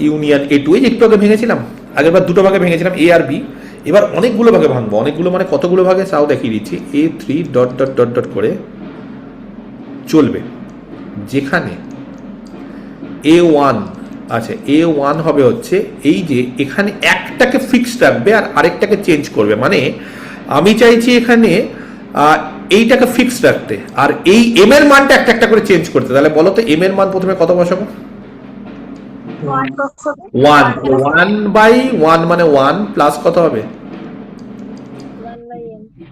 Speaker 1: ইউনিয়ন A2। এই যে একটু আগে ভেঙেছিলাম, আগেরবার দুটো ভাগে ভেঙেছিলাম, A আর B। এবার অনেকগুলো ভাগে ভাঙবো। অনেকগুলো মানে কতগুলো ভাগে তাও দেখিয়ে দিচ্ছি। A3 dot dot dot dot করে চলবে, যেখানে A1 আছে, A1 হবে হচ্ছে এই যে এখানে একটাকে ফিক্সড রাখবে আর আরেকটাকে চেঞ্জ করবে। মানে আমি চাইছি এখানে এইটাকে ফিক্সড রাখতে আর এই এম এর মানটা একটা একটা করে চেঞ্জ করতে। তাহলে বলো তো এম এর মান প্রথমে কত বসাবো?
Speaker 5: ওয়ান কত হবে?
Speaker 1: ওয়ান, ওয়ান বাই ওয়ান মানে ওয়ান প্লাস কত হবে?
Speaker 9: 1/n।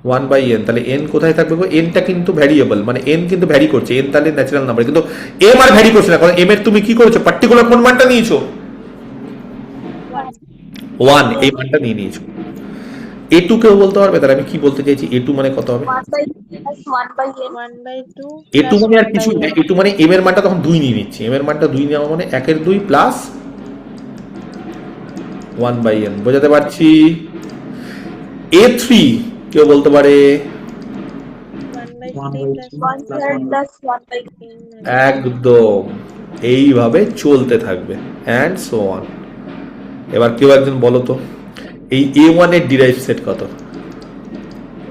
Speaker 1: One by n. তাহলে এন কোথায় থাকবে গো? এনটা কিন্তু ভ্যারিয়েবল, মানে এন কিন্তু ভ্যারি করছে, এন তাহলে ন্যাচারাল নাম্বার, কিন্তু এম আর ভ্যারি করছে না, কারণ এম এর তুমি কি করেছো, পার্টিকুলার কোন মানটা নিয়েছো? ওয়ান, এই মানটা নিয়ে নিয়েছো। এ টু কেউ বলতে পারবে? তাহলে আমি কি বলতে চাইছি, এ টু মানে কত হবে?
Speaker 5: 1/n
Speaker 9: 1/2
Speaker 1: এ টু
Speaker 9: plus
Speaker 1: মানে আর কিছু
Speaker 9: 1/n।
Speaker 1: না, এ টু মানে এম এর মানটা তখন 2 নিয়ে নিচ্ছি, এম এর মানটা 2 নেওয়া মানে 1/2 প্লাস 1/n, বোঝাতে পারছি? এ থ্রি কেউ বলতে পারে?
Speaker 9: 1/3 plus
Speaker 5: 1/3 plus 1/n।
Speaker 1: একদম এইভাবে চলতে থাকবে, অ্যান্ড সো অন। এবার কেউ একজন বলো তো, এই a1 এর ডিরাইভ সেট কত?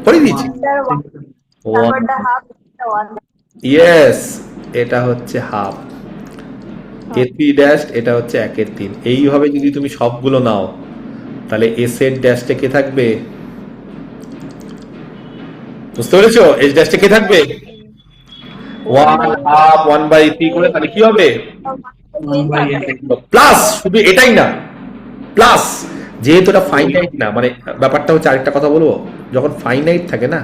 Speaker 1: করে দিয়েছি।
Speaker 5: তারপরটা হাফ, এটা 1।
Speaker 1: ইয়েস, এটা হচ্ছে হাফ। a3 ড্যাশ, এটা হচ্ছে 1/3। এইভাবে যদি তুমি সবগুলো নাও, তাহলে এস এর ড্যাশটা কে থাকবে? বুঝতে পেরেছো? এস ড্যাশটা কে থাকবে? 1/2 1/3 করে, তাহলে কি হবে?
Speaker 8: 1/n।
Speaker 1: প্লাস, শুধু এটাই না, প্লাস যেহেতু এটা ফাইনাইট না, মানে ব্যাপারটা হচ্ছে, আরেকটা কথা বলবো, যখন ফাইনাইট থাকে না,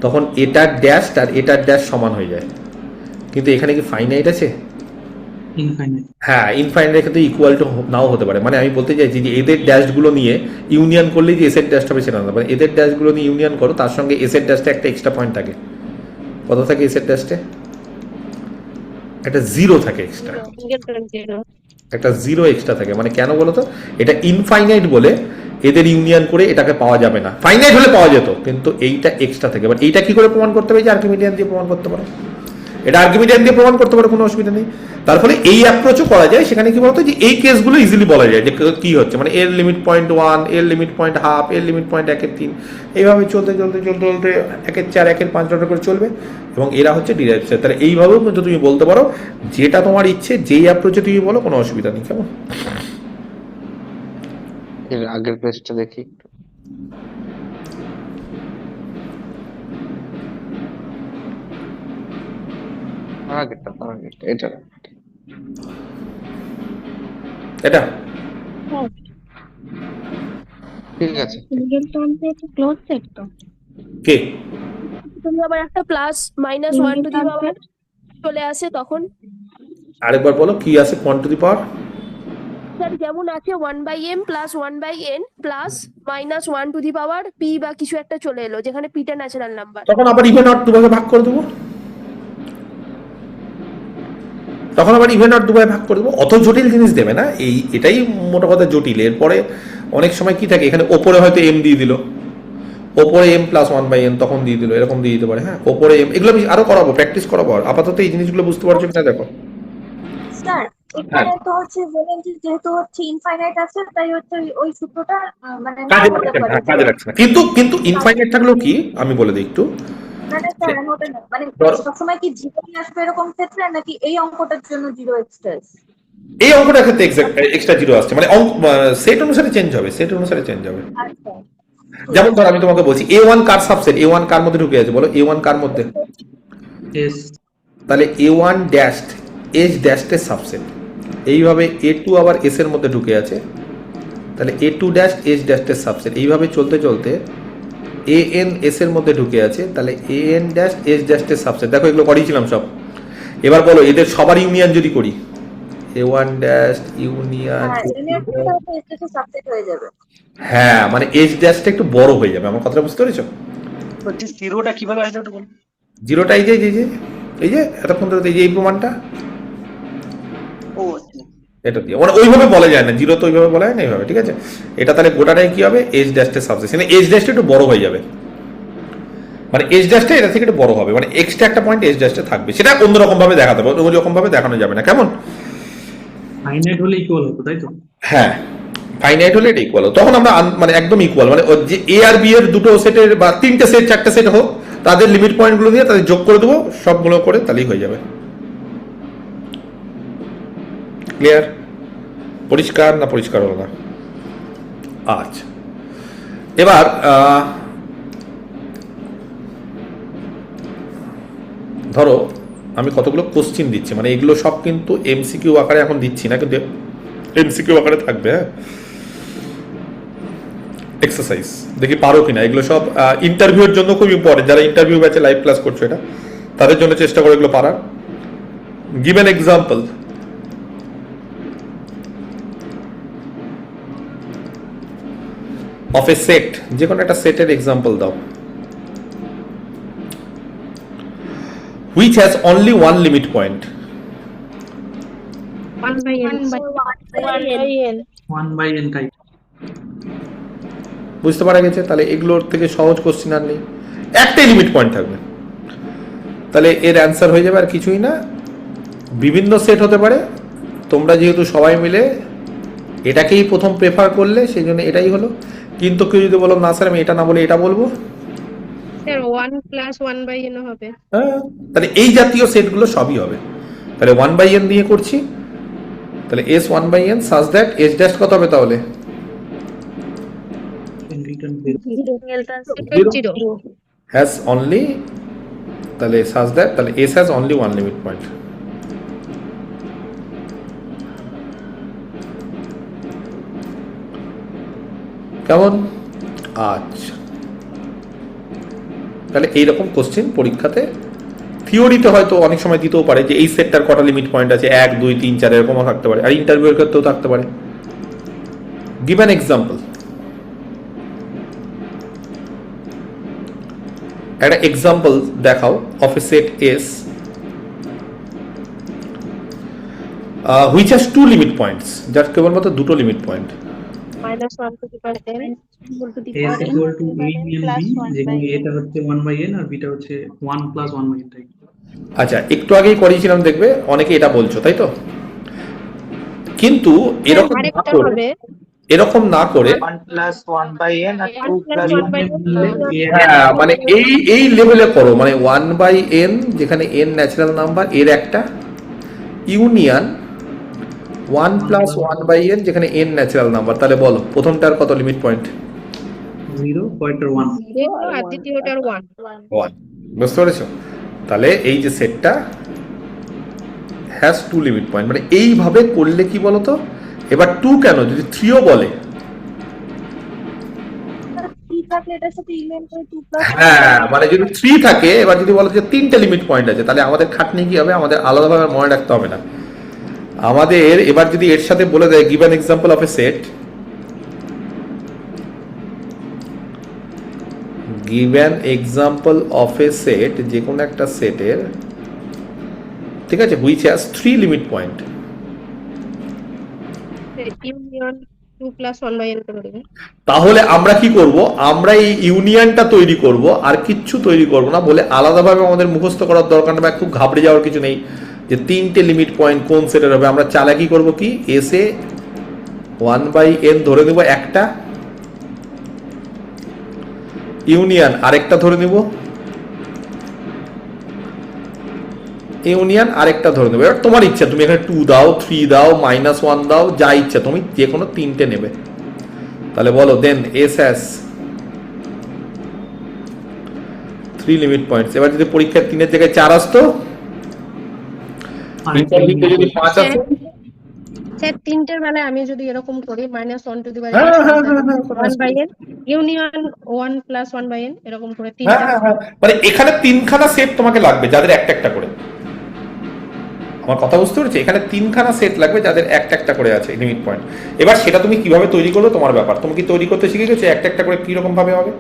Speaker 1: তখন এটার ড্যাশ আর এটার ড্যাশ সমান হয়ে যায়, কিন্তু এখানে কি ফাইনাইট আছে?
Speaker 8: ইনফাইনাইট।
Speaker 1: হ্যাঁ, ইনফাইনাইটের ক্ষেত্রে ইকুয়াল টু নাও হতে পারে। মানে আমি বলতে চাইছি যে এদের ড্যাশগুলো নিয়ে ইউনিয়ন করলেই যে এসের ড্যাশটা হবে সেটা না, মানে এদের ড্যাশগুলো নিয়ে ইউনিয়ন করো, তার সঙ্গে এসের ড্যাশটা একটা এক্সট্রা পয়েন্ট থাকে। কত থাকে এসের ড্যাশটা? একটা জিরো থাকে এক্সট্রা, একটা জিরো এক্সট্রা থাকে। মানে কেন বলো তো? এটা ইনফাইনাইট বলে এদের ইউনিয়ন করে এটাকে পাওয়া যাবে না, ফাইনাইট হলে পাওয়া যেত, কিন্তু এইটা এক্সট্রা থাকে। বাট এইটা কি করে প্রমাণ করতে হবে? যে আর্কিমিডিয়ান দিয়ে প্রমাণ করতে পারো, এটা আর্কিমিডিয়ান দিয়ে প্রমাণ করতে পারো, কোনো অসুবিধা নেই। তার ফলে এই অ্যাপ্রোচও করা যায়। সেখানে কি বলতো, যে এই কেসগুলো ইজিলি বলা যায় যে কি হচ্ছে, মানে এর লিমিট 0.1, এর লিমিট 0.5, এর লিমিট 1/3, এইভাবে চলতে চলতে চলতে চলতে 1/4 1/5 অর্ডার করে চলবে, এবং এরা হচ্ছে ডিরাইভ সেট। তাহলে এইভাবেও কিন্তু তুমি বলতে পারো, যেটা তোমার ইচ্ছে, যেই অ্যাপ্রোচে তুমি বলো, কোনো অসুবিধা নেই। কেমন?
Speaker 10: এর আগের পেজটা দেখি। আগেরটা এটা
Speaker 1: এটা
Speaker 10: ঠিক আছে।
Speaker 6: সিঙ্গেল টার্মে একটা ক্লোজ সেট তো।
Speaker 1: কে?
Speaker 4: তুমি আবার একটা প্লাস মাইনাস 1 টু দি পাওয়ার চলে আসে তখন।
Speaker 1: আরেকবার বলো, কি আছে 1 টু দি পাওয়ার?
Speaker 4: স্যার যেমন আছে 1/m plus 1/n plus minus 1 two the power p বা কিছু একটা চলে এলো, যেখানে p টা ন্যাচারাল নাম্বার।
Speaker 1: তখন আবার ইভেন অড দুভাগে ভাগ করে দেবো, তখন আবার ইভেন অড দুভাগে ভাগ করে দেবো। অত জটিল জিনিস দেবে না, এই এটাই মোটা কথা জটিল। এরপরে অনেক সময় কি থাকে, এখানে ওপরে হয়তো m দিয়ে দিল, ওপরে m প্লাস 1/n তখন দিয়ে দিল, এরকম দিয়ে দিতে পারে। হ্যাঁ, ওপরে m, এগুলো আমি আরো করাবো, প্র্যাকটিস করাবো। আর আপাতত এই জিনিসগুলো বুঝতে পারছো কিনা দেখো।
Speaker 5: স্যার এখানে তো হচ্ছে বলেন যে যেহেতু হচ্ছে ইনফাইনাইট আছে, তাই হচ্ছে ওই সূত্রটা মানে না
Speaker 1: কাজে
Speaker 5: হতে
Speaker 1: লাগছে না,
Speaker 5: পারে।
Speaker 1: হ্যাঁ, কাজে লাগছে না। কিন্তু কিন্তু ইনফাইনাইট থাকলেও কি, আমি বলে দিই একটু।
Speaker 5: মানে স্যার ওটা না, মানে সবসময় কি জিরো আসবে এরকম ক্ষেত্রে, নাকি এই অঙ্কটার জন্য জিরো এক্সট্রা?
Speaker 1: এই অঙ্কটার ক্ষেত্রে এক্সট্রা জিরো আসছে, মানে সেট অনুসারে চেঞ্জ হবে, সেট অনুসারে চেঞ্জ হবে।
Speaker 5: আচ্ছা,
Speaker 1: যেমন ধর আমি তোমাকে বলছি a1 কার সাবসেট, a1 কার মধ্যে ঢুকে আছে বলো, a1 কার মধ্যে?
Speaker 8: এস।
Speaker 1: তাহলে a1 ড্যাশ h ড্যাশ এর সাবসেট। এইভাবে a2 আবার s এর মধ্যে ঢুকে আছে, তাহলে a2 ড্যাশ h ড্যাশ এর সাবসেট। এইভাবে চলতে চলতে an s এর মধ্যে ঢুকে আছে, তাহলে an ড্যাশ h ড্যাশ এর সাবসেট। দেখো এগুলো করিয়েছিলাম সব। এবার বলো এদের সবার ইউনিয়ন যদি করি, a1 ড্যাশ ইউনিয়ন,
Speaker 5: হ্যাঁ ইউনিয়নটা তো এসে সাবসেট হয়ে যাবে।
Speaker 1: হ্যাঁ, মানে h ড্যাশটা একটু বড় হয়ে যাবে। আমার কথাটা বুঝতে পেরেছো?
Speaker 3: বলছি জিরোটা কিভাবে আসবে একটু বলুন।
Speaker 1: জিরোটা এই যে এই যে এতক্ষণ ধরে এই যে এই প্রমাণটা,
Speaker 3: ও
Speaker 1: এটা দিয়ে মানে ওইভাবে বলা যায় না, জিরো তো ওইভাবে বলা যায় না, এইভাবে। ঠিক আছে, এটা তাহলে গোটাটাই কি হবে, এজ ড্যাশের সাবসেট। এজ ড্যাশটা একটু বড় হয়ে যাবে, মানে এজ ড্যাশটা এটা থেকে একটু বড় হবে, মানে এক্সট্রা একটা পয়েন্ট এজ ড্যাশটা থাকবে। সেটা অন্যরকম ভাবে দেখাতে হবে, ওইরকম ভাবে দেখানো যাবে না। কেমন?
Speaker 8: ফাইনাইট হলে ইকুয়াল হতো, তাই তো?
Speaker 1: হ্যাঁ, ফাইনাইট হলে এটা ইকুয়াল, তখন আমরা মানে একদম ইকুয়াল, মানে যে এ আর বি এর দুটো সেটের বা তিনটে সেট চারটে সেট হোক, তাদের লিমিট পয়েন্টগুলো দিয়ে তাদের যোগ করে দেবো, সবগুলো করে, তাহলেই হয়ে যাবে। ক্লিয়ার? পরিষ্কার না পরিষ্কার হলো না? আচ্ছা, এবার ধরো আমি কতগুলো কোশ্চিন দিচ্ছি, মানে এগুলো সব কিন্তু এমসিকিউ আকারে এখন দিচ্ছি না, কিন্তু এমসিকিউ আকারে থাকবে। হ্যাঁ, এক্সারসাইজ দেখি পারো কিনা। এগুলো সব ইন্টারভিউর জন্য খুব ইম্পর্টেন্ট, যারা ইন্টারভিউ ব্যাচে লাইভ ক্লাস করছো এটা তাদের জন্য চেষ্টা করে এগুলো পারার। Give an example. Of a set, যে কোনো একটা সেটের এক্সাম্পল দাও। Which has only one limit point?
Speaker 8: 1/n type.
Speaker 1: বুঝতে পারা গেছে? তাহলে এগুলোর থেকে সহজ কোশ্চেন আর নেই, একটাই লিমিট পয়েন্ট থাকবে। তাহলে এর অ্যান্সার হয়ে যাবে আর কিছুই না, বিভিন্ন সেট হতে পারে। তোমরা যেহেতু সবাই মিলে এটাকেই প্রথম প্রেফার করলে সেই জন্য এটাই হলো। কিন্তু কেউ যদি বলো না স্যার আমি এটা না বলে এটা বলবো,
Speaker 6: স্যার 1 + 1/n হবে।
Speaker 1: হ্যাঁ, তাহলে এই জাতীয় সেটগুলো সবই হবে। তাহলে 1/n দিয়ে করছি, তাহলে s 1/n such that s dash কত হবে তাহলে? has only, তাহলে such that, তাহলে s has only one limit point। কেমন? আচ্ছা, তাহলে এইরকম কোশ্চেন পরীক্ষাতে থিওরিতে হয়তো অনেক সময় দিতেও পারে যে এই সেটটার কটা লিমিট পয়েন্ট আছে, 1 2 3 4 এরকমও থাকতে পারে, আর ইন্টারভিউর ক্ষেত্রেও থাকতে পারে। Give an example. একটা এক্সাম্পল দেখাও of a set S which has to limit points, যার কেবলমাত্র দুটো limit point.
Speaker 6: -1 to the power n
Speaker 8: s equal to a union b, যেখানে এটা হচ্ছে 1/n আর বিটা হচ্ছে 1 + 1/n টাইপ।
Speaker 1: আচ্ছা, একটু আগেই করিয়েছিলাম, দেখবে অনেকে এটা বলছো, তাই তো? কিন্তু এরকম না করে, এরকম না করে
Speaker 7: 1 + 1/n আর 2 + 1/n।
Speaker 1: হ্যাঁ, মানে এই লেভেলে করো, মানে 1/n যেখানে n ন্যাচারাল নাম্বার এর একটা ইউনিয়ন 1 + 1/n যেখানে n ন্যাচারাল নাম্বার। তাহলে বলো প্রথমটার কত লিমিট পয়েন্ট?
Speaker 8: 0, পরেরটার 1।
Speaker 6: আর দ্বিতীয়টার 1।
Speaker 1: 1। বুঝতে পেরেছো? তাহলে এই যে সেটটা হ্যাজ টু লিমিট পয়েন্ট, মানে এইভাবে করলে কি বলতো। এবার 2 কেন, যদি 3ও বলে, হ্যাঁ, মানে যদি 3 থাকে, এবার যদি বলো যে 3টে লিমিট পয়েন্ট আছে, তাহলে আমাদের খাটনি কি হবে? আমাদের আলাদাভাবে মনে রাখতে হবে না। আমাদের এবার যদি এর সাথে বলে দেয় give an example of a set, give an example of a set, যে কোনো একটা সেটের, ঠিক আছে, which has 3 limit point.
Speaker 6: Union 2 + 1/n করে দেবে।
Speaker 1: তাহলে আমরা কি করব? আমরা এই ইউনিয়নটা তৈরি করব, আর কিচ্ছু তৈরি করব না। বলে আলাদাভাবে আমাদের মুখস্থ করার দরকার নেই, খুব ঘাবড়ে যাওয়ার কিছু নেই যে 3টে লিমিট পয়েন্ট কোন সেটের হবে। আমরা চালাকি করব কি, এস এ 1/n ধরে নেব একটা, ইউনিয়ন আরেকটা ধরে নেব, ইউনিয়ন আরেকটা ধরে নেবে। এবার তোমার ইচ্ছা, তুমি এখানে 2 দাও, 3 দাও, -1 দাও, যা ইচ্ছা, তুমি যে কোনো 3টে নেবে। তাহলে বলো দেন এস হ্যাজ 3 লিমিট পয়েন্টস। এবার যদি পরীক্ষায় 3 এর জায়গায় 4 আসতো, ইন্টারভিউতে যদি 5 আসতো,
Speaker 6: স্যার 3টের বেলায় আমি যদি এরকম করি -1 to the power
Speaker 1: হ্যাঁ, হ্যাঁ,
Speaker 6: 1/n ইউনিয়ন 1 + 1/n এরকম করে
Speaker 1: হ্যাঁ,
Speaker 6: 3টা।
Speaker 1: হ্যাঁ, হ্যাঁ, মানে এখানে 3খানা সেট তোমাকে লাগবে, যাদের একটা একটা করে। আমার কথা বুঝতে পেরেছি? এখানে 3খানা সেট লাগবে, যাদের একটা একটা করে আছে লিমিট পয়েন্ট। এবার সেটা তুমি কিভাবে তৈরি করবে তোমার ব্যাপার। তুমি কি তৈরি করতে শিখে গেছো একটা একটা করে কিরকম ভাবে হবে?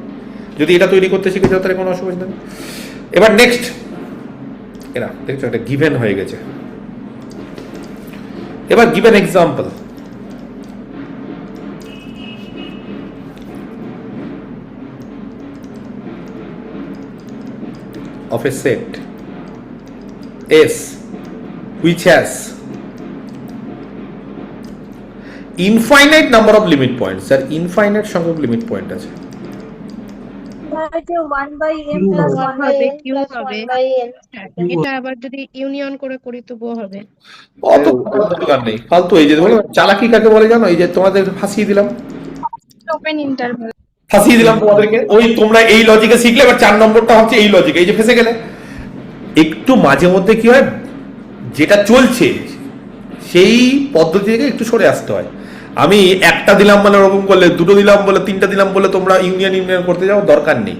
Speaker 1: যদি এটা তৈরি করতে শিখে যাও তাহলে কোনো অসুবিধা নেই। এবার নেক্সট, এরা দেখছো একটা গিভেন হয়ে গেছে। এবার given example. of a set S which has infinite number of limit points, আর infinite সংখ্যক লিমিট পয়েন্ট আছে।
Speaker 5: 1/n + 1/n।
Speaker 6: এটা আবার যদি ইউনিয়ন করে করি তবুও হবে।
Speaker 1: অত দরকার নেই, ফালতু। এই যে বলো চালাকি কাকে বলে জানো? এই যে তোমাদের ফাঁসিয়ে দিলাম,
Speaker 6: ওপেন ইন্টারভাল
Speaker 1: ফাঁসিয়ে দিলাম তোমাদেরকে। ওই তোমরা এই লজিকে শিখলে, এবার 4 নম্বরটা হচ্ছে এই লজিকে, এই যে ফেসে গেলে। একটু মাঝে মধ্যে কি হয়, যেটা চলছে সেই পদ্ধতি থেকে একটু সরে আসতে হয়। আমি একটা দিলাম বলে ওরকম করলে, দুটো দিলাম বলে, তিনটা দিলাম বলে তোমরা ইউনিয়ন করতে যাও, দরকার নেই।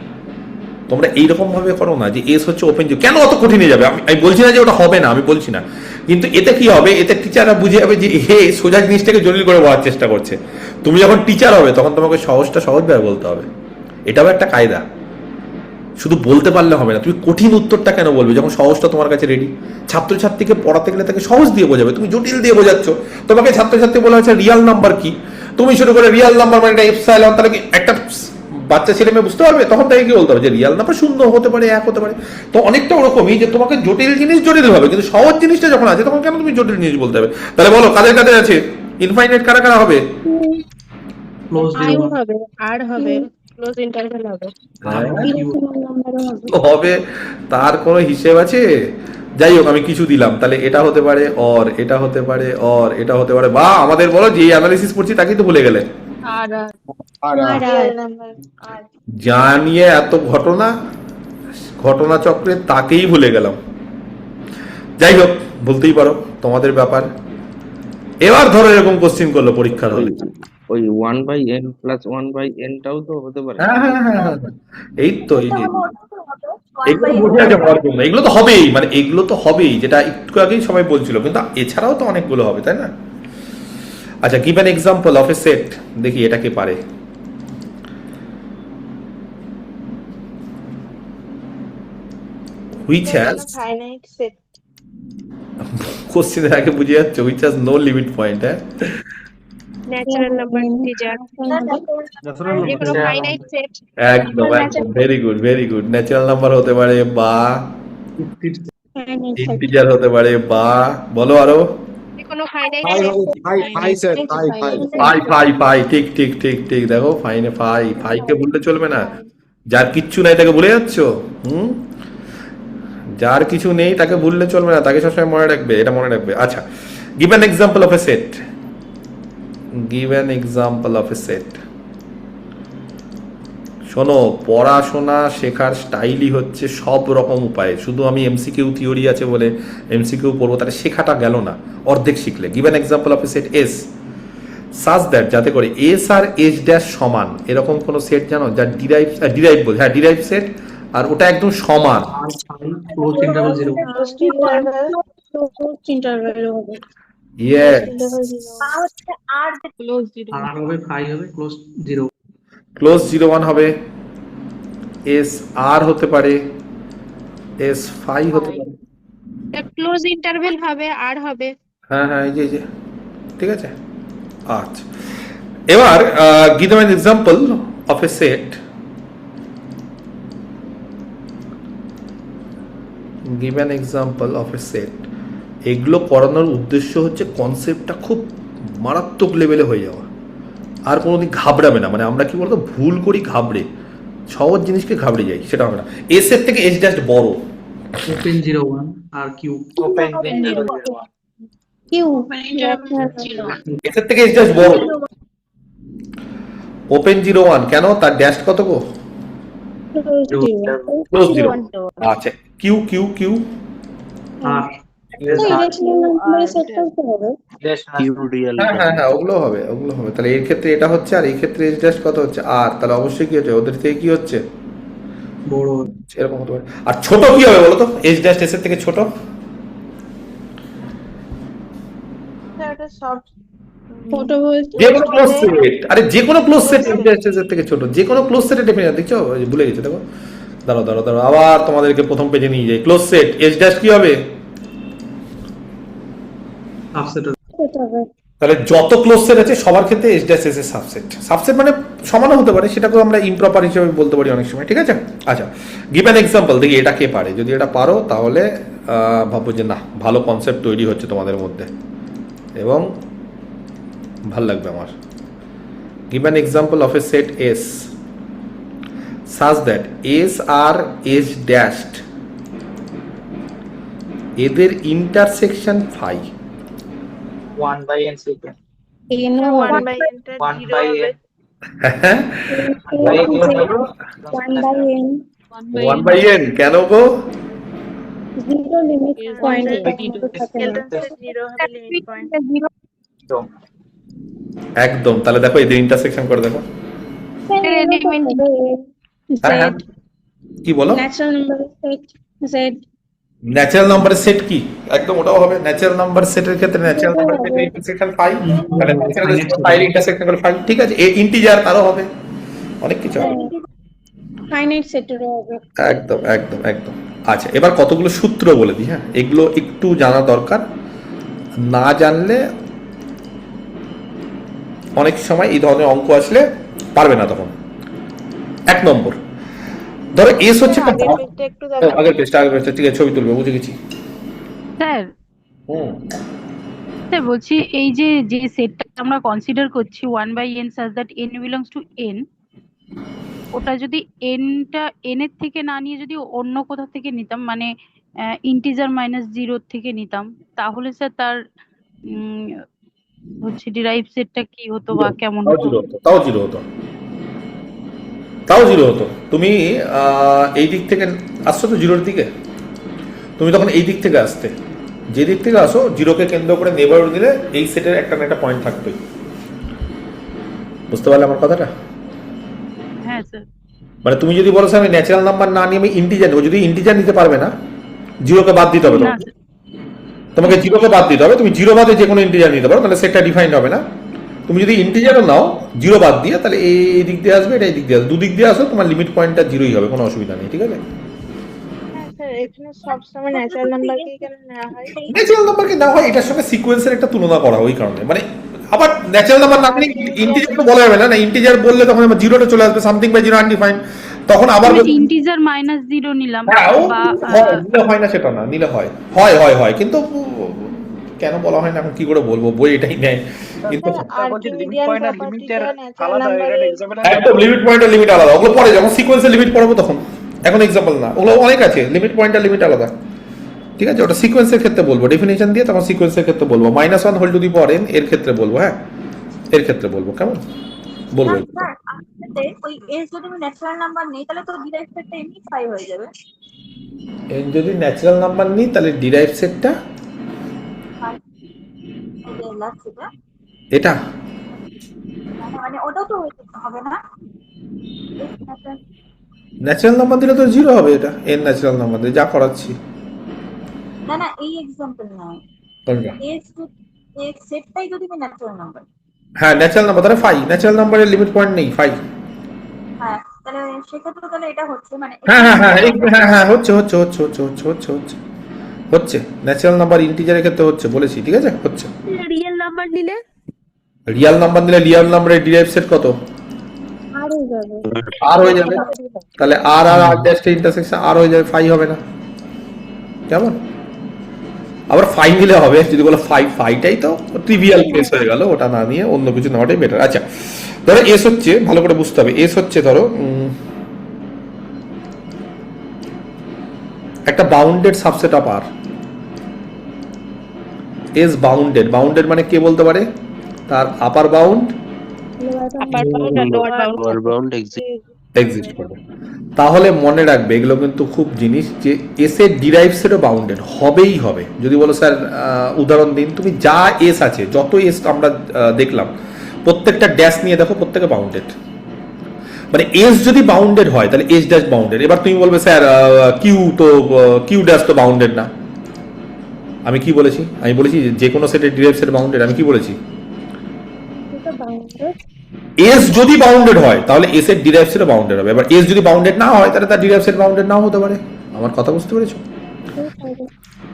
Speaker 1: তোমরা এইরকম ভাবে করো না যে এস হচ্ছে ওপেন জিরো, কেন অত কঠিন হয়ে যাবে? আমি বলছি না যে ওটা হবে না, আমি বলছি না, কিন্তু এতে কি হবে, এতে টিচাররা বুঝে যাবে যে এ সোজা জিনিসটাকে জটিল করে বলার চেষ্টা করছে। তুমি যখন টিচার হবে তখন তোমাকে সহজটা সহজভাবে বলতে হবে, এটাও একটা কায়দা। শুধু বলতে পারলে হবে না, তুমি কঠিন উত্তরটা কেন বলবে যখন সহজটা তোমার কাছে রেডি? ছাত্রছাত্রীকে পড়াতে গেলে তাকে সহজ দিয়ে বোঝাবে, তুমি জটিল দিয়ে বোঝাচ্ছ। তোমাকে ছাত্রছাত্রী বলা হয়েছে রিয়াল নাম্বার কি, তুমি শুরু করে রিয়াল নাম্বার মানে এটা এপসাইলন, তাহলে কি একটা বাচ্চা ছেলে মেয়ে বুঝতে পারবে? তখন তাকে কি বলতে হবে যে রিয়াল নাম্বার শূন্য হতে পারে, এক হতে পারে। তো অনেকটা ওরকমই যে তোমাকে জটিল জিনিস জটিল হবে, কিন্তু সহজ জিনিসটা যখন আছে তখন কেন তুমি জটিল জিনিস বলতে হবে? তাহলে বলো কাদের কাদের আছে ইনফাইনাইট, কারা কারা হবে?
Speaker 8: ক্লোজ
Speaker 6: আই
Speaker 8: জিরো
Speaker 6: হবে, আর হবে, ক্লোজ ইন্টারভ্যাল হবে,
Speaker 8: আর কিউ
Speaker 1: হবে, তার কোনো হিসেব আছে? যাই হোক, আমি কিছু দিলাম, তাহলে এটা হতে পারে অর, এটা হতে পারে অর, এটা হতে পারে, বা আমাদের বলো যে অ্যানালিসিস পড়ছি তাকেই তো ভুলে গেলে।
Speaker 6: আর
Speaker 1: জানিয়ে এত ঘটনা চক্রে তাকেই ভুলে গেলাম। যাই হোক, বলতেই পারো, তোমাদের ব্যাপার। এবার ধরো এরকম কোশ্চিন করলো পরীক্ষার হলে,
Speaker 2: ওই 1/n প্লাস 1/n টাও তো হতে পারে।
Speaker 1: হ্যাঁ, এই তো এই যে
Speaker 5: One by
Speaker 1: এগুলো বোঝা যাবে আর কোনো, এগুলো তো হবেই, মানে এগুলো তো হবেই, যেটা একটু আগেই সবাই বলছিল, কিন্তু এছাড়াও তো অনেকগুলো হবে, তাই না? আচ্ছা, give an example of a set, দেখি এটা কে পারে। হুইচ হ্যাজ,
Speaker 9: ফাইনাইট সেট
Speaker 1: কোশ্চেনের আগে বুঝে যাচ্ছে, which has no limit point. হ্যাঁ,
Speaker 6: ন্যাচারাল নাম্বার টিচার, যে কোনো ফাইনাইট সেট,
Speaker 1: একদম very good very good. Natural number হতে পারে, বা ইন্টিজার হতে পারে, বা বলো আরো,
Speaker 6: যে কোনো ফাইনাইট
Speaker 1: ফাই, ঠিক ঠিক ঠিক ঠিক। দেখো ফাইনে ফাইকে ভুললে চলবে না, যার কিচ্ছু নাই তাকে ভুলে যাচ্ছ। যার কিছু নেই তাকে ভুললে চলবে না, তাকে সবসময় মনে রাখবে, এটা মনে রাখবে। আচ্ছা, give an example of a set, give an example of a set. শোনো, পড়াশোনা শেখার স্টাইলই হচ্ছে সব রকম উপায়ে, শুধু আমি এমসিকিউ থিওরি আছে বলে এমসিকিউ পড়বো তাহলে শেখাটা গেল না, অর্ধেক শিখলে। Give an example of a set S such that, যাতে করে এস আর এস ড্যাশ সমান, এরকম কোন সেট জানো যার ডিরাইভ বল, হ্যাঁ ডিরাইভ সেট, আর ওটা একদম সমান।
Speaker 8: ক্লোজ ইন্টারভ্যাল জিরো
Speaker 9: ইন্টারভ্যাল হবে,
Speaker 1: ইয়েস,
Speaker 6: ক্লোজ জিরো,
Speaker 8: আর হবে ফাই হবে ক্লোজ জিরো
Speaker 1: ক্লোজ 01 হবে, এস আর হতে পারে, এস ফাই হতে পারে।
Speaker 6: ক্লোজ ইন্টারভ্যাল হবে, আর হবে।
Speaker 1: হ্যাঁ হ্যাঁ, এই যে ঠিক আছে। আচ্ছা, এবার give an example of a set, give an example of a set. এগুলো করানোর উদ্দেশ্য হচ্ছে কনসেপ্টটা খুব মারাত্মক লেভেলে হয়ে যাওয়া, আর কোনোদিন ঘাবড়াবে না। মানে আমরা কি বলতো, ভুল করি ঘাবড়ে, সহজ জিনিসকে ঘাবড়ে যাই, সেটা হবে না। এস এর থেকে এস ড্যাশ বড়,
Speaker 8: ওপেন 01 আর কিউ
Speaker 1: এস এর থেকে এস ড্যাশ বড়, ওপেন 01 কেন, তার ড্যাশ কত গো? ক্লোজ 0। আচ্ছা, Q Q Q
Speaker 8: R
Speaker 10: Q real
Speaker 1: হ্যাঁ হ্যাঁ হ্যাঁ, ওগুলো হবে ওগুলো হবে। তাহলে এর ক্ষেত্রে এটা হচ্ছে, আর এই ক্ষেত্রে এস ড্যাশ কত হচ্ছে আর, তাহলে অবশ্যই কি হচ্ছে, ওদের থেকে কি হচ্ছে
Speaker 8: বড়
Speaker 1: এরকম হতে পারে। আর ছোট কি হবে বলো তো, এস ড্যাশ এস এর থেকে ছোট?
Speaker 9: ফটো বলতে
Speaker 1: যে কোনো ক্লোজ সেট, আরে যে কোনো close set S dash S এর থেকে ছোট, যে কোনো ক্লোজ সেটের ডেফিনিশন দেখছো, ভুলে গেছে দেখো। দাঁড়াও আবার তোমাদেরকে প্রথম পেজে নিয়ে যাই। ক্লোজ সেট এস ড্যাশ কি হবে?
Speaker 8: আপসেট
Speaker 1: তাহলে যত ক্লোজ সেট আছে সবার ক্ষেত্রে এস ড্যাশ এস এর সাবসেট, সাবসেট মানে সমানও হতে পারে, সেটাকেও আমরা ইমপ্রপার হিসেবে বলতে পারি অনেক সময়, ঠিক আছে। আচ্ছা, গিভ অ্যান এক্সাম্পল, দেখি এটা কে পারে। যদি এটা পারো তাহলে ভাববো যে না, ভালো কনসেপ্ট তৈরি হচ্ছে তোমাদের মধ্যে এবং ভাল লাগবে আমার। Give an example of a set S such that s আর s ড্যাশড এদের intersection phi.
Speaker 7: 1/n second,
Speaker 1: 1/n কেন গো?
Speaker 9: Zero limit point
Speaker 6: Skeleton set
Speaker 9: zero হবে লিমিট পয়েন্ট
Speaker 1: একদম। তাহলে দেখো এদের ইন্টারসেকশন করে দেখো। হ্যাঁ হ্যাঁ কি বলো?
Speaker 9: Natural number set Z
Speaker 1: natural নাম্বারের সেট কি? একদম ওটাও হবে। ন্যাচারাল নাম্বার সেটের ক্ষেত্রে ন্যাচারাল নাম্বার সেটের ইন্টারসেকশন 5, তাহলে ন্যাচারাল 5 ইন্টারসেকশন করে 5, ঠিক আছে। ইন্টিজার তারও হবে, অনেক কিছু হবে।
Speaker 9: ফাইনাইট সেটেরও হবে।
Speaker 1: একদম একদম একদম। আচ্ছা, এবার কতগুলো সূত্র বলে দিই। হ্যাঁ, এগুলো একটু জানা দরকার, না জানলে অনেক সময় এই ধরনের অঙ্ক আসলে পারবে না তখন। 1 নম্বর, ধরো এস হচ্ছে একটা আগের পেজটা, ঠিক আছে, ছবি তুলবে, বুঝে গেছি
Speaker 11: স্যার। স্যার বলছি, এই যে সেটটা আমরা কনসিডার করছি 1/n such that n belongs to n, ওটা যদি nটা n এর থেকে না নিয়ে যদি অন্য কোথা থেকে নিতাম, মানে ইন্টিজার -0 থেকে নিতাম, তাহলে স্যার তার হচ্ছে ডিরাইভ সেটটা কি হতো বা কেমন হতো?
Speaker 1: তাও জিরো হতো। তুমি এই দিক থেকে আসছো তো জিরোর দিকে, তুমি তখন এই দিক থেকে আসতে, যে দিক থেকে আসো জিরোকে কেন্দ্র করে নেবারহুড দিলে এই সেটের একটা না একটা পয়েন্ট থাকতোই। বুঝতে পারলে আমার কথাটা?
Speaker 11: হ্যাঁ স্যার।
Speaker 1: মানে তুমি যদি বলো স্যার আমি ন্যাচারাল নাম্বার না নিয়ে আমি ইন্টিজার নেবো, যদি ইন্টিজার নিতে পারবে না, জিরোকে বাদ দিতে হবে তোমাকে জিরোকে বাদ দিতে হবে। তুমি জিরো বাদে যে কোনো ইন্টিজার নিতে পারো, তাহলে সেটটা ডিফাইন্ড হবে না। তুমি যদি ইন্টিজারও নাও জিরো বাদ দিয়ে, তাহলে এই দিক দিয়ে আসবে, এটা এই দিক দিয়ে আসবে, দুদিক দিয়ে আসো, তোমার লিমিট পয়েন্টটা জিরোই হবে, কোনো অসুবিধা নেই, ঠিক আছে।
Speaker 9: স্যার এখানে সবসময় ন্যাচারাল নাম্বারকেই কেন নেওয়া হয়?
Speaker 1: ন্যাচারাল নাম্বারকে না হয় এটার সঙ্গে সিকোয়েন্সের একটা তুলনা করা, ওই কারণে। মানে আবার ন্যাচারাল নাম্বার না নিলে ইন্টিজার তো বলা যাবে না, ইন্টিজার বললে তখন আমার জিরোটা চলে আসবে, সামথিং বাই জিরো আনডিফাইন্ড, তখন আবার
Speaker 11: ইন্টিজার -0 নিলাম
Speaker 1: বা হয় না, সেটা না নিলে হয়, কিন্তু কেন বলা হয় না এখন কি করে বলবো, বই এটাই নেয়। কিন্তু একদম লিমিট পয়েন্ট আর লিমিট আলাদা, ওগুলো পরে যখন সিকোয়েন্সের লিমিট পড়াবো তখন, এখন এক্সাম্পল না, ওগুলো অনেক আছে, লিমিট পয়েন্ট আর লিমিট আলাদা, ঠিক আছে। ওটা সিকোয়েন্সের ক্ষেত্রে বলবো, ডেফিনিশন দিয়ে তখন সিকোয়েন্সের ক্ষেত্রে বলবো, -1 whole to the power n এর ক্ষেত্রে বলবো, হ্যাঁ এর ক্ষেত্রে বলবো, কেমন বলবো।
Speaker 5: ওই এস যদি আমি ন্যাচারাল নাম্বার নেই তাহলে তো ডিরাইভ সেটটা এমনি 5 হয়ে যাবে।
Speaker 1: n যদি ন্যাচারাল নাম্বার নিই তাহলে ডিরাইভ সেটটা এটা,
Speaker 5: মানে ওটাও তো হবে না,
Speaker 1: ন্যাচারাল নাম্বার দিলে তো জিরো হবে, এটা n ন্যাচারাল নাম্বার দিয়ে যা করাচ্ছি।
Speaker 5: না এই এক্সাম্পল নয়, এস সেটটাই যদি আমি ন্যাচারাল নাম্বার,
Speaker 1: হ্যাঁ ন্যাচারাল নাম্বার, তাহলে 5, ন্যাচারাল নাম্বারের লিমিট পয়েন্ট নেই 5।
Speaker 5: হ্যাঁ তাহলে সেক্ষেত্রে তাহলে এটা হচ্ছে মানে
Speaker 1: হ্যাঁ হচ্ছে ন্যাচারাল নাম্বার ইন্টিজারের ক্ষেত্রে হচ্ছে, বলেছি, ঠিক আছে, হচ্ছে।
Speaker 4: রিয়েল নাম্বার নিলে
Speaker 1: রিয়েল নাম্বারের ডিরাইভ সেট কত? আর হয়ে যাবে, তাহলে আর ড্যাশ ইন্টারসেকশন আর হয়ে যাবে, 5 হবে না, কেমন? আবার 5 নিলে হবে, যদি বলো 5টাই তো ট্রিভিয়াল কেস হয়ে গেল, ওটা না নিয়ে অন্য কিছু নেওয়াটাই বেটার। আচ্ছা, ধরো এস হচ্ছে, ভালো করে বুঝতে হবে, এস হচ্ছে ধরো একটা bounded subset of R. S bounded মানে কে বলতে পারে? তার আপার বাউন্ড এক্সিস্ট করবে। তাহলে মনে রাখবে, এগুলো কিন্তু খুব জিনিস, যে এস এর ডিরাইভ সেটও বাউন্ডেড হবেই হবে। যদি বলো স্যার উদাহরণ দিন, তুমি যা এস আছে, যত এস আমরা দেখলাম, প্রত্যেকটা ড্যাশ নিয়ে দেখো, প্রত্যেকটা বাউন্ডেড। মানে এস যদি বাউন্ডেড হয় তাহলে এস ড্যাশ বাউন্ডেড। এবার তুমি বলবে স্যার কিউ ড্যাশ তো বাউন্ডেড না। আমি কি বলেছি? আমি বলেছি যে কোনো সেটের ডিরাইভ সেট বাউন্ডেড। আমি কি বলেছি? এস যদি বাউন্ডেড হয় তাহলে এস এর ডিরাইভ সেট বাউন্ডেড হবে। এবার এস যদি বাউন্ডেড না হয় তাহলে তার ডিরাইভ সেট বাউন্ডেড নাও হতে পারে। আমার কথা বুঝতে পেরেছো?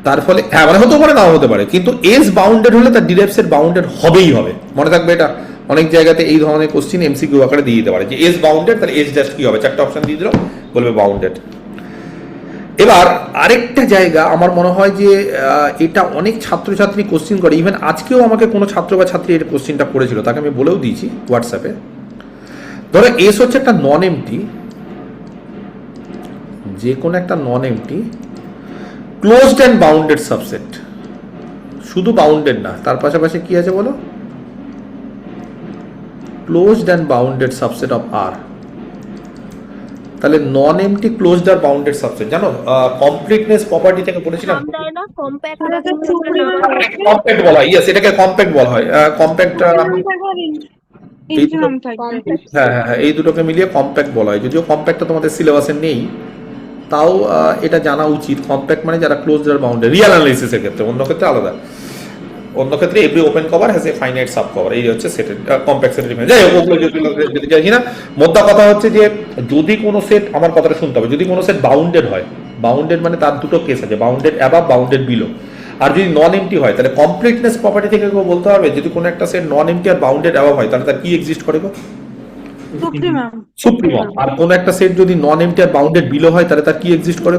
Speaker 1: তার ফলে হ্যাঁ, মানে হতে পারে, নাও হতে পারে, কিন্তু এস বাউন্ডেড হলে তার ডিরাইভ সেট বাউন্ডেড হবেই হবে। মনে থাকবে এটা। অনেক জায়গাতে এই ধরনের কোশ্চিন এমসিকিউ আকারে দিয়ে দিতে পারে যে এস বাউন্ডেড, তাহলে এস জাস্ট কি হবে, 4টা অপশন দিয়ে দিল, বলবে বাউন্ডেড। এবার আরেকটা জায়গা আমার মনে হয় যে এটা অনেক ছাত্রছাত্রী কোশ্চিন করে, ইভেন আজকেও আমাকে কোনো ছাত্র বা ছাত্রী এই কোশ্চিনটা করেছিল, তাকে আমি বলেও দিয়েছি হোয়াটসঅ্যাপে। ধরো এস হচ্ছে একটা নন এমটি, যে কোনো একটা non empty closed and bounded subset. শুধু বাউন্ডেড না, তার পাশাপাশি কি আছে বলো? Closed and bounded subset of R. তাহলে নন এমটি ক্লোজড আর বাউন্ডেড সাবসেট জানো কমপ্লিটনেস প্রপার্টি থেকে পড়েছিলাম
Speaker 4: নাম দেয় না কম্প্যাক্ট
Speaker 1: কম্প্যাক্ট বলা হয় ইয়েস এটাকে কম্প্যাক্ট বলা হয় কম্প্যাক্ট হ্যাঁ হ্যাঁ হ্যাঁ এই দুটোকে মিলিয়ে কম্প্যাক্ট বলা হয় যদিও কম্প্যাক্টটা তোমাদের সিলেবাসে নেই তাও এটা জানা উচিত কম্প্যাক্ট মানে যারা ক্লোজড আর বাউন্ডেড রিয়েল অ্যানালিসিসের ক্ষেত্রে অন্য ক্ষেত্রে আলাদা অন্য ক্ষেত্রে every open cover has a finite sub cover এই হচ্ছে সেটের কম্প্যাক্ট সেটের ডিফারেন্স যাই হোক ওগুলো যদি চাইছি না মোদ্দা কথা হচ্ছে যে যদি কোনো সেট আমার কথাটা শুনতে হবে যদি কোনো সেট বাউন্ডেড হয় বাউন্ডেড মানে তার দুটো কেস আছে bounded above bounded below are যদি নন এমটি হয় তাহলে কমপ্লিটনেস প্রপার্টি থেকে কেউ বলতে পারবে যদি কোনো একটা সেট নন এমটি আর বাউন্ডেড অ্যাবাভ হয় তাহলে তার কি এক্সিস্ট করে গো সুপ্রিমাম আর কোন একটা সেট যদি নন এমটি আর বাউন্ডেড বিলো হয় তাহলে তার কি এক্সিস্ট করে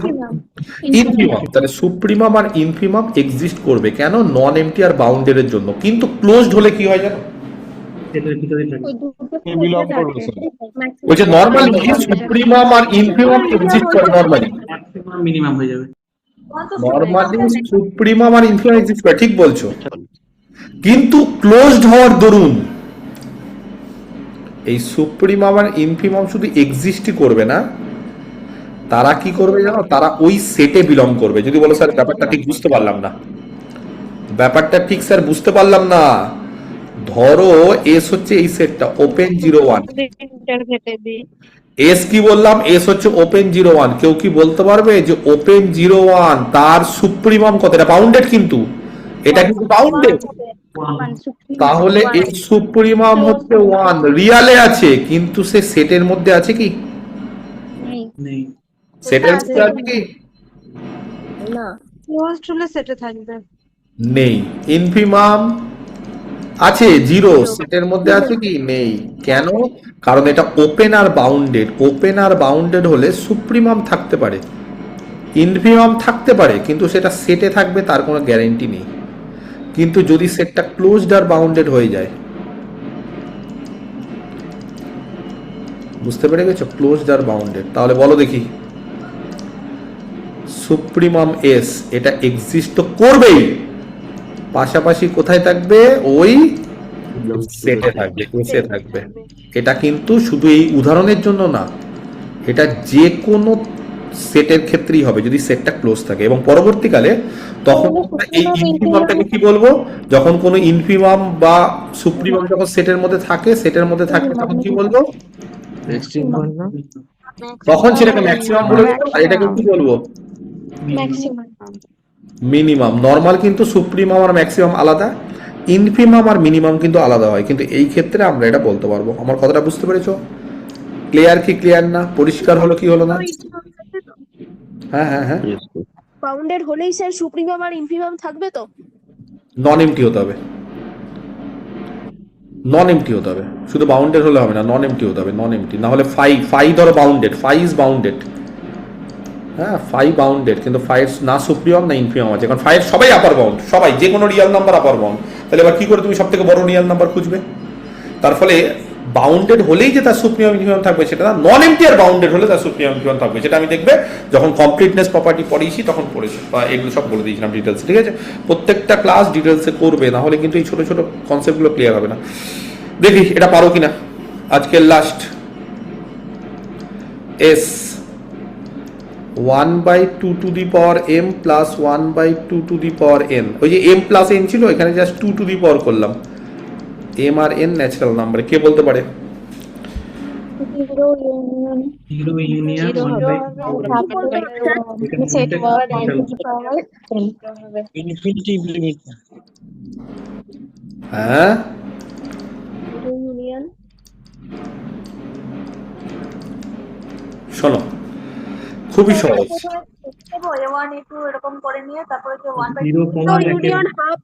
Speaker 1: ইনফিমাম তাহলে সুপ্রিমাম আর ইনফিমাম এক্সিস্ট করবে কেন নন এমটি আর বাউন্ডেড এর জন্য কিন্তু ক্লোজড হলে কি হয় জানো ওই যে নরমালি সুপ্রিমাম আর ইনফিমাম এক্সিস্ট করে নরমালি
Speaker 8: ম্যাক্সিমাম মিনিমাম হয়ে যাবে
Speaker 1: নরমালি সুপ্রিমাম আর ইনফিমাম এক্সিস্ট করে ঠিক বলছো কিন্তু ক্লোজড হওয়ার দরুন এই সুপ্রিমাম আর ইনফিমাম শুধু এক্সিস্টই করবে না তারা কি করবে জানো তারা ওই সেটে বিলং করবে যদি বলো স্যার ব্যাপারটা ঠিক বুঝতে পারলাম না ব্যাপারটা ঠিক স্যার বুঝতে পারলাম না ধরো এস হচ্ছে এই সেটটা ওপেন 01 এস কি বললাম এস হচ্ছে ওপেন 01 কেউ কি বলতে পারবে যে ওপেন 01 তার সুপ্রিমাম কত এটা বাউন্ডেড কিন্তু এটা কিন্তু বাউন্ডেড তাহলে এই সুপ্রিমাম হচ্ছে 1 রিয়ালে আছে কিন্তু সে সেটের মধ্যে আছে কি
Speaker 8: নেই
Speaker 1: সেটের মধ্যে আছে কি
Speaker 4: না
Speaker 6: ক্লোজড হলে সেটে থাকবে
Speaker 1: নেই ইনফিমাম আছে 0 সেটের মধ্যে আছে কি নেই কেন কারণ এটা ওপেন আর বাউন্ডেড হলে সুপ্রিমাম থাকতে পারে ইনফিমাম থাকতে পারে কিন্তু সেটা সেটে থাকবে তার কোনো গ্যারান্টি নেই কিন্তু যদি সেটটা ক্লোজড আর বাউন্ডেড হয়ে যায় বুঝতে পেরে গেছো ক্লোজড আর বাউন্ডেড তাহলে বলো দেখি সুপ্রিমাম এস এটা এক্সিস্ট তো করবেই পাশাপাশি কোথায় থাকবে ওই সেটে থাকবে এসে থাকবে এটা কিন্তু শুধু এই উদাহরণের জন্য না এটা যে কোনো সেটের ক্ষেত্রেই হবে যদি সেটটা ক্লোজ থাকে এবং পরবর্তীকালে তখন এই ইনফিমামটাকে কি বলবো যখন কোনো ইনফিমাম বা সুপ্রিমাম যখন সেটের মধ্যে থাকে তখন কি বলবো তখন সেটাকে ম্যাক্সিমাম বলে আর এটাকে কি বলবো মিনিমাম নরমাল কিন্তু সুপ্রিমাম আর ম্যাক্সিমাম আলাদা ইনফিমাম আর মিনিমাম কিন্তু আলাদা হয় কিন্তু এই ক্ষেত্রে আমরা এটা বলতে পারবো আমার কথাটা বুঝতে পেরেছো ক্লিয়ার কি ক্লিয়ার না পরিষ্কার হলো কি হলো না হ্যাঁ হ্যাঁ হ্যাঁ
Speaker 4: বাউন্ডেড হলেই স্যার সুপ্রিমাম আর ইনফিমাম থাকবে তো
Speaker 1: নন এমটি হতে হবে শুধু বাউন্ডেড হলে হবে না নন এমটি হতে হবে নন এমটি না হলে ফাই ধরো বাউন্ডেড ফাই ইজ বাউন্ডেড হ্যাঁ ফাই বাউন্ডেড কিন্তু ফাইয়ের না সুপ্রিমাম না ইনফিমাম আছে কারণ ফাইয়ের সবাই আপার বাউন্ড সবাই যে কোনো রিয়াল নাম্বার আপার বাউন্ড তাহলে এবার কি করে তুমি সব থেকে বড় রিয়াল নাম্বার খুঁজবে তার ফলে বাউন্ডেড হলেই যে তার সুপ্রিমাম ইনফিমাম থাকবে সেটা না নন এমটি আর বাউন্ডেড হলে তার সুপ্রিমাম ইনফিমাম থাকবে সেটা আমি দেখবে যখন কমপ্লিটনেস প্রপার্টি পড়িয়েছি তখন পড়েছি বা এগুলো সব বলে দিয়েছিলাম ডিটেলস ঠিক আছে প্রত্যেকটা ক্লাস ডিটেলসে করবে না হলে কিন্তু এই ছোট ছোট কনসেপ্টগুলো ক্লিয়ার হবে না দেখি এটা পারো কিনা আজকের last S 1/2 to the power m plus 1/2 to the power n ওই যে m plus n ছিল এখানে জাস্ট 2 to the power করলাম m আর n ন্যাচারাল নাম্বার কে বলতে পারে
Speaker 8: জিরো ইউনিয়ন
Speaker 3: ইনফিনিটি লিমিট
Speaker 1: হ্যাঁ
Speaker 4: ইউনিয়ন
Speaker 1: শোনো খুবই সহজ
Speaker 5: A1 A2 এরকম করে নিয়ে তারপরে যে 1/2
Speaker 4: union half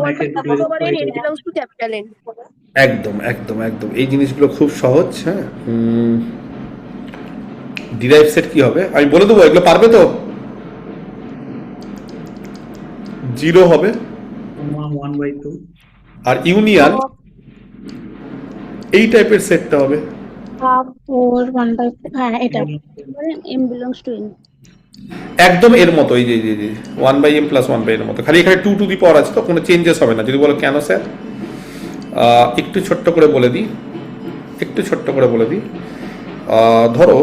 Speaker 4: 1/2 n belongs to capital N
Speaker 1: একদম একদম একদম এই জিনিসগুলো খুব সহজ হ্যাঁ ডিরাইভ সেট কি হবে আমি বলে দেবো এগুলো পারবে তো 0 হবে
Speaker 8: 1/2
Speaker 1: আর ইউনিয়ন এই টাইপের সেটটা হবে
Speaker 6: হাফ 4 1/2 হ্যাঁ এটা m belongs to n
Speaker 1: একদম এর মতো এই যে 1/m plus 1/n এর মতো খালি এখানে 2 to the power আছে তো কোনো চেঞ্জেস হবে না যদি বলো কেন স্যার একটু ছোট্ট করে বলে দিই ধরো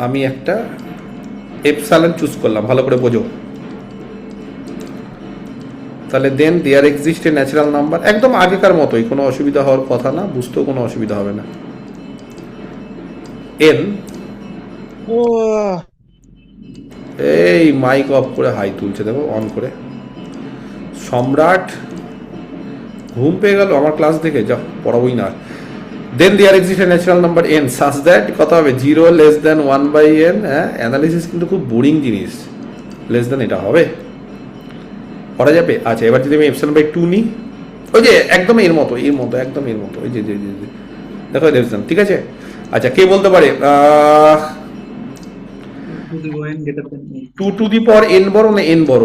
Speaker 1: আমি একটা এপসাইলন চুজ করলাম, ভালো করে বোঝো। তাহলে then there exist a natural number, একদম আগেকার মতোই, কোনো অসুবিধা হওয়ার কথা না, বুঝতেও কোনো অসুবিধা হবে না। এন, এই মাইক অফ করে হাই তুলছে দেখো, অন করে। সম্রাট ঘুম পেয়ে গেল আমার ক্লাস দেখে, যা পড়াবোই না। Then there exist a natural number N such that, কত হবে 0 লেস দেন 1/n। হ্যাঁ, অ্যানালিসিস কিন্তু খুব বোরিং জিনিস, লেস দেন এটা হবে, করা যাবে। আচ্ছা, এবার যদি আমি ε/2 নিই, ওই যে একদম এর মতো একদম এর মতো, ওই যে দেখো লেস, ঠিক আছে। আচ্ছা, কে বলতে পারে 2 টু দি পাওয়ার n বড় না n বড়?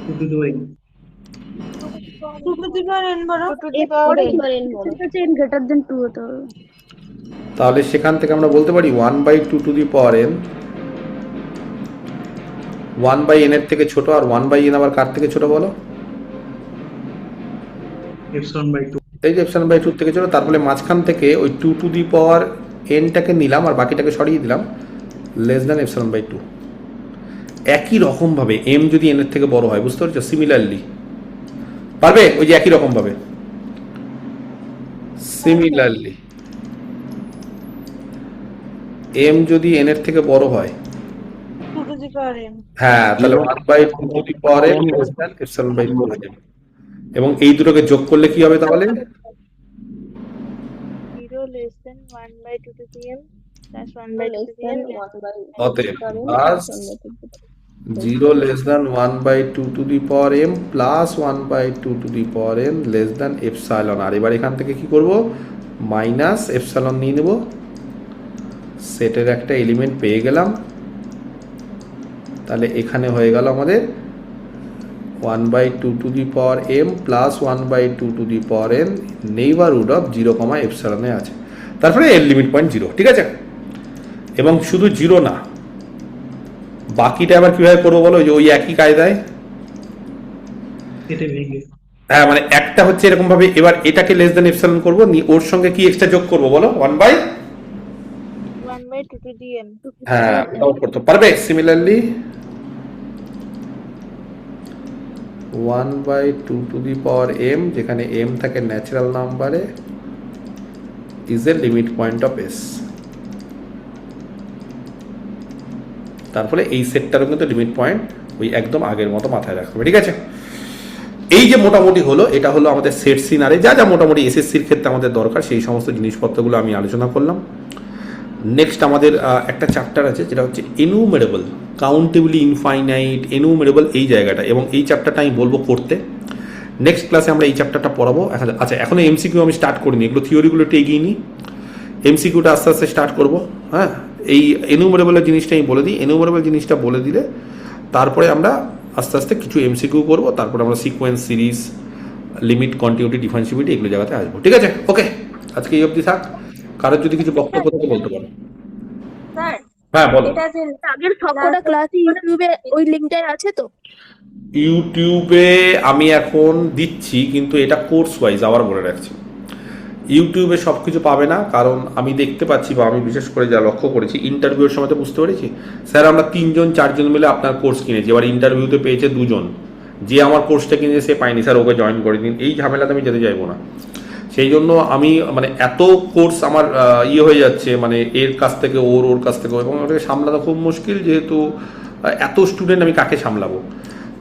Speaker 8: 2 to the n।
Speaker 5: 2 to the power n বড়।
Speaker 4: গ্রেটার দেন 2 হতে হবে।
Speaker 1: তাহলে সেখান থেকে আমরা বলতে পারি 1/2 to the power n, 1/n এর থেকে ছোট, আর 1/n আবার কার থেকে ছোট বলো?
Speaker 8: ε/2।
Speaker 1: এই যে ε/2 থেকে ছোট, তারপরে মাঝখান থেকে ওই 2 টু দি পাওয়ার nটাকে নিলাম আর বাকিটাকে সরিয়ে দিলাম, লেস দেন ε/2। একই রকম ভাবে m যদি n এর থেকে বড় হয়, বুঝতে পারছো? সিমিলারলি পারবে, ওই যে একই রকম ভাবে সিমিলারলি m যদি n এর থেকে বড় হয়,
Speaker 5: 2 to the power n।
Speaker 1: হ্যাঁ, তাহলে 1/2 to the power n less than ε/2 হয়ে যাবে। এবং এই দুটোকে যোগ করলে কি হবে তাহলে?
Speaker 9: 0 less than 1/2 to the n plus 1/2 to the n।
Speaker 1: অতএব plus 0 less than 1/2 to the power m plus 1/2 to the power n less than epsilon. আর এবার এখান থেকে কি করব? মাইনাস এপসাইলন নিয়ে নেব, সেটের একটা এলিমেন্ট পেয়ে গেলাম। তাহলে এখানে হয়ে গেল আমাদের 1/2 to the power m plus 1/2 to the power n neighbourhood of 0, এপসাইলনে আছে। তারপরে এর লিমিট পয়েন্ট 0, ঠিক আছে। এবং শুধু 0 না, বাকিটা আবার কিভাবে করবো বলো? ওই একই কায়দায়,
Speaker 8: এটা ভেঙে,
Speaker 1: হ্যাঁ, মানে একটা হচ্ছে এরকম ভাবে, এবার এটাকে লেস দেন এপসাইলন করবো, ওর সঙ্গে কি এক্সট্রা যোগ করবো বলো? 1/2
Speaker 9: to the n।
Speaker 1: হ্যাঁ, ওটাও করতে পারবে। Similarly 1/2 to the power m, যেখানে m থাকে ন্যাচারাল নাম্বারে, is a limit point of s। তারপরে এই সেটটারও কিন্তু লিমিট পয়েন্ট ওই একদম আগের মতো মাথায় রাখতে হবে, ঠিক আছে। এই যে মোটামুটি হলো, এটা হলো আমাদের সেট সিনারে যা যা মোটামুটি এসএসসির ক্ষেত্রে আমাদের দরকার, সেই সমস্ত জিনিসপত্রগুলো আমি আলোচনা করলাম। নেক্সট আমাদের একটা চ্যাপ্টার আছে যেটা হচ্ছে এনুমেরেবল, কাউন্টেবলি ইনফাইনাইট, এনুমেরেবল, এই জায়গাটা, এবং এই চ্যাপ্টারটা আমি বলবো করতে। নেক্সট ক্লাসে আমরা এই চ্যাপ্টারটা পড়াবো। আচ্ছা, এখনো এমসিকিউ আমি স্টার্ট করিনি, এগুলো থিওরিগুলো একটু এগিয়ে নিই, এমসিকিউটা আস্তে আস্তে স্টার্ট করবো। হ্যাঁ, এই এনুমেরেবলের জিনিসটা আমি বলে দিই, এনুমেরেবল জিনিসটা বলে দিলে তারপরে আমরা আস্তে আস্তে কিছু এমসিকিউ করবো, তারপরে আমরা sequence, series, limit, continuity, differentiability, এগুলো জায়গাতে আসবো, ঠিক আছে। ওকে, আজকে এই অবধি থাক। কারোর যদি কিছু বক্তব্য থাকে বলতে পারো।
Speaker 5: স্যার,
Speaker 1: হ্যাঁ, বলো।
Speaker 5: এটা যে
Speaker 4: আগের সবকটা ক্লাসই ইউটিউবে ওই লিংকটাই আছে তো?
Speaker 1: ইউটিউবে আমি এখন দিচ্ছি, কিন্তু এটা কোর্স ওয়াইজ, আবার বলে রাখছি, ইউটিউবে সব কিছু পাবে না। কারণ আমি দেখতে পাচ্ছি, বা আমি বিশেষ করে যা লক্ষ্য করেছি, ইন্টারভিউর সময় তো বুঝতে পেরেছি, স্যার আমরা 3জন 4জন মিলে আপনার কোর্স কিনেছি, এবার ইন্টারভিউতে পেয়েছে 2জন, যে আমার কোর্সটা কিনেছে সে পায়নি, স্যার ওকে জয়েন করে দিন। এই ঝামেলাতে আমি যেতে চাইবো না। সেই জন্য আমি মানে এত কোর্স আমার হয়ে যাচ্ছে, মানে এর কাছ থেকে ওর কাছ থেকে, এবং ওটাকে সামলানো খুব মুশকিল, যেহেতু এত স্টুডেন্ট আমি কাকে সামলাবো।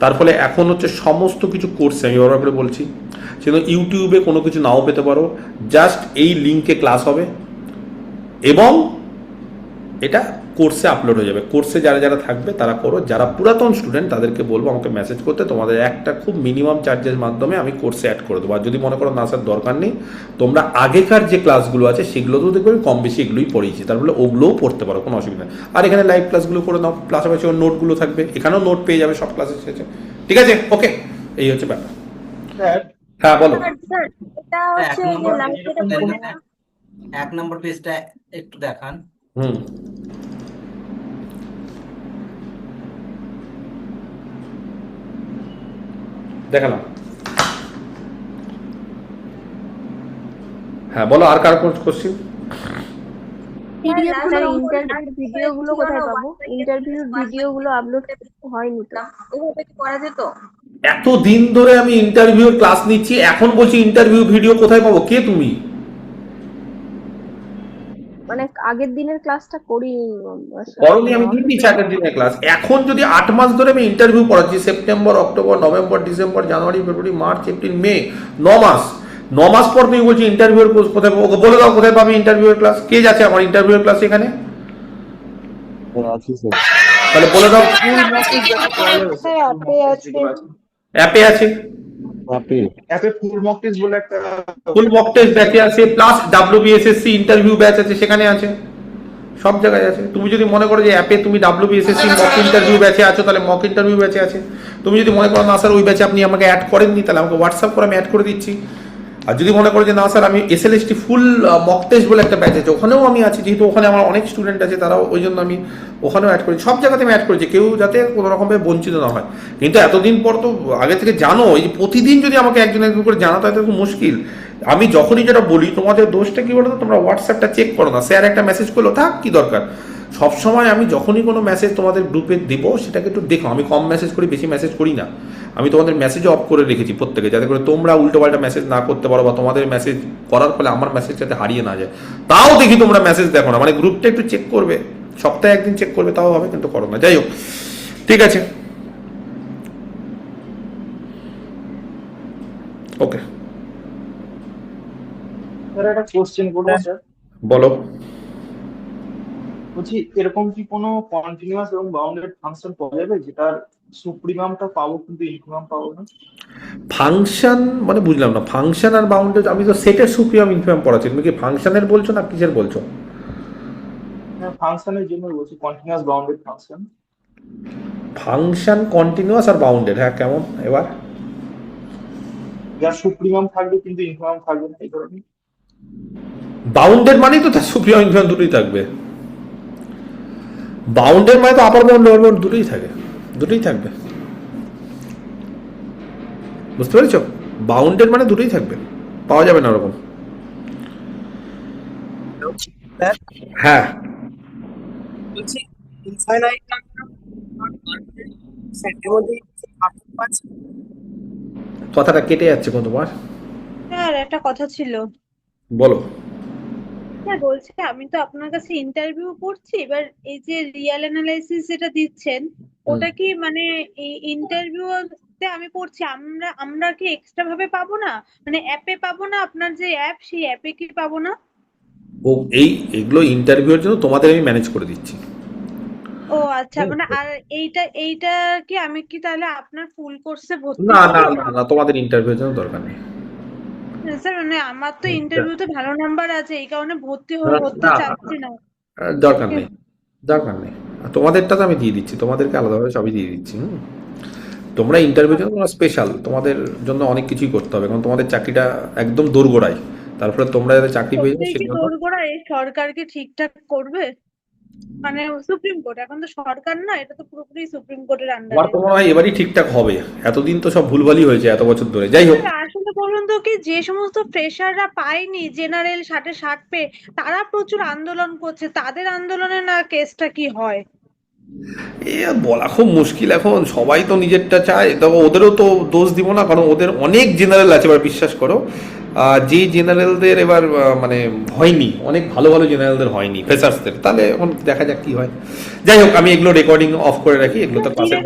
Speaker 1: তার ফলে এখন হচ্ছে সমস্ত কিছু কোর্সে, আমি বারবার করে বলছি, সেজন্য ইউটিউবে কোনো কিছু নাও পেতে পারো, জাস্ট এই লিঙ্কে ক্লাস হবে এবং এটা কোর্সে আপলোড হয়ে যাবে। কোর্সে যারা যারা থাকবে তারা করো, যারা পুরাতন স্টুডেন্ট তাদেরকে বলবো আমাকে মেসেজ করতে, তোমাদের একটা খুব মিনিমাম চার্জের মাধ্যমে আমি কোর্সে অ্যাড করে দেবো। আর যদি মনে করো না স্যার দরকার নেই, তোমরা আগেকার যে ক্লাসগুলো আছে সেগুলোতেও দেখবে কম বেশি এগুলোই পড়িয়েছি, তার ফলে ওগুলোও পড়তে পারো, কোনো অসুবিধা নেই। আর এখানে লাইভ ক্লাসগুলো করে নাও, পাশাপাশি নোটগুলো থাকবে, এখানেও নোট পেয়ে যাবে সব ক্লাসের শেষে, ঠিক আছে। ওকে, এই হচ্ছে ব্যাপার। হ্যাঁ, বলো।
Speaker 5: স্যার, এটা হচ্ছে যে লাইভ যেটা বললেন না,
Speaker 12: 1 নম্বর পেজটা একটু দেখান।
Speaker 1: দেখালাম। হ্যাঁ, বলো, আর কার কোশ্চেন?
Speaker 4: পিডিএফ গুলো
Speaker 5: স্যার
Speaker 4: ইন্টারভিউর ভিডিও গুলো কোথায় পাবো? ইন্টারভিউর ভিডিও গুলো আপলোড হয়নি তো।
Speaker 5: ওভাবে কি করা যেত?
Speaker 1: এত দিন ধরে আমি ইন্টারভিউ ক্লাস নিচ্ছি, এখন বলছি ইন্টারভিউ ভিডিও কোথায় পাবো? কে তুমি?
Speaker 4: মানে আগের দিনের ক্লাসটা করি
Speaker 1: করনি, আমি দিয়ে দিচ্ছি আগের দিনের ক্লাস। এখন যদি 8 মাস ধরে আমি ইন্টারভিউ পড়াচ্ছি, সেপ্টেম্বর, অক্টোবর, নভেম্বর, ডিসেম্বর, জানুয়ারি, ফেব্রুয়ারি, মার্চ, এপ্রিল, মে, 9 মাস পর তুমি বলছি ইন্টারভিউর কোথায় পাবো? ওকে বলে দাও কোথায় পাবে ইন্টারভিউর ক্লাস। কে যাচ্ছে আমার ইন্টারভিউর ক্লাস এখানে? তাহলে বলে দাও। অ্যাপে আছে,
Speaker 7: অ্যাপে ফুল মক টেস্ট বলে একটা
Speaker 1: ফুল মক টেস্ট ব্যাচে আছে, প্লাস WBSSC ইন্টারভিউ ব্যাচ আছে, সেখানে আছে, সব জায়গায় আছে। তুমি যদি মনে করো যে অ্যাপে তুমি WBSSC মক ইন্টারভিউ ব্যাচে আছো, তাহলে মক ইন্টারভিউ ব্যাচে আছে। তুমি যদি মনে করো না স্যার ওই ব্যাচে আপনি আমাকে অ্যাড করেননি, তাহলে আমাকে হোয়াটসঅ্যাপ করে আমি অ্যাড করে দিচ্ছি। আর যদি মনে করো যে না স্যার আমি SLST ফুল মক টেস্ট বলে একটা ব্যাচ আছে, ওখানেও আমি আছি, যেহেতু ওখানে আমার অনেক স্টুডেন্ট আছে, তারাও ওই জন্য আমি ওখানেও অ্যাড করি। সব জায়গাতে আমি অ্যাড করেছি, কেউ যাতে কোনো রকমভাবে বঞ্চিত না হয়। কিন্তু এতদিন পর তো আগে থেকে জানো, এই যে প্রতিদিন যদি আমাকে একজন একজন করে জানাতে হয় তো খুব মুশকিল। আমি যখনই যেটা বলি, তোমাদের দোষটা কি বলো তো, তোমরা হোয়াটসঅ্যাপটা চেক করো না। স্যার একটা মেসেজ করলো, থাক কি দরকার। সবসময় আমি যখনই কোনো মেসেজ তোমাদের গ্রুপে দেবো সেটাকে একটু দেখো। আমি কম মেসেজ করি, বেশি মেসেজ করি না। আমি তোমাদের মেসেজও অফ করে রেখেছি প্রত্যেকে, যাতে করে তোমরা উল্টোপাল্টা মেসেজ না করতে পারো, বা তোমাদের মেসেজ করার ফলে আমার মেসেজ যাতে হারিয়ে না যায়। তাও দেখি তোমরা মেসেজ দেখো না, মানে গ্রুপটা একটু চেক করবে, সপ্তাহে একদিন চেক করবে, তাও হবে, কিন্তু করো না। যাই হোক, ঠিক আছে, ওকে।
Speaker 7: স্যার একটা কোশ্চেন করবো স্যার।
Speaker 1: বলো।
Speaker 7: বলছি এরকম কি কোনো কন্টিনিউয়াস এবং বাউন্ডেড ফাংশন পাওয়া যাবে যেটার সুপ্রিমামটা পাবো কিন্তু ইনফিমাম পাবো না?
Speaker 1: ফাংশন মানে বুঝলাম না, ফাংশন আর বাউন্ডেড। আমি তো সেটের সুপ্রিমাম ইনফিমাম পড়াচ্ছি, তুমি কি ফাংশনের বলছো না কিসের বলছো?
Speaker 7: ফাংশনের জন্য বলছি, continuous bounded function.
Speaker 1: Function continuous আর বাউন্ডেড, হ্যাঁ কেমন এবার?
Speaker 7: যার সুপ্রিমাম থাকবে কিন্তু ইনফিমাম থাকবে না, এই কারণে।
Speaker 1: বাউন্ডেড মানেই তো তার সুপ্রিমাম ইনফিমাম দুটোই থাকবে। বাউন্ডেড মানে তো আপার বাউন্ড লোয়ার বাউন্ড দুটোই থাকে, দুটোই থাকবে, বুঝতে পেরেছো? বাউন্ডেড মানে দুটোই থাকবে, পাওয়া যাবে না ওরকম। হ্যাঁ, কথাটা কেটে যাচ্ছে কোন তোমার?
Speaker 9: স্যার একটা কথা ছিল।
Speaker 1: বলো।
Speaker 9: স্যার বলছি আমি তো আপনার কাছে ইন্টারভিউ করছি, এবার এই যে রিয়াল অ্যানালাইসিস যেটা দিচ্ছেন, ওটা কি মানে এই ইন্টারভিউতে আমি পড়ছি, আমরা কি এক্সট্রা ভাবে পাবো না? মানে অ্যাপে পাবো না? আপনার যে অ্যাপ, সেই অ্যাপে কি পাবো না?
Speaker 1: ও এগুলো ইন্টারভিউর জন্য তোমাদের আমি ম্যানেজ করে দিচ্ছি।
Speaker 9: ও আচ্ছা, মানে আর এইটা কি আমি কি তাহলে আপনার ফুল কোর্সে ভর্তি
Speaker 1: না না
Speaker 9: হবো?
Speaker 1: না না, তোমাদের ইন্টারভিউর জন্য দরকার নেই।
Speaker 9: স্যার মানে আমার তো ইন্টারভিউতে ভালো নাম্বার আছে, এই কারণে ভর্তি হতে চাচ্ছি না।
Speaker 1: দরকার নেই, দরকার নেই। তোমাদেরটা তো আমি দিয়ে দিচ্ছি, তোমাদেরকে আলাদাভাবে সবই দিয়ে দিচ্ছি। তোমরা ইন্টারভিউ জন্য তোমরা স্পেশাল, তোমাদের জন্য অনেক কিছুই করতে হবে, কারণ তোমাদের চাকরিটা একদম দোরগোড়ায়। তারপরে তোমরা যাতে চাকরি পেয়ে যাও সেই জন্য।
Speaker 9: দোরগোড়ায় সরকার কি ঠিকঠাক করবে? মানে সুপ্রিম কোর্ট, এখন তো সরকার না, এটা তো পুরোপুরি সুপ্রিম কোর্টের
Speaker 1: আমার
Speaker 9: আন্ডারে।
Speaker 1: তো মনে হয় এবারই ঠিকঠাক হবে, এতদিন তো সব ভুলভালই হয়েছে এত বছর ধরে। যাই হোক,
Speaker 9: আসলে বলুন তো, কি যে সমস্ত ফ্রেশাররা পায়নি জেনারেল 60 পেয়ে, তারা প্রচুর আন্দোলন করছে, তাদের আন্দোলনে না কেসটা কি হয়?
Speaker 1: এ বলা খুব মুশকিল। এখন সবাই তো নিজেরটা চায়, তবে ওদেরও তো দোষ দিব না, কারণ ওদের অনেক জেনারেল আছে। এবার বিশ্বাস করো, যে জেনারেলদের এবার মানে হয়নি, অনেক ভালো ভালো জেনারেলদের হয়নি, ফ্রেশার্সদের, তাহলে এখন দেখা যাক কি হয়। যাই হোক, আমি এগুলো রেকর্ডিং অফ করে রাখি, এগুলো তো ক্লাসের